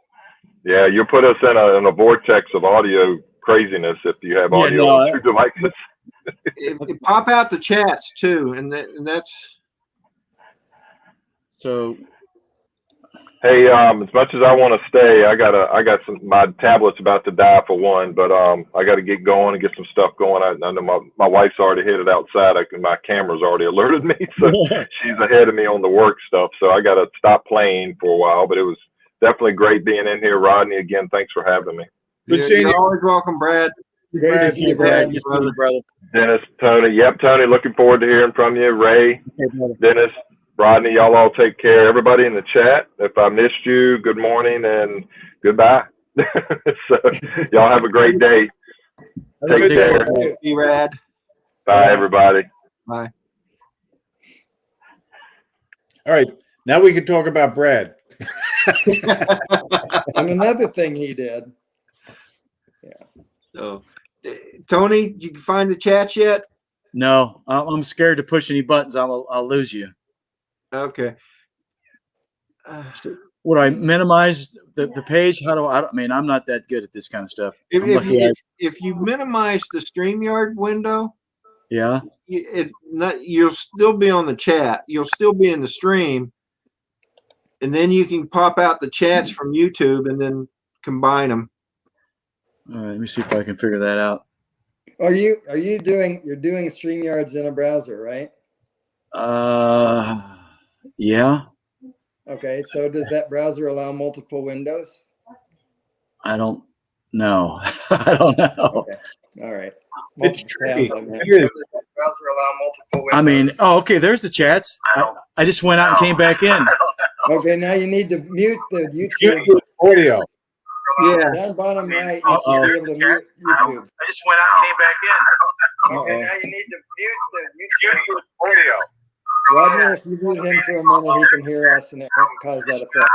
Yeah, you put us in a vortex of audio craziness if you have audio on two devices. It pop out the chats too, and that's. So. Hey, as much as I want to stay, my tablet's about to die for one, but I got to get going and get some stuff going. I know my wife's already headed outside. My camera's already alerted me, so she's ahead of me on the work stuff. So I got to stop playing for a while, but it was definitely great being in here. Rodney, again, thanks for having me. You're always welcome, Brad. Great to see you, Brad. Brother. Dennis, Tony. Yep, Tony, looking forward to hearing from you. Ray, Dennis, Rodney, y'all all take care. Everybody in the chat, if I missed you, good morning and goodbye. So y'all have a great day. Take care. Be rad. Bye, everybody. Bye. All right, now we can talk about Brad. And another thing he did. Yeah. So, Tony, did you find the chat yet? No, I'm scared to push any buttons. I'll lose you. Okay. Would I minimize the page? How do I mean, I'm not that good at this kind of stuff. If you minimize the StreamYard window, yeah, you'll still be on the chat. You'll still be in the stream, and then you can pop out the chats from YouTube and then combine them. All right, let me see if I can figure that out. You're doing StreamYards in a browser, right? Yeah. Okay, so does that browser allow multiple windows? I don't know. I don't know. Okay. All right. It's tricky. Does that browser allow multiple windows? I mean, okay, there's the chats. I just went out and came back in. Okay, now you need to mute the YouTube audio. Yeah. Down bottom right, you should be able to mute YouTube. I just went out and came back in. Okay, now you need to mute the YouTube audio. Rodney, if you mute him for a minute, he can hear us, and it won't cause that effect.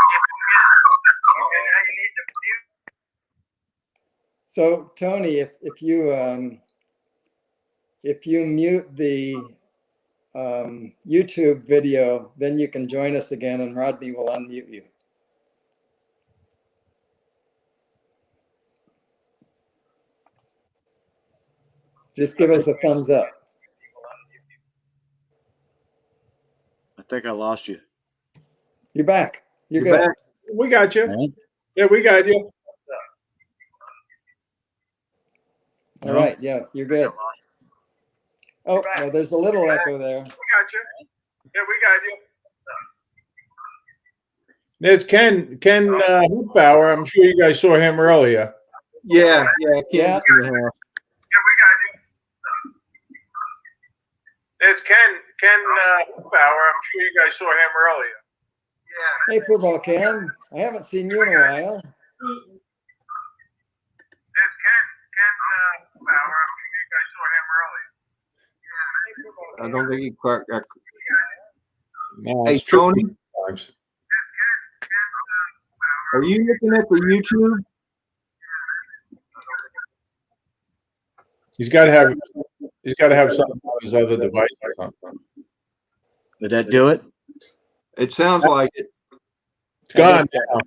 So Tony, if you mute the YouTube video, then you can join us again, and Rodney will unmute you. Just give us a thumbs up. I think I lost you. You're back. You're You're good. back. We got you. Man. Yeah, we got you. All right. Yeah, you're good. Oh, well, there's a little echo there. We got you. Yeah, we got you. There's Ken Hightower. I'm sure you guys saw him earlier. Yeah. Yeah. Yeah, we got you. There's Ken Hightower. I'm sure you guys saw him earlier. Hey, football Ken. I haven't seen you in a while. There's Ken Hightower. I'm sure you guys saw him earlier. I don't think he quite got. No, Hey, it's true Tony, sometimes. are you looking at the YouTube? He's got to have something on his other device or something. Did that do it? It sounds like it. It's gone now.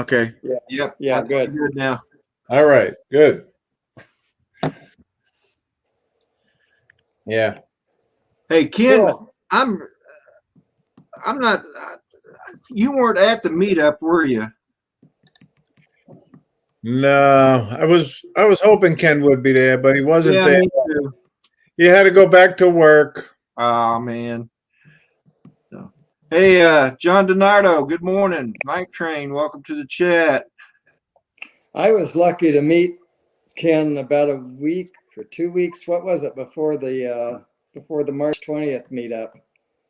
Okay. Yep. Yeah, I think good. you're good now. All right, good. Yeah. Hey, Ken, Cool. I'm not. You weren't at the meetup, were you? No, I was hoping Ken would be there, but he wasn't Yeah, there. me too. He had to go back to work. Oh man. So, hey, John DiNardo, good morning. Mike Train, welcome to the chat. I was lucky to meet Ken about a week or 2 weeks. What was it before the March 20th meetup?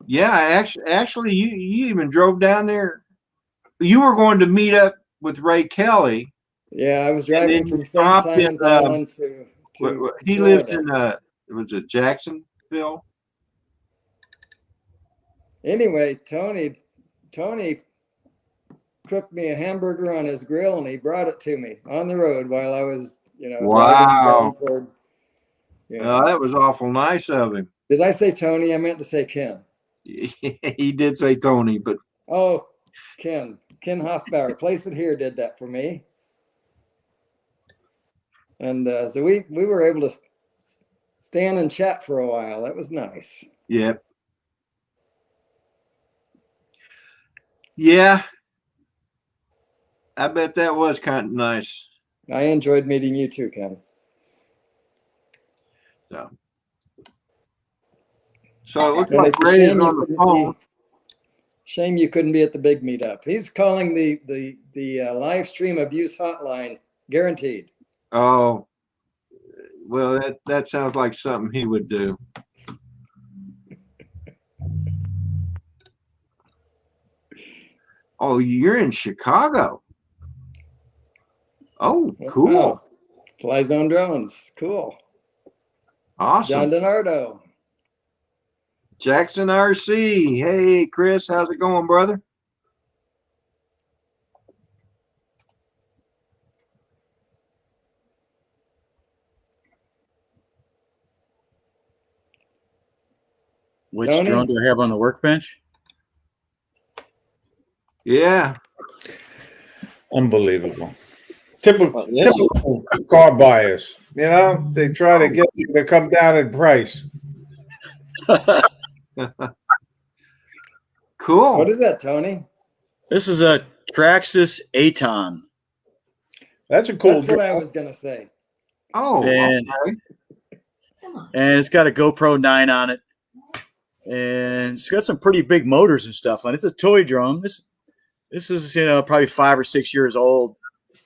Yeah, actually, you even drove down there. You were going to meet up with Ray Kelly. Yeah, I was And driving then from you St. stopped in, Simons Island to he lived Florida. in was it Jacksonville? Anyway, Tony cooked me a hamburger on his grill, and he brought it to me on the road while I was, Wow. driving down toward, That was awful nice of him. Did I say Tony? I meant to say Ken. He did say Tony, but Oh, Ken Hoffbauer, Place It Here did that for me. And so we were able to stand and chat for a while. That was nice. yeah. Yeah. I bet that was kind of nice. I enjoyed meeting you too, Ken. So it looks And like it's a Ray is shame on the phone. Shame you couldn't be at the big meetup. He's calling the live stream abuse hotline guaranteed. Oh, well, that sounds like something he would do. Oh, you're in Chicago. Oh, cool. Wow. Fly Zone Drones. Cool. Awesome. John DiNardo. Jackson RC. Hey, Chris, how's it going, brother? Which Tony? drone do I have on the workbench? Yeah. Unbelievable. Typical car buyers. They try to get you to come down in price. Cool. What is that, Tony? This is a Traxxas Aton. That's a cool That's what drone. I was going to say. Oh, And- okay. And it's got a GoPro 9 on it. And it's got some pretty big motors and stuff on it. It's a toy drone. This is, probably 5 or 6 years old.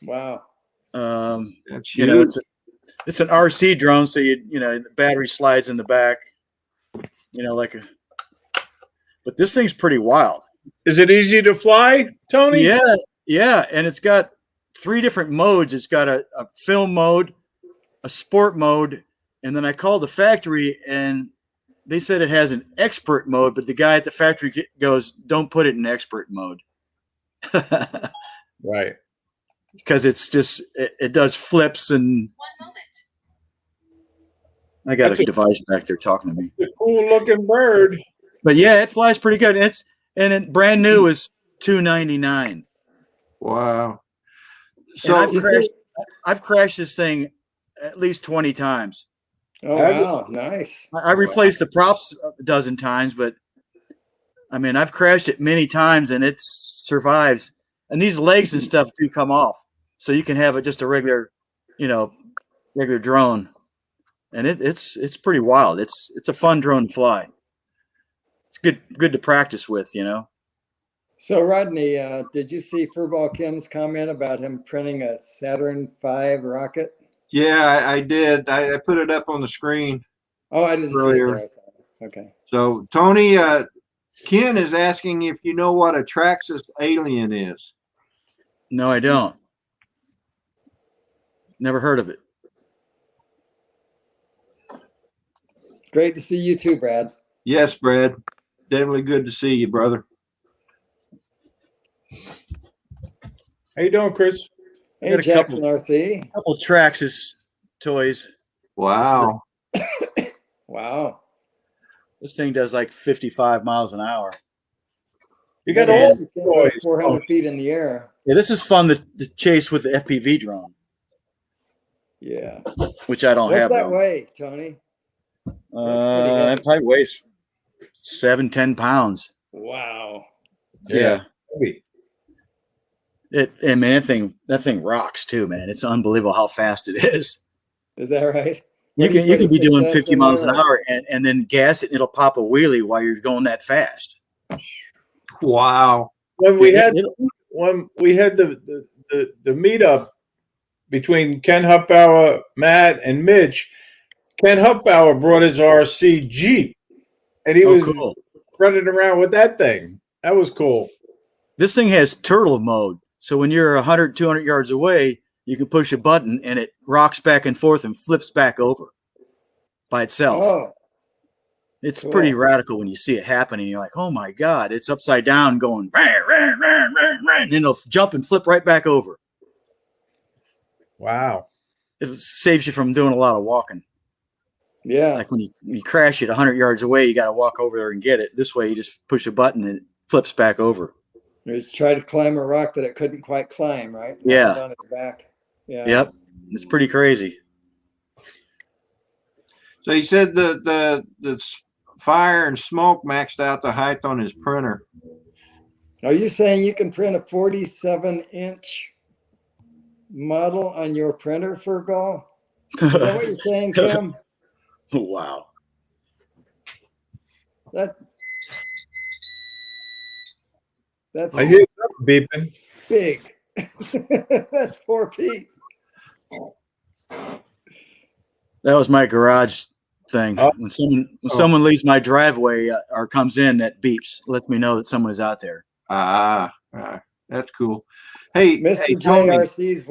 Wow. That's It's huge. it's an RC drone, so the battery slides in the back. But this thing's pretty wild. Is it easy to fly, Tony? Yeah, and it's got 3 different modes. It's got a film mode, a sport mode, and then I called the factory and they said it has an expert mode, but the guy at the factory goes, "Don't put it in expert mode." Right. because it's just it does flips and. I got That's a a- device back there talking to me. It's a cool looking bird. But yeah, it flies pretty good. And it brand new is $299. Wow. And So I've crashed this thing at least 20 times. Oh, wow. Nice. I replaced the props a dozen times, but I mean, I've crashed it many times and it survives. And these legs and stuff do come off. So you can have it just a regular, regular drone. And it's pretty wild. It's a fun drone to fly. It's good to practice with, So, Rodney, did you see Furball Kim's comment about him printing a Saturn V rocket? yeah, I did. I put it up on the screen. Oh, I didn't Earlier. see it there. Okay. So Tony, Ken is asking if you know what a Traxxas alien is. No, I don't. Never heard of it. Great to see you too, Brad. Yes, Brad. Definitely good to see you, brother. How you doing, Chris? Hey, got a Jackson RC. Couple Traxxas toys. Wow. Wow. This thing does like 55 miles an hour. You got Yeah, all you the can't go toys. 400 feet in the air. Yeah, this is fun to chase with the FPV drone, Yeah. which I don't What's have. that though. weigh, Tony? That's pretty heavy. It probably weighs 7-10 pounds. Wow. Yeah. Heavy. I mean, that thing rocks too, man. It's unbelievable how fast it is. Is that right? You What, can put a be doing 6S 50 in miles there, an hour and then gas it and it'll pop a wheelie while you're going that fast. Wow. When we had It'll- the meetup between Ken Huppauer, Matt, and Mitch, Ken Huppauer brought his RC Jeep, and he was cool. running around with that thing. That was cool. This thing has turtle mode. So when you're 100, 200 yards away, you can push a button and it rocks back and forth and flips back over by itself. Oh, It's cool. pretty radical when you see it happening. You're like, oh my God, it's upside down going, rah, rah, rah, rah, rah, and then it'll jump and flip right back over. Wow. It saves you from doing a lot of walking. yeah. Like when you crash it 100 yards away, you got to walk over there and get it. This way, you just push a button and it flips back over. It's tried to climb a rock that it couldn't quite climb, right? Yeah. It's on its back. Yeah. Yep. It's pretty crazy. So he said the fire and smoke maxed out the height on his printer. Are you saying you can print a 47-inch model on your printer, Furball? Is that what you're saying, Kim? Wow. That's I hear something beeping. big. That's 4 feet. That was my garage thing. Oh. When someone leaves my driveway or comes in, that beeps, lets me know that someone is out there. That's cool. Hey, Mr. hey, Tony. JRC's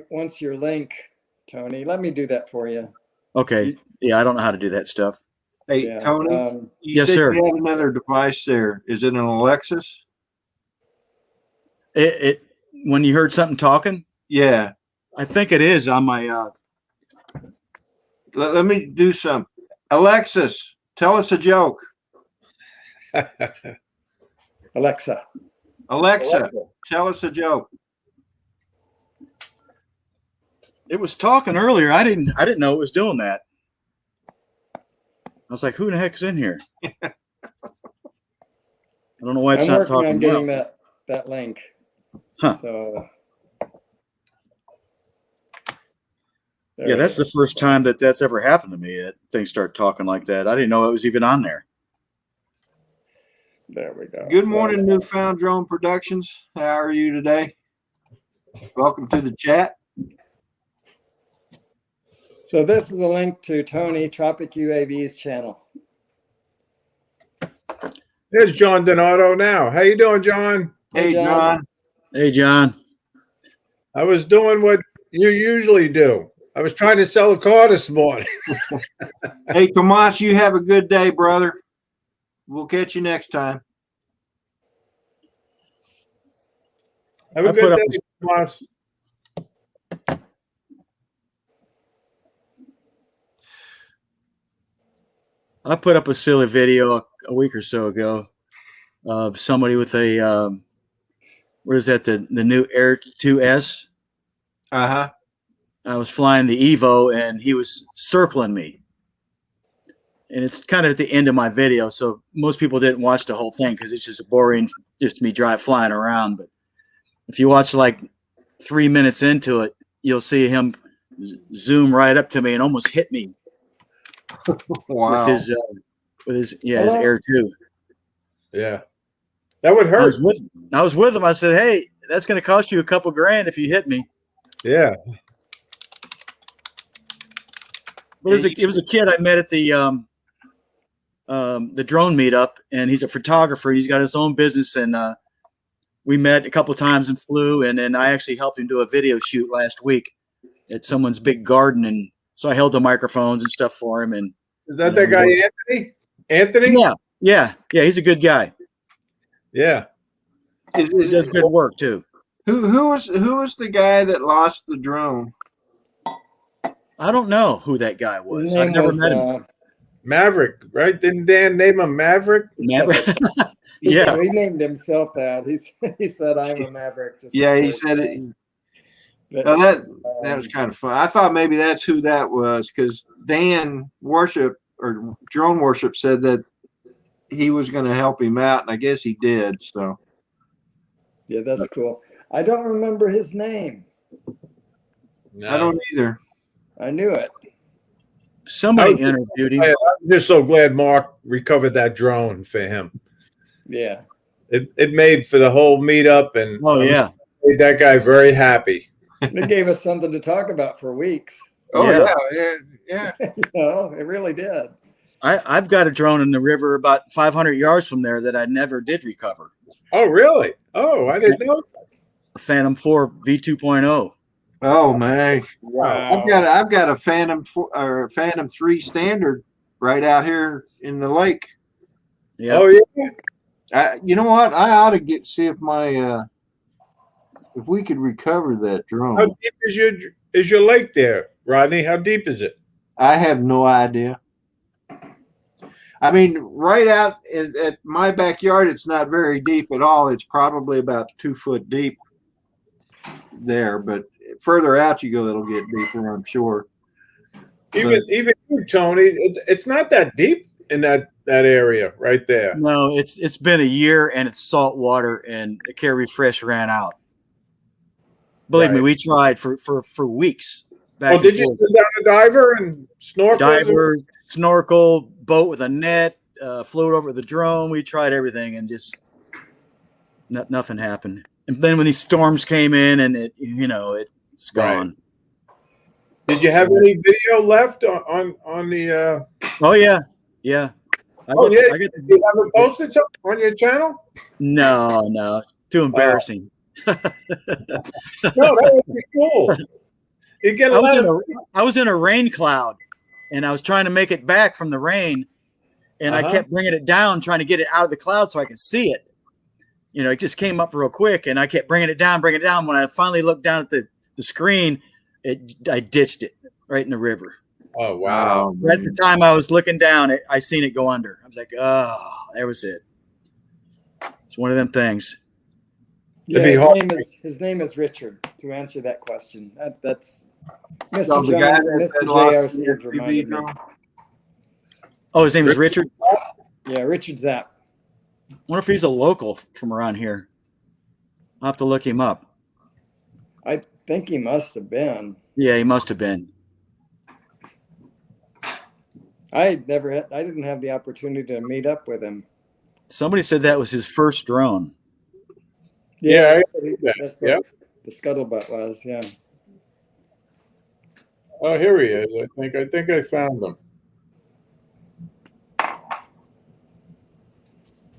wants your link, Tony. Let me do that for you. Okay. Yeah, I don't know how to do that stuff. Hey, Yeah, Tony. You Yes, said sir. you had another device there. Is it an Alexis? It when you heard something talking, Yeah. I think it is on my. Let me do some. Alexis, tell us a joke. Alexa. Alexa, tell us a joke. It was talking earlier. I didn't know it was doing that. I was like, "Who the heck's in here?" I don't know why it's I'm not working talking. on getting well. that link. Huh. So there Yeah, it that's is. the first time that's ever happened to me. That things start talking like that. I didn't know it was even on there. There we go. Good So- morning, Newfound Drone Productions. How are you today? Welcome to the chat. So this is a link to Tony Tropic UAV's channel. There's John Donato now. How you doing, John? Hey, John. Hey, John. I was doing what you usually do. I was trying to sell a car this morning. Hey, Tomas, you have a good day, brother. We'll catch you next time. Have a I good put up day, Tomas. I put up a silly video a week or so ago of somebody with a what is that? The new Air 2S. Uh-huh. I was flying the Evo, and he was circling me. And it's kind of at the end of my video, so most people didn't watch the whole thing because it's just boring, just me flying around. But if you watch like 3 minutes into it, you'll see him zoom right up to me and almost hit me Wow. with his Air 2. Yeah, that would I hurt. was with him. I said, "Hey, that's going to cost you a couple grand if you hit me." Yeah. But it was a kid I met at the drone meetup, and he's a photographer. He's got his own business, and we met a couple of times and flew. And then I actually helped him do a video shoot last week at someone's big garden, and so I held the microphones and stuff for him. And Is that guy Anthony? Anthony? Yeah. He's a good guy. Yeah. He does good work too. Who was the guy that lost the drone? I don't know who that guy was. I've never met him. Maverick, right? Didn't Dan name him Maverick? Maverick. Yeah, he named himself that. He said, "I'm a Maverick." He said it. But, that was kind of fun. I thought maybe that's who that was because Dan Drone Worship said that he was going to help him out, and I guess he did. So yeah, that's cool. I don't remember his name. No. I don't either. I knew it. Somebody interviewed him. I'm just so glad Mark recovered that drone for him. Yeah. It made for the whole meetup, and made that guy very happy. It gave us something to talk about for weeks. Oh yeah. It really did. I've got a drone in the river about 500 yards from there that I never did recover. Oh, really? Oh, I didn't know. A Phantom 4 V2.0. Oh man! Wow. I've got a Phantom 4 or Phantom 3 standard right out here in the lake. Yeah. Oh yeah. You know what? I ought to see if my if we could recover that drone. How deep is your lake there, Rodney? How deep is it? I have no idea. I mean, right out at my backyard, it's not very deep at all. It's probably about 2 foot deep there, but further out you go, it'll get deeper, I'm sure. Even you, Tony, it's not that deep in that area right there. No, it's been a year and it's salt water and the Care Refresh ran out. Believe me, we tried for weeks. Oh, did you sit down a diver and snorkel? Diver, snorkel, boat with a net, float over the drone. We tried everything and just nothing happened. And then when these storms came in and it's gone. Right. Did you have any video left on the? Oh yeah. Did you have it posted on your channel? No, too embarrassing. No, that would be cool. You get I was in a rain cloud, and I was trying to make it back from the rain, and I kept bringing it down, trying to get it out of the cloud so I could see it. It just came up real quick, and I kept bringing it down. When I finally looked down at the screen, I ditched it right in the river. Oh, wow. Right at the time I was looking down, I seen it go under. I was like, oh, there was it. It's one of them things. Yeah, his name is Richard, to answer that question. That's Mr. Jones and Mr. JRC reminded me. Oh, his name is Richard? Yeah, Richard Zapp. I wonder if he's a local from around here. I'll have to look him up. I think he must have been. Yeah, he must have been. I didn't have the opportunity to meet up with him. Somebody said that was his first drone. Yeah, that's what the scuttlebutt was. Yeah. Oh, here he is. I think I found him.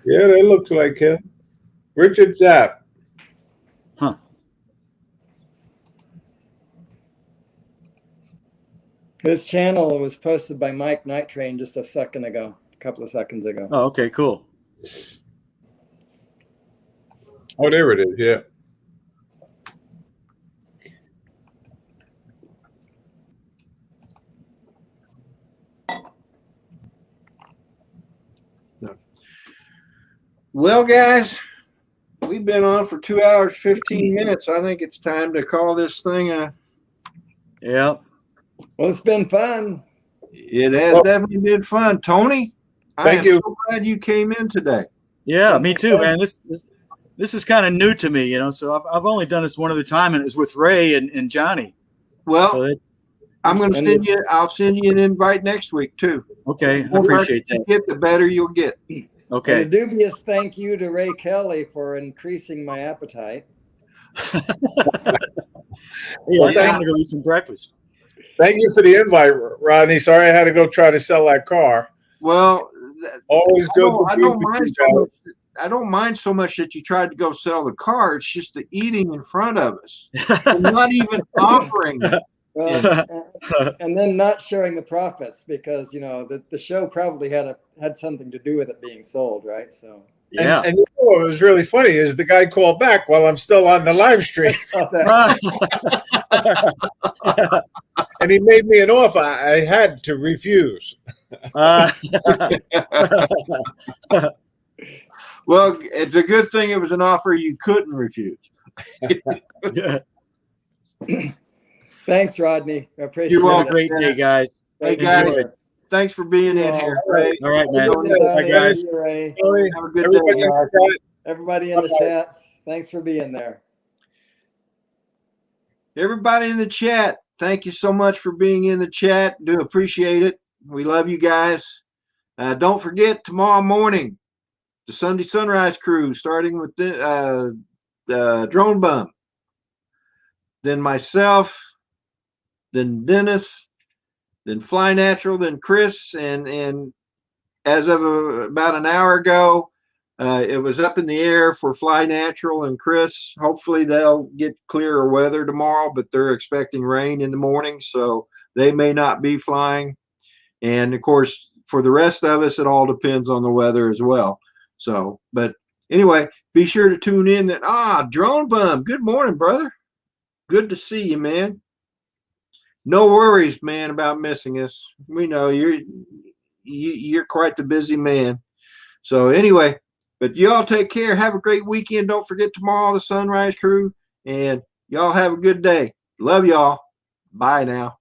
Yeah, that looks like him. Richard Zapp. Huh. His channel was posted by Mike Night Train just a couple of seconds ago. Oh, okay, cool. Oh, there it is. Yeah. Well, guys, we've been on for 2 hours, 15 minutes. I think it's time to call this thing a. Yeah. Well, it's been fun. It has Well, definitely been fun. Tony, I thank am you. so glad you came in today. Yeah, me too, man. This is kind of new to me, you know. So I've only done this one other time, and it was with Ray and Johnny. Well, So I'm going to send you. I'll send you an invite next week too. okay, The I more appreciate you that. get, the better you'll get. And a Okay. dubious thank you to Ray Kelly for increasing my appetite. Yeah, Well, I'm thank- gonna go eat some breakfast. Thank you for the invite, Rodney. Sorry I had to go try to sell that car. Well, Always good. I to don't be with mind you so guys. much. I don't mind so much that you tried to go sell the car. It's just the eating in front of us. And not even offering it. Well, and then not sharing the profits because the show probably had something to do with it being sold, right? So Yeah. And you know what was really funny is the guy called back while I'm still on the live stream, and he made me an offer I had to refuse. Well, it's a good thing it was an offer you couldn't refuse. Thanks, Rodney. I appreciate You're it. Have welcome. a great day, guys. Hey, Thank guys, you. thanks for being in here. Ray. All right, man. Thank you, Bye, Tony. guys. Thank you, Ray. Have a good Everybody day. in the chat, Everybody in the chats, thanks for being there. Everybody in the chat, thank you so much for being in the chat. Do appreciate it. We love you guys. Don't forget, tomorrow morning, the Sunday Sunrise Crew, starting with the Drone Bum. Then myself, then Dennis, then Fly Natural, then Chris, and as of about an hour ago, it was up in the air for Fly Natural and Chris. Hopefully they'll get clearer weather tomorrow, but they're expecting rain in the morning, so they may not be flying. And of course, for the rest of us, it all depends on the weather as well. So, but anyway, be sure to tune in. Drone Bum, good morning, brother. Good to see you, man. No worries, man, about missing us. We know you're quite the busy man. So anyway, but y'all take care. Have a great weekend. Don't forget tomorrow, the Sunrise Crew, and y'all have a good day. Love y'all. Bye now.